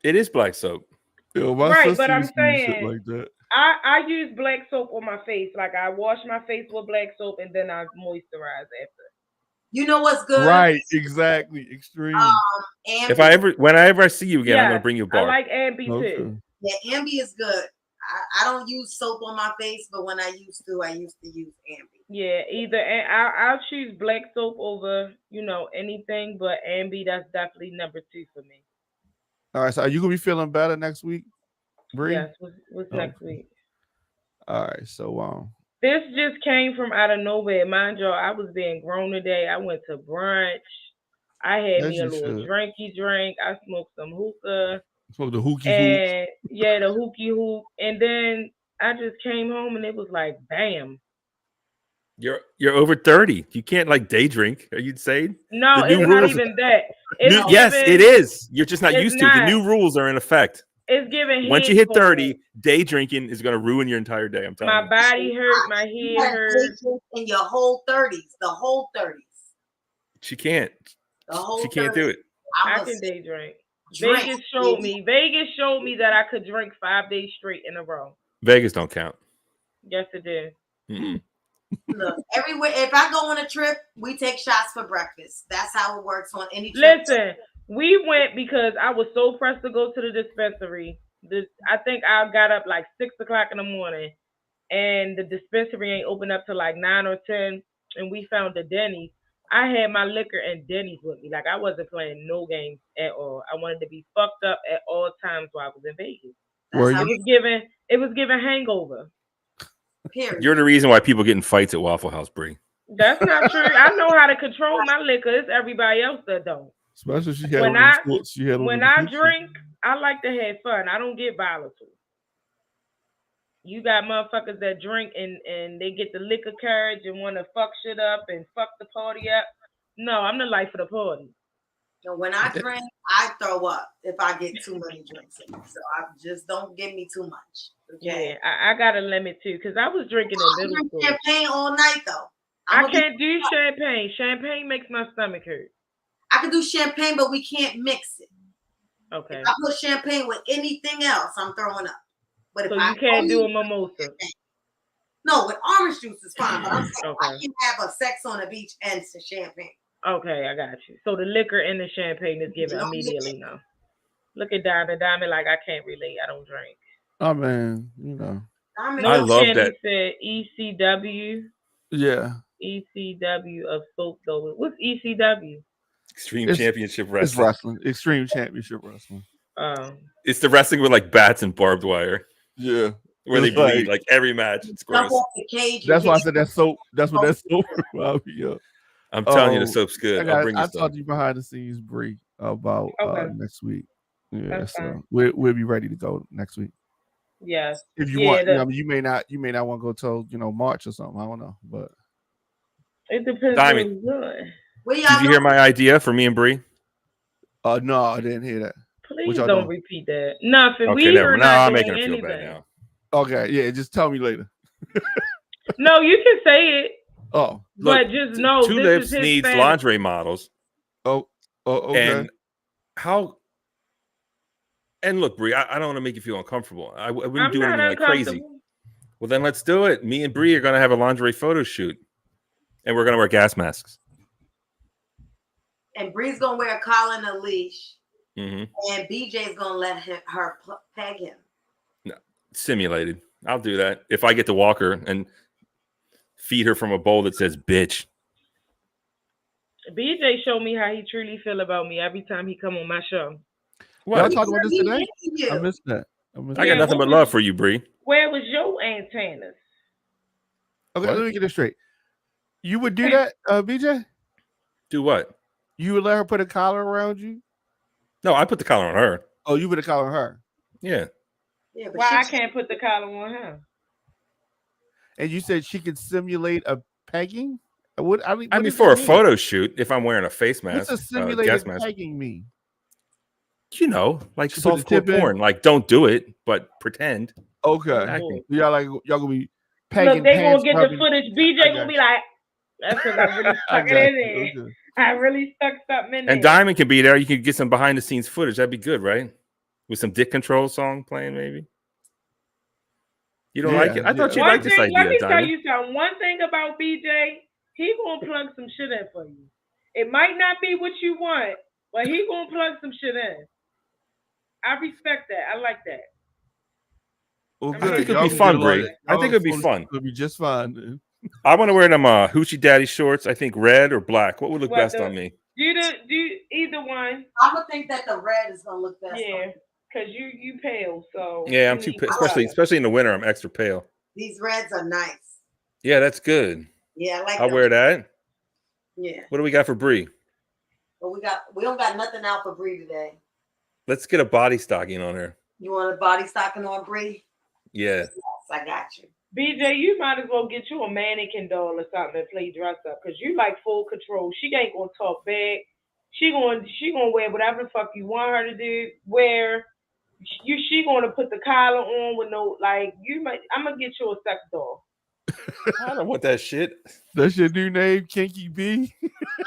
It is black soap. Yo, my Right, sister but I'm used to use shit saying like that. I use black soap on my face. Like I wash my face with black soap and then I moisturize after. You know what's good? Right, exactly. Extreme. Ambi. Whenever I see you again, I'm gonna Yes, bring you a I bar. like Ambi too. Okay. Yeah, Ambi is good. I don't use soap on my face, but when I used to use Ambi. Yeah, either I'll choose black soap over anything, but Ambi that's definitely number 2 for me. All right, so are you gonna be feeling better next week, Bree? Yes, what's next week? All right, so This just came from out of nowhere. Mind you, I was being grown today. I went to brunch. I had as me a you little should. drinky drink. I smoked some hookah. Smoke the hookie hoop. And yeah, the hookie hoop. And then I just came home and it was like, bam. You're over 30. You can't like day drink. Are you insane? No, The new it's not rules- even that. It's yes, given- it is. You're just not it's used to it. The not. new rules are in effect. It's giving Once you head hit 30, cold. day drinking is going to ruin your entire day. I'm telling My you. body hurt, my You head gotta hurt. drink in your whole 30s, the whole 30s. She can't. The whole She can't do it. I I'm can day drink. drink, Vegas showed baby. me that I could drink 5 days straight in a row. Vegas don't count. Yes, it did. Mm-mm. Look, everywhere. If I go on a trip, we take shots for breakfast. That's how it works on any trip. Listen, we went because I was so pressed to go to the dispensary. I think I got up like 6 o'clock in the morning, and the dispensary ain't open up till like 9 or 10. And we found the Denny's. I had my liquor and Denny's with me. Like I wasn't playing no games at all. I wanted to be fucked up at all times while I was in Vegas. Were That's you? It was giving hangover. Period. You're the reason why people get in fights at Waffle House, Bree. That's not true. I know how to control my liquor. It's everybody else that don't. Especially she had When on I- the sports. She had on When the I picture. drink, I like to have fun. I don't get volatile. You got motherfuckers that drink and they get the liquor carriage and want to fuck shit up and fuck the party up. No, I'm the life of the party. So when I drink, I throw up if I get too many drinks in me. So I just don't give me too much. Okay. Yeah, I got a limit too because I was drinking in I middle drink school. champagne all night though. I can't do champagne. Champagne makes my stomach hurt. I can do champagne, but we can't mix it. Okay. If I put champagne with anything else, I'm throwing up. But if So I you can't do a only- mimosa. No, with orange juice is fine. But I'm saying I Okay. can have a sex on the beach and some champagne. Okay, I got you. So the liquor and the champagne is given No, immediately now. Look at Diamond. Diamond, like I can't relate. I don't drink. Oh man, you know. No, I love Candy that. said ECW. Yeah. ECW of soap though. What's ECW? Extreme It's- Championship It's Wrestling. wrestling. Extreme Championship Wrestling. It's the wrestling with like bats and barbed wire Yeah. where they It's like- bleed like every match. It's Jump gross. off the cage. That's and why I hit said that's soap. That's what that soap reminds me of. I'm telling you, the Oh, soap's good. I I'll bring you talked some. to you behind the scenes, Bree, about Okay. next week. Yeah, That's so fine. we'll be ready to go next week. Yes. If you Yeah, want, the- I mean, you may not want to go till March or something. I don't know, but It depends Diamond. on what's good. Where Did y'all you hear my idea for me and Bree? no, I didn't hear that. Please y'all don't doing? repeat that. Nothing. Okay, We never. are No, not I'm doing making her feel anything. bad now. Okay, yeah, just tell me later. No, you can say it, Oh, but Look, just know Two this Lips is his needs fantasy. lingerie models. okay. And how? And look, Bree, I don't want to make you feel uncomfortable. I wouldn't I'm do not anything like crazy. uncomfortable. Well, then let's do it. Me and Bree are going to have a lingerie photo shoot, and we're going to wear gas masks. And Bree's gonna wear a collar and a leash, hmm and BJ's gonna let her peg him. Simulated. I'll do that if I get to walk her and feed her from a bowl that says "bitch." BJ showed me how he truly feel about me every time he come on my show. Y'all What? talk about this He today? hated you. I missed that. I Yeah, got nothing what but was- love for you, Bree. Where was your antennas? Okay, What? let me get this straight. You would do that, BJ? Do what? You would let her put a collar around you? No, I put the collar on her. Oh, you put a collar on her. Yeah. Yeah, but Why I she- can't put the collar on him? And you said she could simulate a pegging? What I mean, does for a that mean? photo shoot, if I'm wearing a face mask, What's a gas simulated mask. pegging mean? You know, like She put the softcore tip in? porn. Like, don't do it, but pretend. Okay. Acting. Y'all gonna be Look, pegging they pants. gonna get the rubbing- footage. I BJ got gonna be you. like, that's because I really I stuck it got in you. there. Okay. I really stuck something in there. And Diamond can be there. You can get some behind the scenes footage. That'd be good, right? With some Dick Control song playing, maybe. You don't like it? I thought you'd like this idea, Let me Diamond. tell you something. One thing about BJ, he gonna plug some shit in for you. It might not be what you want, but he gonna plug some shit in. I respect that. I like that. Well, I good. think it'd Y'all be can fun, get a lot Bree. of- I think it'd be y'all fun. It'll be just fine. I want to wear them Hoochie Daddy shorts. I think red or black. What would look best on me? Do either one. I would think that the red is gonna look best. Yeah, because you pale, so Yeah, I'm too pale, especially in the winter. I'm extra pale. These reds are nice. Yeah, that's good. Yeah, I like I'll them. wear that. Yeah. What do we got for Bree? But we don't got nothing out for Bree today. Let's get a body stocking on her. You want a body stocking on Bree? Yeah. Yes, I got you. BJ, you might as well get you a mannequin doll or something and play dress up because you like full control. She ain't gonna talk back. She gonna wear whatever the fuck you want her to do. She gonna put the collar on with no like you might. I'm gonna get you a sex doll. I don't want that shit. That's your new name, Kinky B.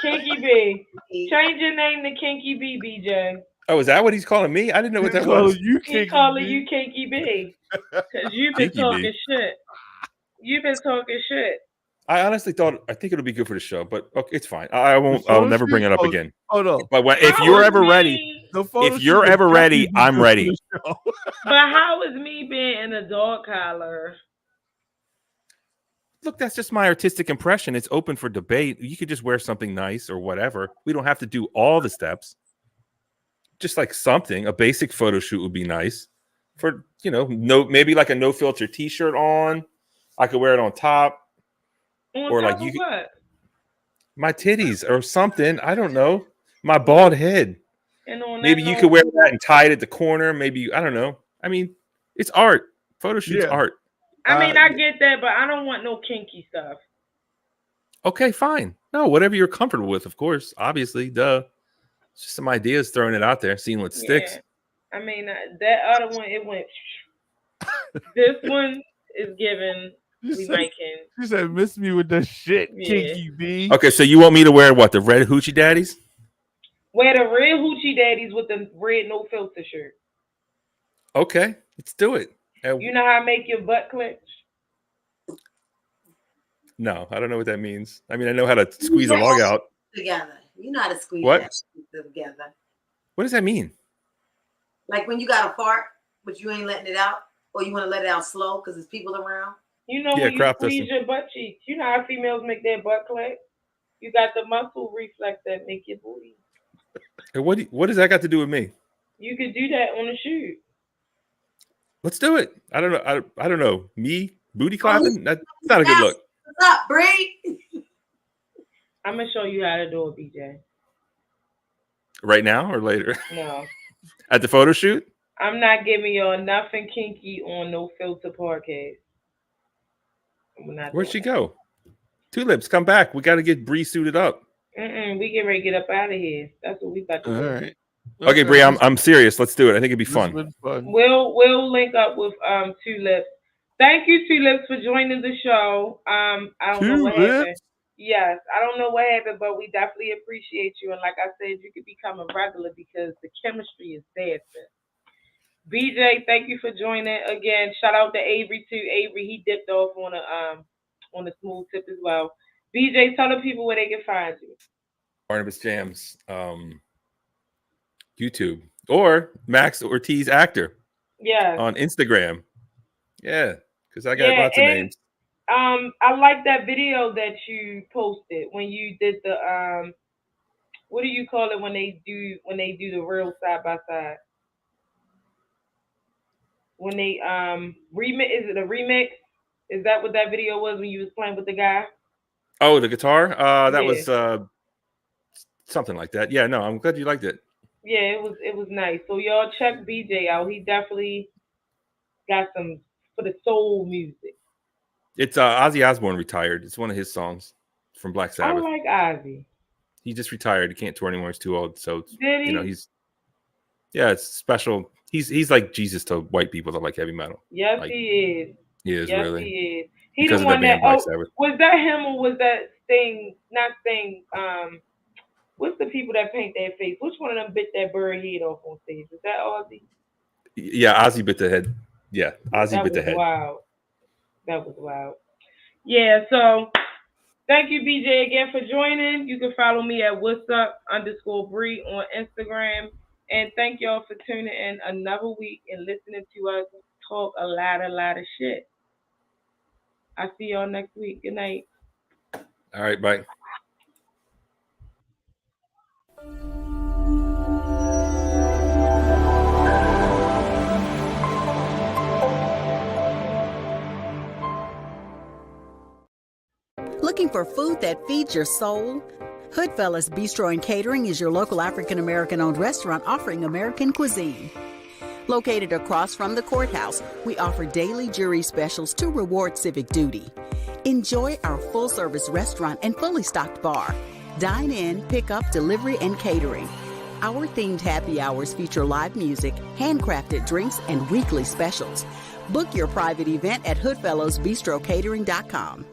Kinky B. Change your name to Kinky B, BJ. Oh, is that what he's calling me? I didn't know what that was. He's calling you Kinky B because you've been Kinky talking B. shit. You've been talking shit. I honestly I think it'll be good for the show, but okay, it's fine. I won't. I'll never bring it up again. Hold on. But if you're ever ready, I'm ready. But how is me being in a dog collar? Look, that's just my artistic impression. It's open for debate. You could just wear something nice or whatever. We don't have to do all the steps. Just like something, a basic photo shoot would be nice. For maybe like a no filter T-shirt on. I could wear it on top. Or like you, what? My titties or something. I don't know. My bald head. And on maybe you could wear that and tie it at the corner. Maybe I don't know. I mean, it's art. Photo shoot's art. I mean, I get that, but I don't want no kinky stuff. Okay, fine. No, whatever you're comfortable with, of course. Obviously, duh. It's just some ideas, throwing it out there, seeing what sticks. I mean, that other one, it went. This one is given. We might can. She said, "Miss me with the shit, Kinky B." Okay, so you want me to wear what? The red hoochie daddies? Wear the red hoochie daddies with the red no filter shirt. Okay, let's do it. You know how I make your butt clench? No, I don't know what that means. I mean, I know how to squeeze a log out. Together. You know how to squeeze what? that together. What does that mean? Like when you got a fart, but you ain't letting it out, or you want to let it out slow because there's people around. You know when you squeeze your butt cheeks. You know how females make their butt clench? You got the muscle reflex that make your booty. What does that got to do with me? You could do that on a shoot. Let's do it. I don't know. I don't know. Me booty clapping? That's not a good look. What's up, Bree? I'm gonna show you how to do it, BJ. Right now or later? No. At the photo shoot? I'm not giving y'all nothing kinky on no filter podcast. Where'd she go? Tulips, come back. We got to get Bree suited up. We get ready to get up out of here. That's what we about to do. All right. Okay, Bree, I'm serious. Let's do it. I think it'd be fun. We'll link up with Tulips. Thank you, Tulips, for joining the show. I don't know what happened. Yes, I don't know what happened, but we definitely appreciate you. And like I said, you could become a regular because the chemistry is there. BJ, thank you for joining again. Shout out to Avery too. Avery, he dipped off on a smooth tip as well. BJ, tell the people where they can find you. Barnabas Jams, YouTube, or Max Ortiz Actor. Yeah. On Instagram. Yeah, because I got lots of names. I like that video that you posted when you did the what do you call it when they do the real side by side? When they remix, is it a remix? Is that what that video was when you was playing with the guy? Oh, the guitar? That was something like that. Yeah, no, I'm glad you liked it. Yeah, it was nice. So y'all check BJ out. He definitely got some for the soul music. It's Ozzy Osbourne retired. It's one of his songs from Black Sabbath. I like Ozzy. He just retired. He can't tour anymore. He's too old. So Did he? He's Yeah, it's special. He's like Jesus to white people that like heavy metal. Yes, Like, he is. He is Yes, really. he is. He Because the of that one that. band Black Oh, Sabbath. was that him or was that Sting? Not Sting. What's the people that paint their face? Which one of them bit that bird head off on stage? Is that Ozzy? Yeah, Ozzy bit the head. Yeah, Ozzy bit the head. Wild. That was wild. Yeah, so thank you, BJ, again for joining. You can follow me at whatsup_Bre on Instagram. And thank y'all for tuning in another week and listening to us talk a lot of shit. I'll see y'all next week. Good night. All right, bye. Looking for food that feeds your soul? Hoodfellas Bistro and Catering is your local African-American owned restaurant offering American cuisine. Located across from the courthouse, we offer daily jury specials to reward civic duty. Enjoy our full-service restaurant and fully stocked bar. Dine in, pick up, delivery, and catering. Our themed happy hours feature live music, handcrafted drinks, and weekly specials. Book your private event at hoodfellowsbistrocatering.com.